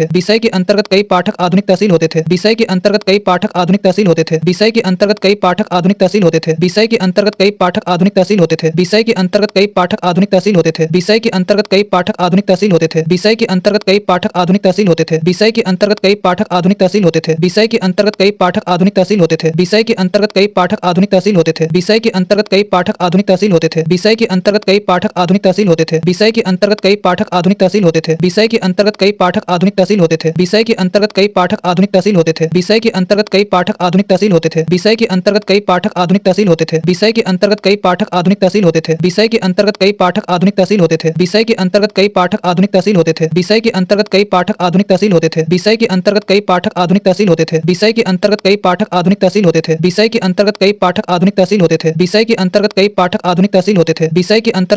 विषय के अंतर्गत कई पाठक आधुनिक तहसील होते थे। विषय के अंतर्गत कई पाठक आधुनिक तहसील होते थे। विषय के अंतर्गत कई पाठक आधुनिक तहसील होते थे। विषय के अंतर्गत कई पाठक आधुनिक तहसील होते थे। विषय के अंतर्गत कई पाठक आधुनिक तहसील होते थे। विषय के अंतर्गत कई पाठक आधुनिक तहसील होते थे। विषय के अंतर्गत कई पाठक आधुनिक तहसील होते थे। विषय के अंतर्गत कई पाठक आधुनिक तहसील होते थे। विषय के अंतर्गत कई पाठक आधुनिक तहसील होते थे। विषय के अंतर्गत कई पाठक आधुनिक तहसील होते थे। विषय के अंतर्गत कई पाठक आधुनिक तहसील होते थे। विषय के अंतर्गत कई पाठक आधुनिक तहसील होते थे। विषय के अंतर्गत कई पाठक आधुनिक तहसील होते थे। विषय के अंतर्गत कई पाठक आधुनिक तहसील होते थे। विषय के अंतर्गत कई पाठक आधुनिक तहसील होते थे। विषय के अंतर्गत कई पाठक आधुनिक तहसील होते थे। विषय के अंतर्गत कई पाठक आधुनिक तहसील होते थे। विषय के अंतर्गत कई पाठक आधुनिक तहसील होते थे। विषय के अंतर्गत कई पाठक आधुनिक तहसील होते थे। विषय के अंतर्गत कई पाठक आधुनिक तहसील होते थे। विषय के अंतर्गत कई पाठक आधुनिक तहसील होते थे। विषय के अंतर्गत कई पाठक आधुनिक तहसील होते थे। विषय के अंतर्गत कई पाठक आधुनिक तहसील होते थे। विषय के अंतर्गत कई पाठक आधुनिक तहसील होते थे। विषय के अंतर्गत कई पाठक आधुनिक तहसील होते थे। विषय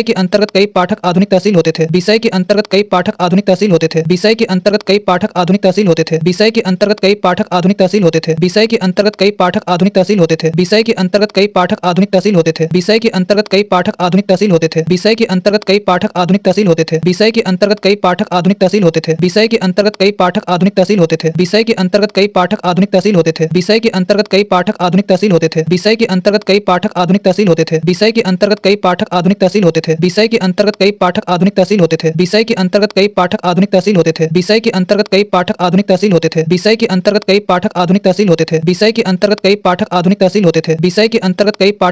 के अंतर्गत कई पाठक आधुनिक तहसील होते थे। विषय के अंतर्गत कई पाठक आधुनिक तहसील होते थे। विषय के अंतर्गत कई पाठक आधुनिक तहसील होते थे। विषय के अंतर्गत कई पाठक आधुनिक तहसील होते थे। विषय के अंतर्गत कई पाठक आधुनिक तहसील होते थे। विषय के अंतर्गत कई पाठक आधुनिक तहसील होते थे। विषय के अंतर्गत कई पाठक आधुनिक तहसील होते थे। विषय के अंतर्गत कई पाठक आधुनिक तहसील होते थे। विषय के अंतर्गत कई पाठक आधुनिक तहसील होते थे। विषय के अंतर्गत कई पाठक आधुनिक तहसील होते थे। विषय के अंतर्गत कई पाठक आधुनिक तहसील होते थे। विषय के अंतर्गत कई पाठक आधुनिक तहसील होते थे। विषय के अंतर्गत कई पाठक आधुनिक तहसील होते थे। विषय के अंतर्गत कई पाठक आधुनिक तहसील होते थे। विषय के अंतर्गत कई पाठक आधुनिक तहसील होते थे। विषय के अंतर्गत कई पाठक आधुनिक तहसील होते थे। विषय के अंतर्गत कई पाठक आधुनिक तहसील होते थे। विषय के अंतर्गत कई पाठक आधुनिक तहसील होते थे। विषय के अंतर्गत कई पाठक आधुनिक तहसील होते थे। विषय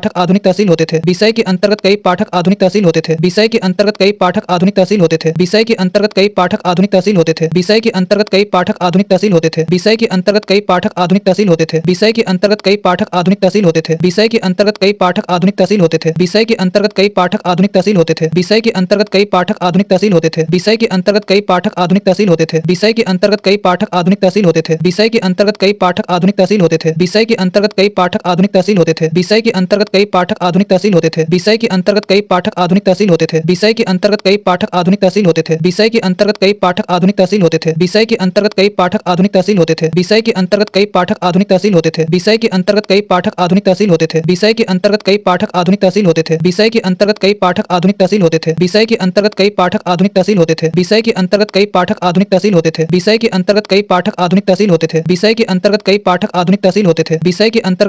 के अंतर्गत कई पाठक आधुनिक तहसील होते थे। विषय के अंतर्गत कई पाठक आधुनिक तहसील होते थे। विषय के अंतर्गत कई पाठक आधुनिक तहसील होते थे। विषय के अंतर्गत कई पाठक आधुनिक तहसील होते थे। विषय के अंतर्गत कई पाठक आधुनिक तहसील होते थे। विषय के अंतर्गत कई पाठक आधुनिक तहसील होते थे। विषय के अंतर्गत कई पाठक आधुनिक तहसील होते थे। विषय के अंतर्गत कई पाठक आधुनिक तहसील होते थे। विषय के अंतर्गत कई पाठक आधुनिक तहसील होते थे। विषय के अंतर्गत कई पाठक आधुनिक तहसील होते थे। विषय के अंतर्गत कई पाठक आधुनिक तहसील होते थे। विषय के अंतर्गत कई पाठक आधुनिक तहसील होते थे। विषय के अंतर्गत कई पाठक आधुनिक तहसील होते थे। विषय के अंतर्गत कई पाठक आधुनिक तहसील होते थे। विषय के अंतर्गत कई पाठक आधुनिक तहसील होते थे। विषय के अंतर्गत कई पाठक आधुनिक तहसील होते थे। विषय के अंतर्गत कई पाठक आधुनिक तहसील होते थे। विषय के अंतर्गत कई पाठक आधुनिक तहसील होते थे। विषय के अंतर्गत कई पाठक आधुनिक तहसील होते थे। विषय के अंतर्गत कई पाठक आधुनिक तहसील होते थे। विषय के अंतर्गत कई पाठक आधुनिक तहसील होते थे। विषय के अंतर्गत कई पाठक आधुनिक तहसील होते थे। विषय के अंतर्गत कई पाठक आधुनिक तहसील होते थे। विषय के अंतर्गत कई पाठक आधुनिक तहसील होते थे। विषय के अंतर्गत कई पाठक आधुनिक तहसील होते थे। विषय के अंतर्गत कई पाठक आधुनिक तहसील होते थे। विषय के अंतर्गत कई पाठक आधुनिक तहसील होते थे। विषय के अंतर्गत कई पाठक आधुनिक तहसील होते थे। विषय के अंतर्गत कई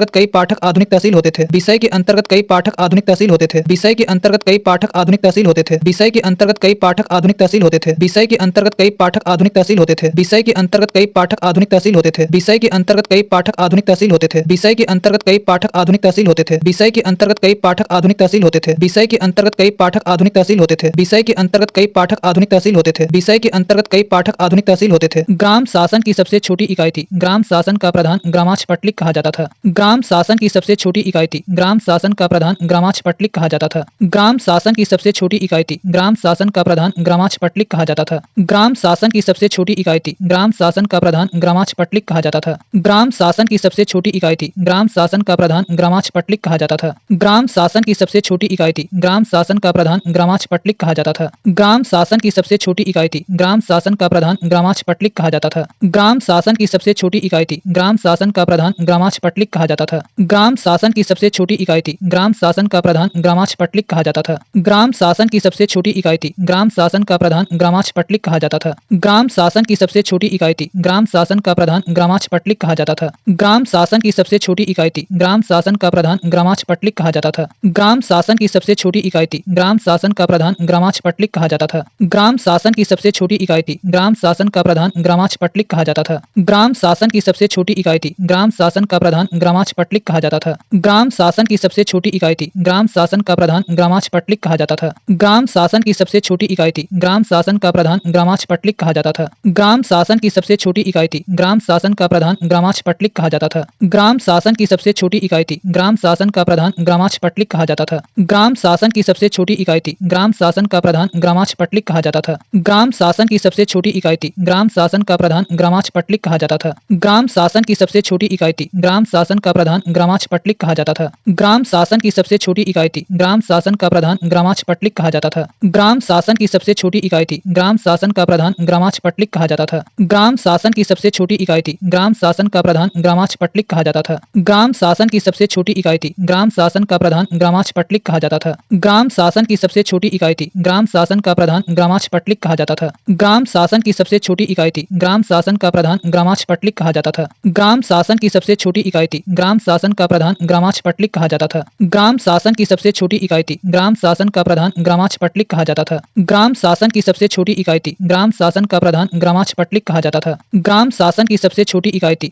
पाठक आधुनिक तहसील होते थे। विषय के अंतर्गत कई पाठक आधुनिक तहसील होते थे। विषय के अंतर्गत कई पाठक आधुनिक तहसील होते थे। विषय के अंतर्गत कई पाठक आधुनिक तहसील होते थे। विषय के अंतर्गत कई पाठक आधुनिक तहसील होते थे। विषय के अंतर्गत कई पाठक आधुनिक तहसील होते थे। विषय के अंतर्गत कई पाठक आधुनिक तहसील होते थे। विषय के अंतर्गत कई पाठक आधुनिक तहसील होते थे। विषय के अंतर्गत कई पाठक आधुनिक तहसील होते थे। विषय के अंतर्गत कई पाठक आधुनिक तहसील होते थे। विषय के अंतर्गत कई पाठक आधुनिक तहसील होते थे। विषय के अंतर्गत कई पाठक आधुनिक तहसील होते थे। ग्राम शासन की सबसे छोटी इकाई थी। ग्राम शासन का प्रधान ग्रामांश पटलिक कहा जाता था। ग्राम शासन की सबसे छोटी इकाई थी। ग्राम शासन का प्रधान ग्रामांश पटलिक कहा जाता था। ग्राम शासन की सबसे छोटी इकाई थी। ग्राम शासन का प्रधान ग्रामांश पटलिक कहा जाता था। ग्राम शासन की सबसे छोटी इकाई थी। ग्राम शासन का प्रधान ग्रामांश पटलिक कहा जाता था। ग्राम शासन की सबसे छोटी इकाई थी। ग्राम शासन का प्रधान ग्रामांश पटलिक कहा जाता था। ग्राम शासन की सबसे छोटी इकाई थी। ग्राम शासन का प्रधान ग्रामांश पटलिक कहा जाता था। ग्राम शासन की सबसे छोटी इकाई थी। ग्राम शासन का प्रधान ग्रामांश पटलिक कहा जाता था। ग्राम शासन की सबसे छोटी इकाई थी। ग्राम शासन का प्रधान ग्रामांश पटलिक कहा जाता था। ग्राम शासन की सबसे छोटी इकाई थी। ग्राम शासन का प्रधान ग्रामांश पटलिक कहा जाता था। ग्राम शासन की सबसे छोटी इकाई थी। ग्राम शासन का प्रधान ग्रामांश पटलिक कहा जाता था। ग्राम शासन की सबसे छोटी इकाई थी। ग्राम शासन का प्रधान ग्रामांश पटलिक कहा जाता था। ग्राम शासन की सबसे छोटी इकाई थी। ग्राम शासन का प्रधान ग्रामांश पटलिक कहा जाता था। ग्राम शासन की सबसे छोटी इकाई थी। ग्राम शासन का प्रधान ग्रामांश पटलिक कहा जाता था। ग्राम शासन की सबसे छोटी इकाई थी। ग्राम शासन का प्रधान ग्रामांश पटलिक कहा जाता था। ग्राम शासन की सबसे छोटी इकाई थी। ग्राम शासन का प्रधान ग्रामांश पटलिक कहा जाता था। ग्राम शासन की सबसे छोटी इकाई थी। ग्राम शासन का प्रधान ग्रामांश पटलिक कहा जाता था। ग्राम शासन की सबसे छोटी इकाई थी। ग्राम शासन का प्रधान ग्रामांश पटलिक कहा जाता था। ग्राम शासन की सबसे छोटी इकाई थी। ग्राम शासन का प्रधान ग्रामांश पटलिक कहा जाता था। ग्राम शासन की सबसे छोटी इकाई थी। ग्राम शासन का प्रधान ग्रामांश पटलिक कहा जाता था। ग्राम शासन की सबसे छोटी इकाई थी। ग्राम शासन का प्रधान ग्रामांश पटलिक कहा जाता था। ग्राम शासन की सबसे छोटी इकाई थी। ग्राम शासन का प्रधान ग्रामांश पटलिक कहा जाता था। ग्राम शासन की सबसे छोटी इकाई थी। ग्राम शासन का प्रधान ग्रामांश पटलिक कहा जाता था। ग्राम शासन की सबसे छोटी इकाई थी। ग्राम शासन का प्रधान ग्रामांश पटलिक कहा जाता था। ग्राम शासन की सबसे छोटी इकाई थी। ग्राम शासन का प्रधान ग्रामांश पटलिक कहा जाता था। ग्राम शासन की सबसे छोटी इकाई थी। ग्राम शासन का प्रधान ग्रामांश पटलिक कहा जाता था। ग्राम शासन की सबसे छोटी इकाई थी। ग्राम शासन का प्रधान ग्रामांश पटलिक कहा जाता था। ग्राम शासन की सबसे छोटी इकाई थी। ग्राम शासन का प्रधान ग्रामांश पटलिक कहा जाता था। ग्राम शासन की सबसे छोटी इकाई थी। ग्राम शासन का प्रधान ग्रामांश पटलिक कहा जाता था। ग्राम शासन की सबसे छोटी इकाई थी। ग्राम शासन का प्रधान ग्रामांश पटलिक कहा जाता था। ग्राम शासन की सबसे छोटी इकाई थी। ग्राम शासन का प्रधान ग्रामांश पटलिक कहा जाता था। ग्राम शासन की सबसे छोटी इकाई थी। ग्राम शासन का प्रधान ग्रामांश पटलिक कहा जाता था। ग्राम शासन की सबसे छोटी इकाई थी।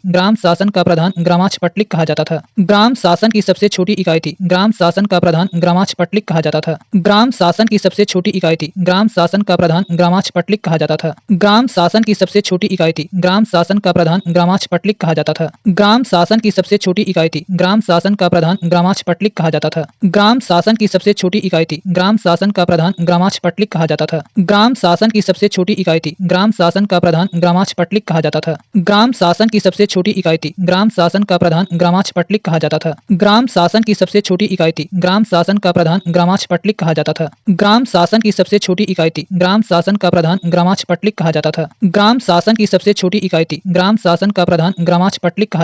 ग्राम शासन का प्रधान ग्रामांश पटलिक कहा जाता था। ग्राम शासन की सबसे छोटी इकाई थी। ग्राम शासन का प्रधान ग्रामांश पटलिक कहा जाता था। ग्राम शासन की सबसे छोटी इकाई थी। ग्राम शासन का प्रधान ग्रामांश पटलिक कहा जाता था। ग्राम शासन की सबसे छोटी इकाई थी। ग्राम शासन का प्रधान ग्रामांश पटलिक कहा जाता था। ग्राम शासन की सबसे छोटी इकाई थी। ग्राम शासन का प्रधान ग्रामांश पटलिक कहा जाता था। ग्राम शासन की सबसे छोटी इकाई थी। ग्राम शासन का प्रधान ग्रामांश पटलिक कहा जाता था। ग्राम शासन की सबसे छोटी इकाई थी। ग्राम शासन का प्रधान ग्रामांश पटलिक कहा जाता था। ग्राम शासन की सबसे छोटी इकाई थी। ग्राम शासन का प्रधान ग्रामांश पटलिक कहा जाता था। ग्राम शासन की सबसे छोटी इकाई थी। ग्राम शासन का प्रधान ग्रामांश पटलिक कहा जाता था। ग्राम शासन की सबसे छोटी इकाई थी। ग्राम शासन का प्रधान ग्रामांश पटलिक कहा जाता था।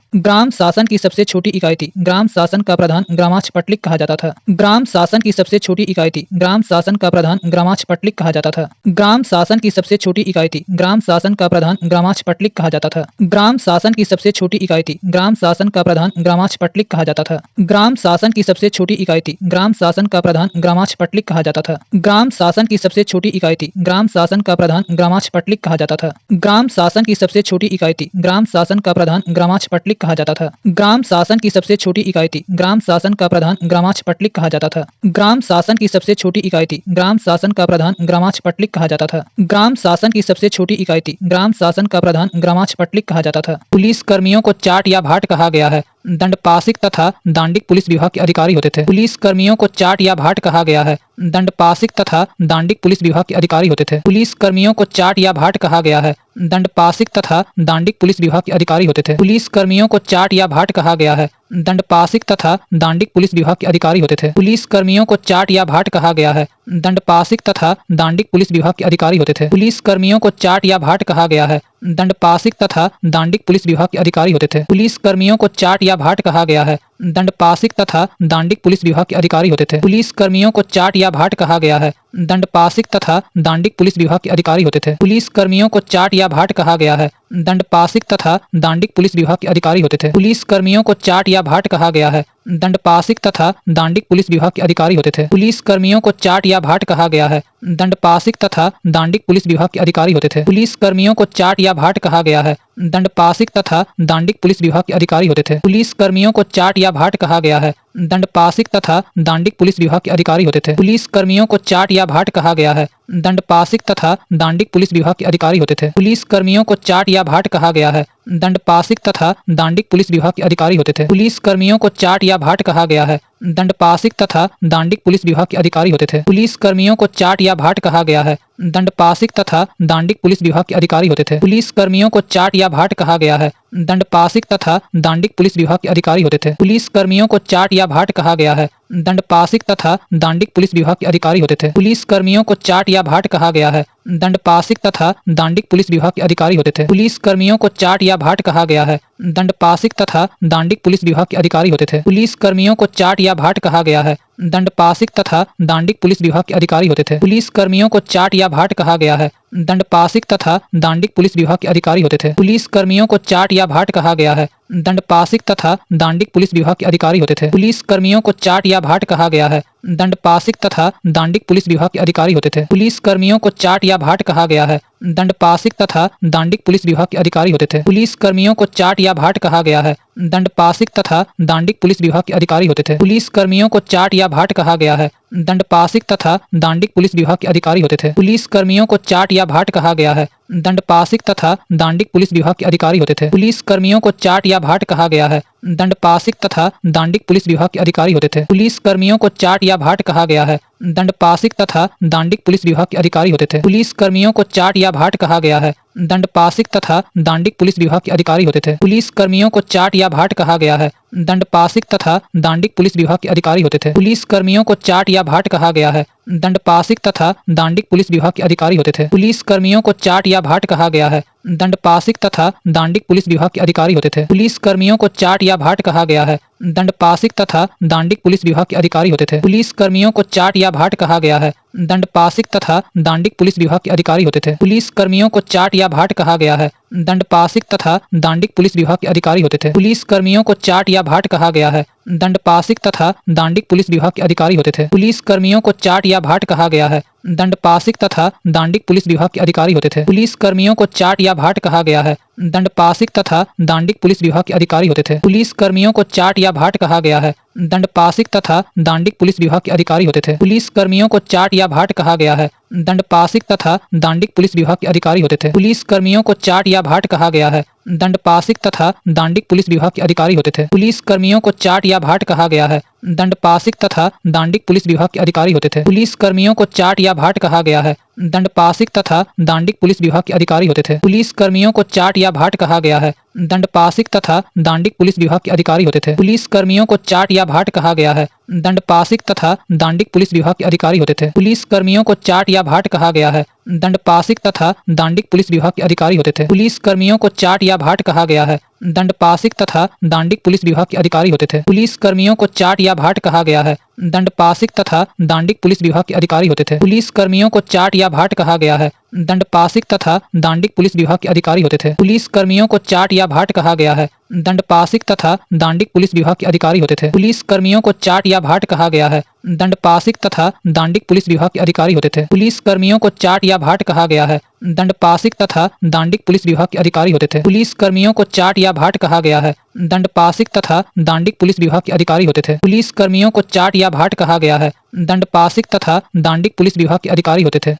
ग्राम शासन की सबसे छोटी इकाई थी। ग्राम शासन का प्रधान ग्रामांश पटलिक कहा जाता था। ग्राम शासन की सबसे छोटी इकाई थी। ग्राम शासन का प्रधान ग्रामांश पटलिक कहा जाता था। ग्राम शासन की सबसे छोटी इकाई थी। ग्राम शासन का प्रधान ग्रामांश पटलिक कहा जाता था। ग्राम शासन की सबसे छोटी इकाई थी। ग्राम शासन का प्रधान ग्रामांश पटलिक कहा जाता था। ग्राम शासन की सबसे छोटी इकाई थी। ग्राम शासन का प्रधान ग्रामांश पटलिक कहा जाता था। ग्राम शासन की सबसे छोटी इकाई थी। ग्राम शासन का प्रधान ग्रामांश पटलिक कहा जाता था। ग्राम शासन की सबसे छोटी इकाई थी। ग्राम शासन का प्रधान ग्रामांश पटलिक कहा जाता था। ग्राम शासन की सबसे छोटी इकाई थी। ग्राम शासन का प्रधान ग्रामांश पटलिक कहा जाता था। ग्राम शासन की सबसे छोटी इकाई थी। ग्राम शासन का प्रधान ग्रामांश पटलिक कहा जाता था। ग्राम शासन की सबसे छोटी इकाई थी। ग्राम शासन का प्रधान ग्रामांश पटलिक कहा जाता था। ग्राम शासन की सबसे छोटी इकाई थी। ग्राम शासन का प्रधान ग्रामांश पटलिक कहा जाता था। पुलिस कर्मियों को चाट या भाट कहा गया है। दंडपासिक तथा दांडिक पुलिस विभाग के अधिकारी होते थे। पुलिस कर्मियों को चाट या भाट कहा गया है। दंडपासिक तथा दांडिक पुलिस विभाग के अधिकारी होते थे। पुलिस कर्मियों को चाट या भाट कहा गया है। दंडपासिक तथा दांडिक पुलिस विभाग के अधिकारी होते थे। पुलिस कर्मियों को चाट या भाट कहा गया है। दंडपासिक तथा दांडिक पुलिस विभाग के अधिकारी होते थे। पुलिस कर्मियों को चाट या भाट कहा गया है। दंडपासिक तथा दांडिक पुलिस विभाग के अधिकारी होते थे। पुलिस कर्मियों को चाट या भाट कहा गया है। दंडपासिक तथा दांडिक पुलिस विभाग के अधिकारी होते थे। पुलिस कर्मियों को चाट या भाट कहा गया है। दंडपासिक तथा दांडिक पुलिस विभाग के अधिकारी होते थे। पुलिस कर्मियों को चाट या भाट कहा गया है। दंडपासिक तथा दांडिक पुलिस विभाग के अधिकारी होते थे। पुलिस कर्मियों को चाट या भाट कहा गया है। दंडपासिक तथा दांडिक पुलिस विभाग के अधिकारी होते थे। पुलिस कर्मियों को चाट या भाट कहा गया है। दंडपासिक तथा दांडिक पुलिस विभाग के अधिकारी होते थे। पुलिस कर्मियों को चाट या भाट कहा गया है। दंडपासिक तथा दांडिक पुलिस विभाग के अधिकारी होते थे। पुलिस कर्मियों को चाट या भाट कहा गया है। दंडपासिक तथा दांडिक पुलिस विभाग के अधिकारी होते थे। पुलिस कर्मियों को चाट या भाट कहा गया है। दंडपासिक तथा दांडिक पुलिस विभाग के अधिकारी होते थे। पुलिस कर्मियों को चाट या भाट कहा गया है। दंडपासिक तथा दांडिक पुलिस विभाग के अधिकारी होते थे। पुलिस कर्मियों को चाट या भाट कहा गया है। दंडपासिक तथा दांडिक पुलिस विभाग के अधिकारी होते थे। पुलिस कर्मियों को चाट या भाट कहा गया है। दंडपासिक तथा दांडिक पुलिस विभाग के अधिकारी होते थे। पुलिस कर्मियों को चाट या भाट कहा गया है। दंडपासिक तथा दांडिक पुलिस विभाग के अधिकारी होते थे। पुलिस कर्मियों को चाट या भाट कहा गया है। दंडपासिक तथा दांडिक पुलिस विभाग के अधिकारी होते थे। पुलिस कर्मियों को चाट या भाट कहा गया है। दंडपासिक तथा दांडिक पुलिस विभाग के अधिकारी होते थे। पुलिस कर्मियों को चाट या भाट कहा गया है। दंडपासिक तथा दांडिक पुलिस विभाग के अधिकारी होते थे। पुलिस कर्मियों को चाट या भाट कहा गया है। दंडपासिक तथा दांडिक पुलिस विभाग के अधिकारी होते थे। पुलिस कर्मियों को चाट या भाट कहा गया है। दंडपासिक तथा दांडिक पुलिस विभाग के अधिकारी होते थे। पुलिस कर्मियों को चाट या भाट कहा गया है। दंडपासिक तथा दांडिक पुलिस विभाग के अधिकारी होते थे। पुलिस कर्मियों को चाट या भाट कहा गया है। दंडपासिक तथा दांडिक पुलिस विभाग के अधिकारी होते थे। पुलिस कर्मियों को चाट या भाट कहा गया है। दंडपासिक तथा दांडिक पुलिस विभाग के अधिकारी होते थे। पुलिस कर्मियों को चाट या भाट कहा गया है। दंडपासिक तथा दांडिक पुलिस विभाग के अधिकारी होते थे। पुलिस कर्मियों को चाट या भाट कहा गया है। दंडपासिक तथा दांडिक पुलिस विभाग के अधिकारी होते थे। पुलिस कर्मियों को चाट या भाट कहा गया है। दंडपासिक तथा दांडिक पुलिस विभाग के अधिकारी होते थे। पुलिस कर्मियों को चाट या भाट कहा गया है। दंडपासिक तथा दांडिक पुलिस विभाग के अधिकारी होते थे। पुलिस कर्मियों को चाट या भाट कहा गया है। दंडपासिक तथा दांडिक पुलिस विभाग के अधिकारी होते थे। पुलिस कर्मियों को चाट या भाट कहा गया है। दंडपासिक तथा दांडिक पुलिस विभाग के अधिकारी होते थे। पुलिस कर्मियों को चाट या भाट कहा गया है। दंडपासिक तथा दांडिक पुलिस विभाग के अधिकारी होते थे। पुलिस कर्मियों को चाट या भाट कहा गया है। दंडपासिक तथा दांडिक पुलिस विभाग के अधिकारी होते थे। पुलिस कर्मियों को चाट या भाट कहा गया है। दंडपासिक तथा दांडिक पुलिस विभाग के अधिकारी होते थे। पुलिस कर्मियों को चाट या भाट कहा गया है। दंडपासिक तथा दांडिक पुलिस विभाग के अधिकारी होते थे। पुलिस कर्मियों को चाट या भाट कहा गया है। दंडपासिक तथा दांडिक पुलिस विभाग के अधिकारी होते थे। पुलिस कर्मियों को चाट या भाट कहा गया है। दंडपासिक तथा दांडिक पुलिस विभाग के अधिकारी होते थे। पुलिस कर्मियों को चाट या भाट कहा गया है। दंडपासिक तथा दांडिक पुलिस विभाग के अधिकारी होते थे। पुलिस कर्मियों को चाट या भाट कहा गया है। दंडपासिक तथा दांडिक पुलिस विभाग के अधिकारी होते थे। पुलिस कर्मियों को चाट या भाट कहा गया है। दंडपासिक तथा दांडिक पुलिस विभाग के अधिकारी होते थे। पुलिस कर्मियों को चाट या भाट कहा गया है। दंडपासिक तथा दांडिक पुलिस विभाग के अधिकारी होते थे। पुलिस कर्मियों को चाट या भाट कहा गया है। दंडपासिक तथा दांडिक पुलिस विभाग के अधिकारी होते थे। पुलिस कर्मियों को चाट या भाट कहा गया है। दंडपासिक तथा दांडिक पुलिस विभाग के अधिकारी होते थे। पुलिस कर्मियों को चाट या भाट कहा गया है। दंडपासिक तथा दांडिक पुलिस विभाग के अधिकारी होते थे। पुलिस कर्मियों को चाट या भाट कहा गया है। दंडपासिक तथा दांडिक पुलिस विभाग के अधिकारी होते थे। पुलिस कर्मियों को चाट या भाट कहा गया है। दंडपासिक तथा दांडिक पुलिस विभाग के अधिकारी होते थे। पुलिस कर्मियों को चाट या भाट कहा गया है। दंडपासिक तथा दांडिक पुलिस विभाग के अधिकारी होते थे। पुलिस कर्मियों को चाट या भाट कहा गया है। दंडपासिक तथा दांडिक पुलिस विभाग के अधिकारी होते थे। पुलिस कर्मियों को चाट या भाट कहा गया है। दंडपासिक तथा दांडिक पुलिस विभाग के अधिकारी होते थे। पुलिस कर्मियों को चाट या भाट कहा गया है। दंडपासिक तथा दांडिक पुलिस विभाग के अधिकारी होते थे। पुलिस कर्मियों को चाट या भाट कहा गया है। दंडपासिक तथा दांडिक पुलिस विभाग के अधिकारी होते थे। पुलिस कर्मियों को चाट या भाट कहा गया है। दंडपासिक तथा दांडिक पुलिस विभाग के अधिकारी होते थे। पुलिस कर्मियों को चाट या भाट कहा गया है। दंडपासिक तथा दांडिक पुलिस विभाग के अधिकारी होते थे। पुलिस कर्मियों को चाट या भाट कहा गया है। दंडपासिक तथा दांडिक पुलिस विभाग के अधिकारी होते थे। पुलिस कर्मियों को चाट या भाट कहा गया है। दंडपासिक तथा दांडिक पुलिस विभाग के अधिकारी होते थे। पुलिस कर्मियों को चाट या भाट कहा गया है। दंडपासिक तथा दांडिक पुलिस विभाग के अधिकारी होते थे। पुलिस कर्मियों को चाट या भाट कहा गया है। दंडपासिक तथा दांडिक पुलिस विभाग के अधिकारी होते थे।